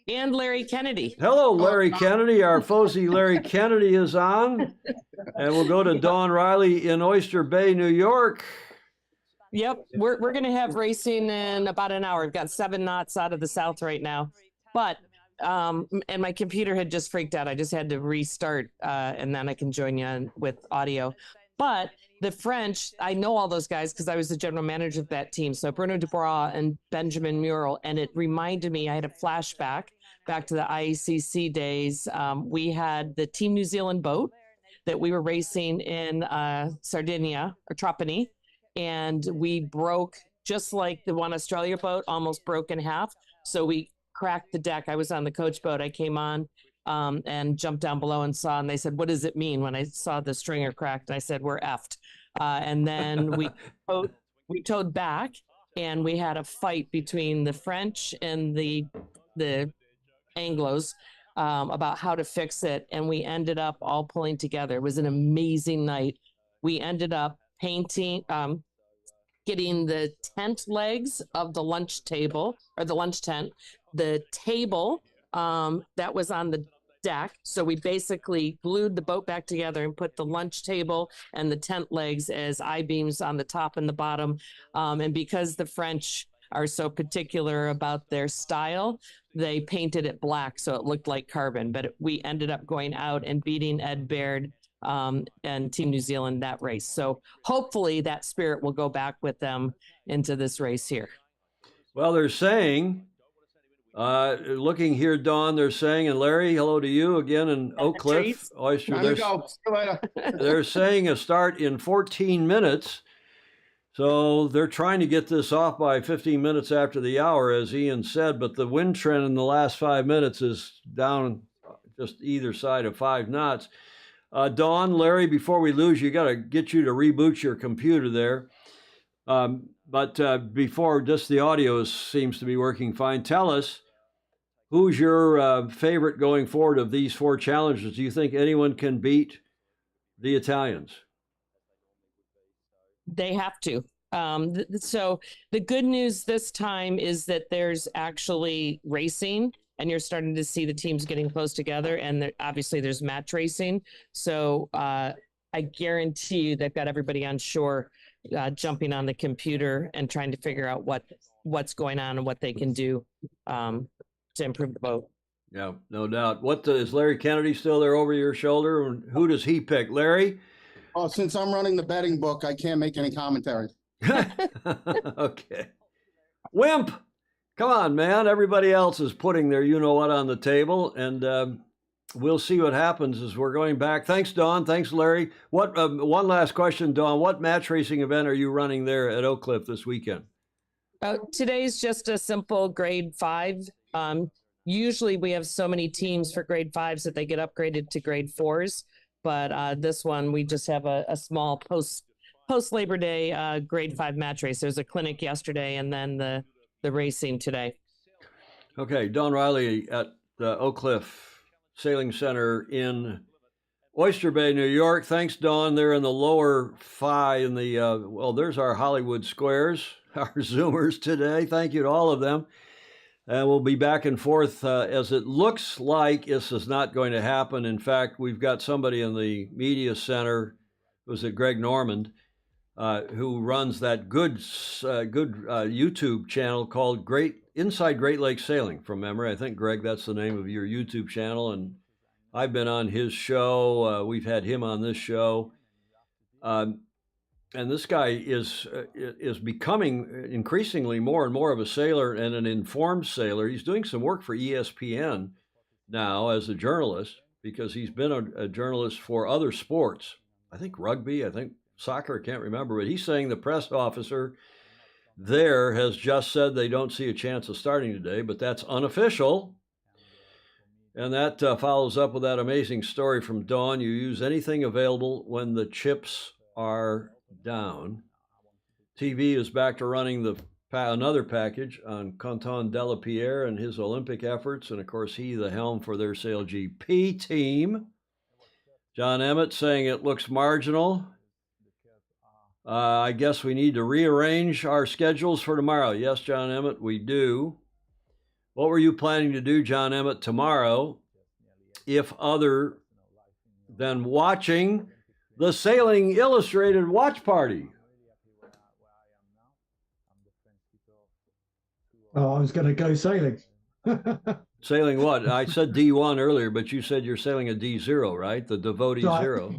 Larry Kennedy. Hello, Larry Kennedy. Our Fozy Larry Kennedy is on. And we'll go to Dawn Riley in Oyster Bay, New York. Yep, we're going to have racing in about an hour. We've got 7 knots out of the south right now. But, and my computer had just freaked out. I just had to restart, and then I can join you on with audio. But the French, I know all those guys because I was the general manager of that team. So Bruno Dubois and Benjamin Murel. And it reminded me, I had a flashback back to the IACC days. We had the Team New Zealand boat that we were racing in Sardinia, or Trapani. And we broke, just like the One Australia boat, almost broke in half. So we cracked the deck. I was on the coach boat. I came on and jumped down below and saw, and they said, what does it mean when I saw the stringer cracked? And I said, we're effed. And then we we towed back, and we had a fight between the French and the Anglos about how to fix it, and we ended up all pulling together. It was an amazing night. We ended up painting, getting the tent legs of the lunch table, or the lunch tent, the table that was on the deck. So we basically glued the boat back together and put the lunch table and the tent legs as I-beams on the top and the bottom. And because the French are so particular about their style, they painted it black so it looked like carbon. But we ended up going out and beating Ed Baird and Team New Zealand that race. So hopefully that spirit will go back with them into this race here. Well, they're saying, looking here, Dawn, they're saying, and Larry, hello to you again in Oak Cliff, Oyster. Time to go. See you later. They're saying a start in 14 minutes. So they're trying to get this off by 15 minutes after the hour, as Ian said, but the wind trend in the last 5 minutes is down just either side of 5 knots. Dawn, Larry, before we lose you, got to get you to reboot your computer there. But before, just the audio seems to be working fine. Tell us, who's your favorite going forward of these 4 challenges? Do you think anyone can beat the Italians? They have to. So the good news this time is that there's actually racing, and you're starting to see the teams getting close together, and obviously there's match racing. So I guarantee you they've got everybody on shore jumping on the computer and trying to figure out what's going on and what they can do to improve the boat. Yeah, no doubt. Is Larry Kennedy still there over your shoulder? And who does he pick? Larry? Oh, since I'm running the betting book, I can't make any commentary. Okay. Wimp, come on, man. Everybody else is putting their you-know-what on the table, and we'll see what happens as we're going back. Thanks, Dawn. Thanks, Larry. One last question, Dawn. What match racing event are you running there at Oak Cliff this weekend? Today's just a simple grade 5. Usually we have so many teams for grade 5s that they get upgraded to grade 4s. But this one, we just have a small post Labor Day grade 5 match race. There's a clinic yesterday and then the racing today. Okay, Dawn Riley at the Oak Cliff Sailing Center in Oyster Bay, New York. Thanks, Dawn. They're in the lower 5 in the, there's our Hollywood Squares, our Zoomers today. Thank you to all of them. And we'll be back and forth as it looks like this is not going to happen. In fact, we've got somebody in the media center, was it Greg Normand, who runs that good YouTube channel called Inside Great Lakes Sailing from memory. I think, Greg, that's the name of your YouTube channel. And I've been on his show. We've had him on this show. And this guy is becoming increasingly more and more of a sailor and an informed sailor. He's doing some work for ESPN now as a journalist because he's been a journalist for other sports. I think rugby, I think soccer, I can't remember. But he's saying the press officer there has just said they don't see a chance of starting today, but that's unofficial. And that follows up with that amazing story from Dawn. You use anything available when the chips are down. TV is back to running another package on Quentin Delapierre and his Olympic efforts, and of course he the helm for their Sail GP team. John Emmett saying it looks marginal. I guess we need to rearrange our schedules for tomorrow. Yes, John Emmett, we do. What were you planning to do, John Emmett, tomorrow, if other than watching the Sailing Illustrated watch party? Oh, I was going to go sailing. Sailing what? I said D1 earlier, but you said you're sailing a D0, right? The Devotee Zero.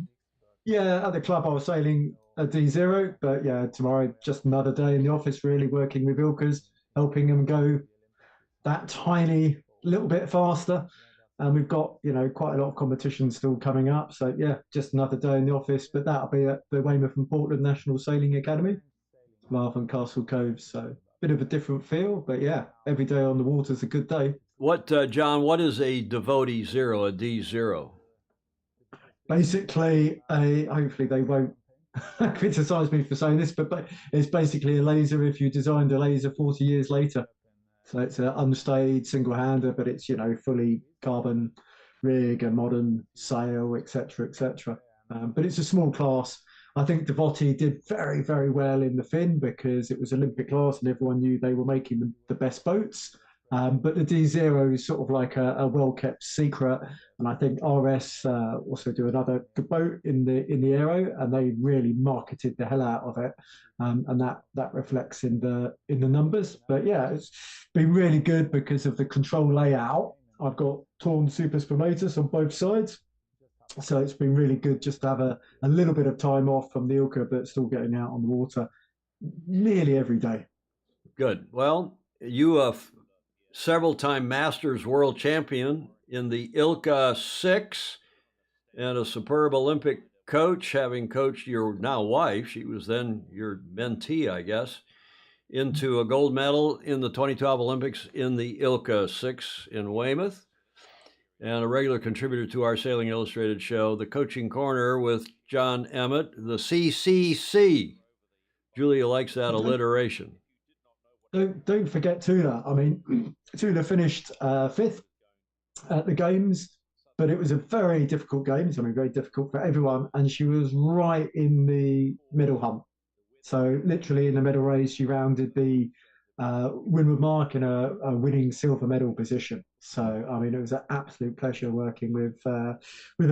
Yeah, at the club I was sailing a D0, but yeah, tomorrow just another day in the office, really working with Ilkers, helping them go that tiny little bit faster. And we've got, quite a lot of competition still coming up. So yeah, just another day in the office, but that'll be at the Weymouth and Portland National Sailing Academy, Marth and Castle Cove. So bit of a different feel, but yeah, every day on the water's a good day. What, John, what is a Devotee Zero, a D0? Basically, hopefully they won't criticize me for saying this, but it's basically a laser if you designed a laser 40 years later. So it's an unstayed single-hander, but it's, fully carbon rig, a modern sail, etc., etc. But it's a small class. I think Devotti did very, very well in the Finn because it was Olympic class and everyone knew they were making the best boats. But the D0 is sort of like a well-kept secret, and I think RS also do another good boat in the Aero, and they really marketed the hell out of it, and that reflects in the numbers. But yeah, it's been really good because of the control layout. I've got torn super spermatus on both sides, so it's been really good just to have a little bit of time off from the Ilka, but still getting out on the water nearly every day. Good. Well, you several-time Masters world champion in the Ilka 6 and a superb Olympic coach, having coached your now wife, she was then your mentee, I guess, into a gold medal in the 2012 Olympics in the Ilka 6 in Weymouth, and a regular contributor to our Sailing Illustrated show, The Coaching Corner with John Emmett, the CCC. Julia likes that alliteration. Don't forget Tuna. I mean, Tuna finished 5th at the games, but it was a very difficult game. I mean, very difficult for everyone, and she was right in the middle hump. So literally in the medal race, she rounded the windward mark in a winning silver medal position. So I mean, it was an absolute pleasure working with a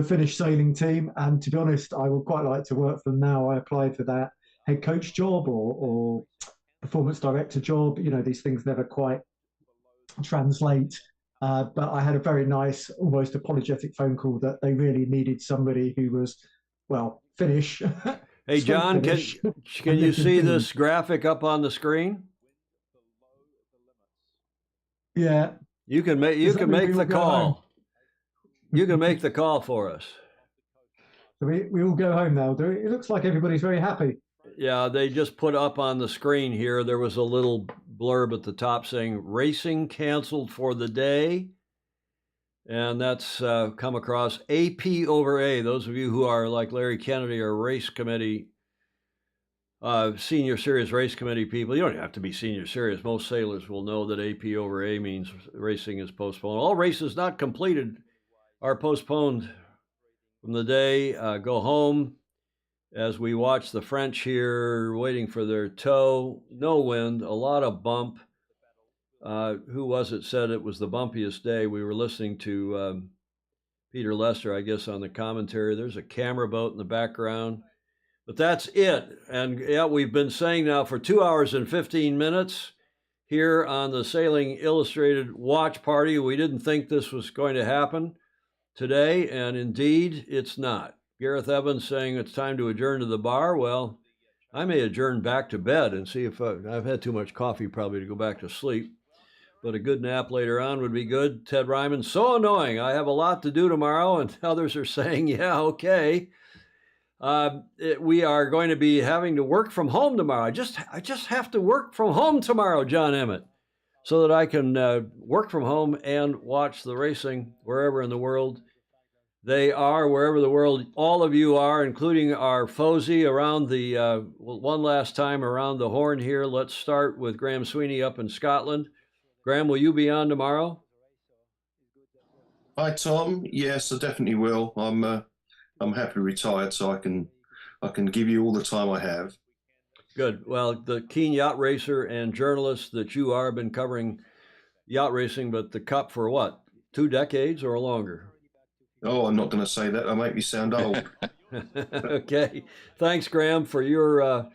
Finnish sailing team. And to be honest, I would quite like to work for them now. I applied for that head coach job or performance director job. These things never quite translate. But I had a very nice, almost apologetic phone call that they really needed somebody who was, well, Finnish. Hey, John, can you see this graphic up on the screen? Yeah. You can make the call. You can make the call for us. So we all go home now. It looks like everybody's very happy. Yeah, they just put up on the screen here, there was a little blurb at the top saying racing canceled for the day. And that's come across AP over A. Those of you who are like Larry Kennedy or race committee, senior series race committee people, you don't have to be senior series. Most sailors will know that AP over A means racing is postponed. All races not completed are postponed from the day. Go home. As we watch the French here waiting for their tow, no wind, a lot of bump. Who was it said it was the bumpiest day? We were listening to Peter Lester, I guess, on the commentary. There's a camera boat in the background, but that's it. And yeah, we've been saying now for 2 hours and 15 minutes here on the Sailing Illustrated watch party. We didn't think this was going to happen today, and indeed it's not. Gareth Evans saying it's time to adjourn to the bar. Well, I may adjourn back to bed and see if I've had too much coffee probably to go back to sleep. But a good nap later on would be good. Ted Ryman, so annoying. I have a lot to do tomorrow, and others are saying, yeah, okay. We are going to be having to work from home tomorrow. I just have to work from home tomorrow, John Emmett, so that I can work from home and watch the racing wherever in the world they are, wherever the world all of you are, including our Fozy around the, one last time around the horn here. Let's start with Graham Sweeney up in Scotland. Graham, will you be on tomorrow? Hi, Tom. Yes, I definitely will. I'm happily retired, so I can give you all the time I have. Good. Well, the keen yacht racer and journalist that you are, been covering yacht racing, but the Cup for what, 2 decades or longer? Oh, I'm not going to say that. That'll make me sound old. Okay. Thanks, Graham, for your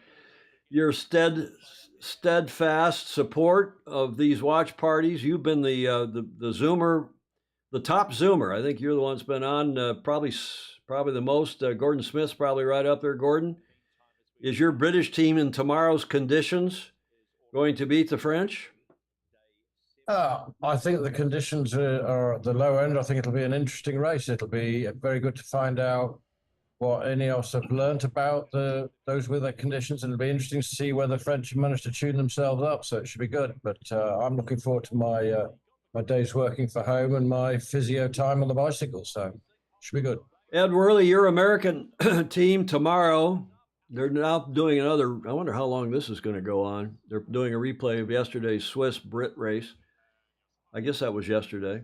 steadfast support of these watch parties. You've been the Zoomer, the top Zoomer. I think you're the one that's been on probably the most. Gordon Smith's probably right up there. Gordon, is your British team in tomorrow's conditions going to beat the French? I think the conditions are at the low end. I think it'll be an interesting race. It'll be very good to find out what Ineos have learnt about those weather conditions, and it'll be interesting to see whether the French have managed to tune themselves up. So it should be good. But I'm looking forward to my days working for home and my physio time on the bicycle. So it should be good. Ed Worley, your American team tomorrow They're now doing another. I wonder how long this is going to go on. They're doing a replay of yesterday's Swiss Brit race. I guess that was yesterday.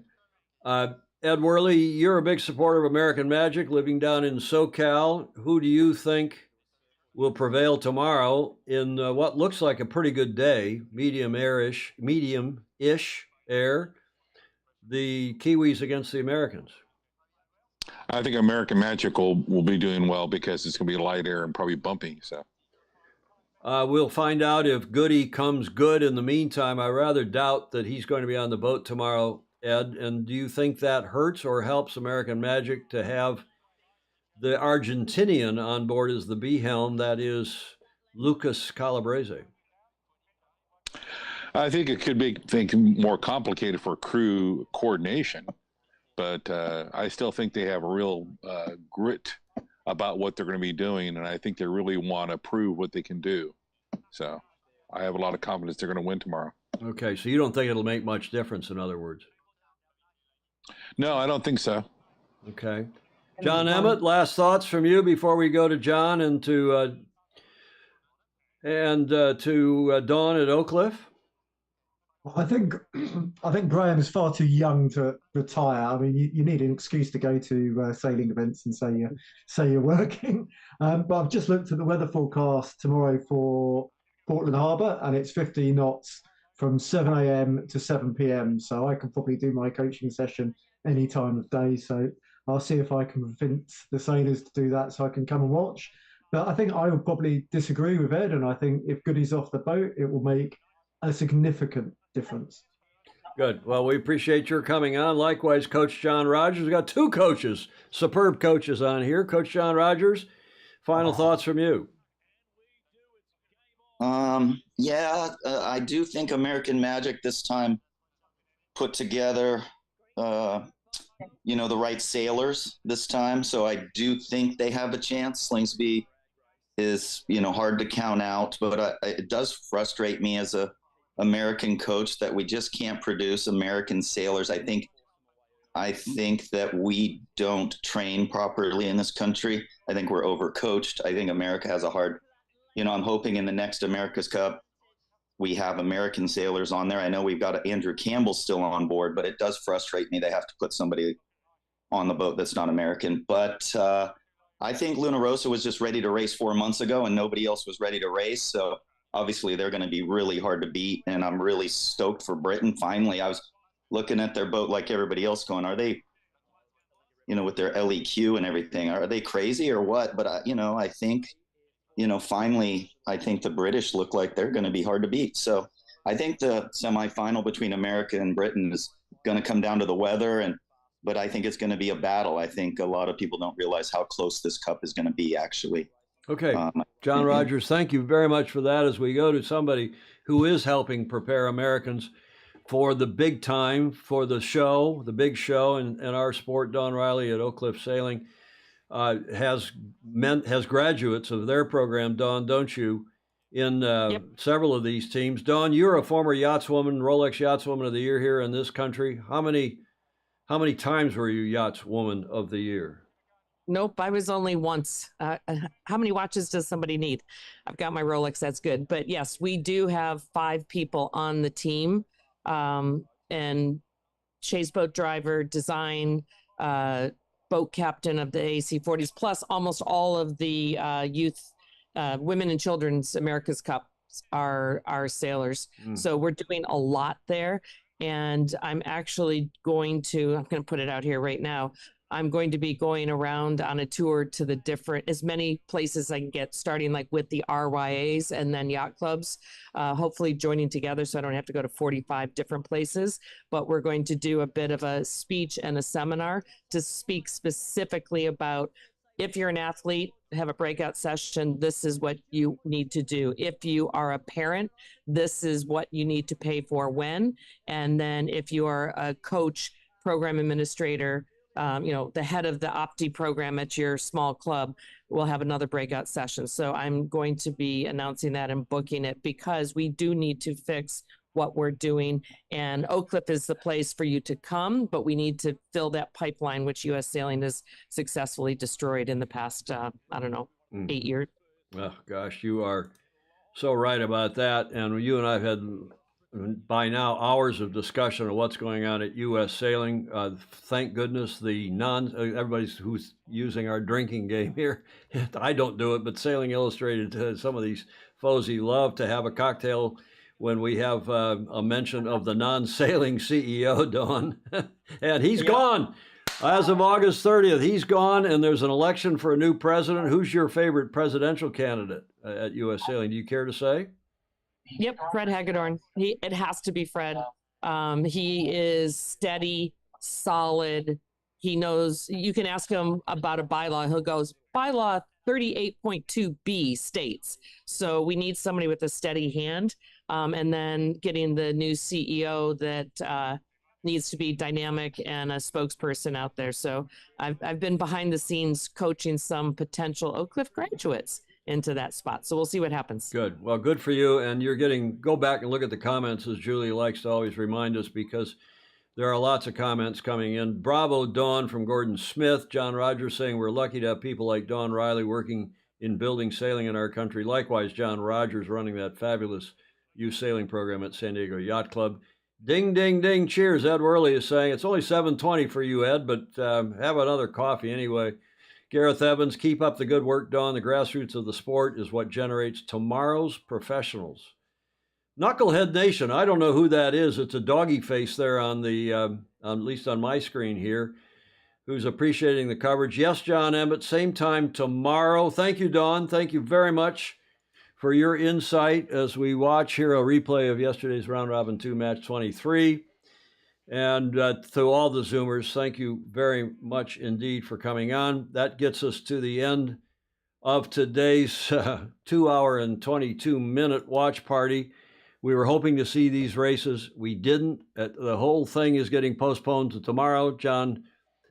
Ed Worley, you're a big supporter of American Magic, living down in SoCal. Who do you think will prevail tomorrow in what looks like a pretty good day, medium-ish air? The Kiwis against the Americans. I think American Magic will be doing well because it's going to be light air and probably bumpy. So we'll find out if Goody comes good in the meantime. I rather doubt that he's going to be on the boat tomorrow, Ed. And do you think that hurts or helps American Magic to have the Argentinian on board as the B helm? That is Lucas Calabrese. I think it could be more complicated for crew coordination. But I still think they have a real grit about what they're going to be doing, and I think they really want to prove what they can do. So I have a lot of confidence they're going to win tomorrow. Okay, so you don't think it'll make much difference, in other words? No, I don't think so. Okay. John Emmett, last thoughts from you before we go to John and to Dawn at Oak Cliff? I think Graham is far too young to retire. I mean, you need an excuse to go to sailing events and say you're working. But I've just looked at the weather forecast tomorrow for Portland Harbour, and it's 50 knots from 7 a.m. to 7 p.m. So I can probably do my coaching session any time of day. So I'll see if I can convince the sailors to do that so I can come and watch. But I think I would probably disagree with Ed, and I think if Goody's off the boat, it will make a significant difference. Good. Well, we appreciate your coming on. Likewise, Coach John Rogers. We've got two coaches, superb coaches on here. Coach John Rogers, final thoughts from you. I do think American Magic this time put together, the right sailors this time. So I do think they have a chance. Slingsby is, hard to count out, but it does frustrate me as a American coach that we just can't produce American sailors. I think that we don't train properly in this country. I think we're overcoached. I think America has a hard, I'm hoping in the next America's Cup, we have American sailors on there. I know we've got Andrew Campbell still on board, but it does frustrate me. They have to put somebody on the boat that's not American. But I think Luna Rosa was just ready to race 4 months ago and nobody else was ready to race. So obviously they're going to be really hard to beat. And I'm really stoked for Britain. Finally, I was looking at their boat like everybody else going, are they, with their LEQ and everything, are they crazy or what? But, I think, finally, I think the British look like they're going to be hard to beat. So I think the semifinal between America and Britain is going to come down to the weather. But I think it's going to be a battle. I think a lot of people don't realize how close this cup is going to be, actually. Okay. John Rogers, thank you very much for that. As we go to somebody who is helping prepare Americans for the big time, for the show, the big show in our sport, Don Riley at Oak Cliff Sailing has graduates of their program, Dawn, don't you, in several of these teams. Dawn, you're a former yachtswoman, Rolex Yachtswoman of the Year here in this country. How many times were you Yachtswoman of the Year? Nope, I was only once. How many watches does somebody need? I've got my Rolex, that's good. But yes, we do have 5 people on the team, and chase boat driver, design, boat captain of the AC40s, plus almost all of the youth, women and children's America's Cup are sailors. So we're doing a lot there. And I'm actually I'm going to put it out here right now. I'm going to be going around on a tour to as many places I can get, starting like with the RYAs and then yacht clubs, hopefully joining together so I don't have to go to 45 different places. But we're going to do a bit of a speech and a seminar to speak specifically about, if you're an athlete, have a breakout session, this is what you need to do. If you are a parent, this is what you need to pay for when. And then if you are a coach, program administrator, the head of the Opti program at your small club, will have another breakout session. So I'm going to be announcing that and booking it because we do need to fix what we're doing. And Oak Cliff is the place for you to come, but we need to fill that pipeline, which U.S. Sailing has successfully destroyed in the past, 8 years. Oh, gosh, you are so right about that. And you and I have had, by now, hours of discussion of what's going on at U.S. Sailing. Thank goodness everybody's who's using our drinking game here. I don't do it, but Sailing Illustrated, some of these fozy love to have a cocktail when we have a mention of the non-sailing CEO, Don. And he's gone. As of August 30th, he's gone, and there's an election for a new president. Who's your favorite presidential candidate at U.S. Sailing? Do you care to say? Yep, Fred Hagedorn. It has to be Fred. He is steady, solid. He knows. You can ask him about a bylaw. He'll go, bylaw 38.2B states. So we need somebody with a steady hand. And then getting the new CEO that needs to be dynamic and a spokesperson out there. So I've been behind the scenes coaching some potential Oak Cliff graduates into that spot. So we'll see what happens. Good. Well, good for you. And go back and look at the comments, as Julie likes to always remind us, because there are lots of comments coming in. Bravo, Dawn from Gordon Smith. John Rogers saying we're lucky to have people like Dawn Riley working in building sailing in our country. Likewise, John Rogers running that fabulous youth sailing program at San Diego Yacht Club. Ding, ding, ding. Cheers. Ed Worley is saying it's only 7:20 for you, Ed, but have another coffee anyway. Gareth Evans, keep up the good work, Don. The grassroots of the sport is what generates tomorrow's professionals. Knucklehead Nation, I don't know who that is. It's a doggy face there on the, at least on my screen here, who's appreciating the coverage. Yes, John Emmett, same time tomorrow. Thank you, Don. Thank you very much for your insight as we watch here a replay of yesterday's Round Robin 2 Match 23. And to all the Zoomers, thank you very much indeed for coming on. That gets us to the end of today's 2-hour and 22-minute watch party. We were hoping to see these races. We didn't. The whole thing is getting postponed to tomorrow. John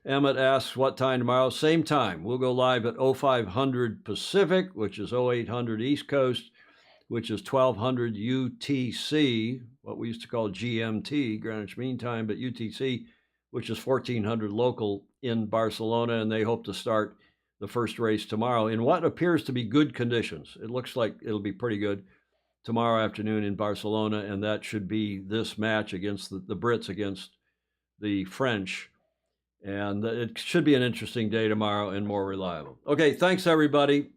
Emmett asks what time tomorrow. Same time. We'll go live at 0500 Pacific, which is 0800 East Coast, which is 1200 UTC, what we used to call GMT, Greenwich Mean Time, but UTC, which is 1400 local in Barcelona, and they hope to start the first race tomorrow in what appears to be good conditions. It looks like it'll be pretty good tomorrow afternoon in Barcelona, and that should be this match against the Brits against the French. And it should be an interesting day tomorrow and more reliable. Okay, thanks, everybody.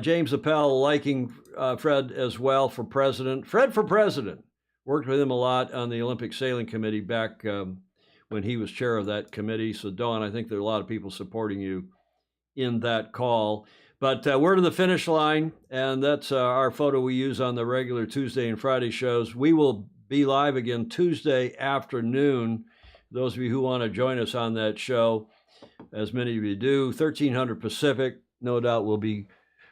James Appel liking Fred as well for president. Fred for president. Worked with him a lot on the Olympic Sailing Committee back when he was chair of that committee. So, Dawn, I think there are a lot of people supporting you in that call. But we're to the finish line, and that's our photo we use on the regular Tuesday and Friday shows. We will be live again Tuesday afternoon. Those of you who want to join us on that show, as many of you do, 1300 Pacific, no doubt will be,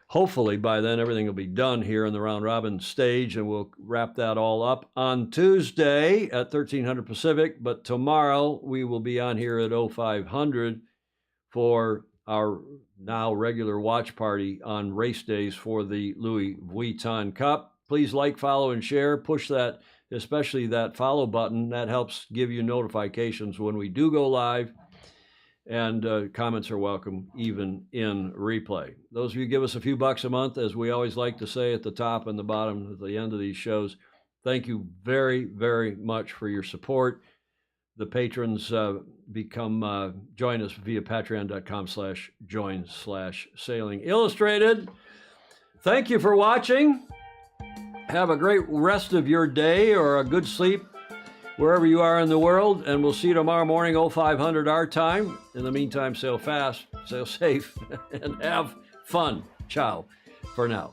hopefully by then everything will be done here in the round robin stage, and we'll wrap that all up on Tuesday at 1300 Pacific. But tomorrow we will be on here at 0500 for our now regular watch party on race days for the Louis Vuitton Cup. Please like, follow, and share. Push that, especially that follow button. That helps give you notifications when we do go live. And comments are welcome, even in replay. Those of you give us a few bucks a month, as we always like to say at the top and the bottom at the end of these shows. Thank you very, very much for your support. The patrons join us via patreon.com/join/sailing illustrated. Thank you for watching. Have a great rest of your day or a good sleep wherever you are in the world, and we'll see you tomorrow morning, 0500 our time. In the meantime, sail fast, sail safe, and have fun. Ciao for now.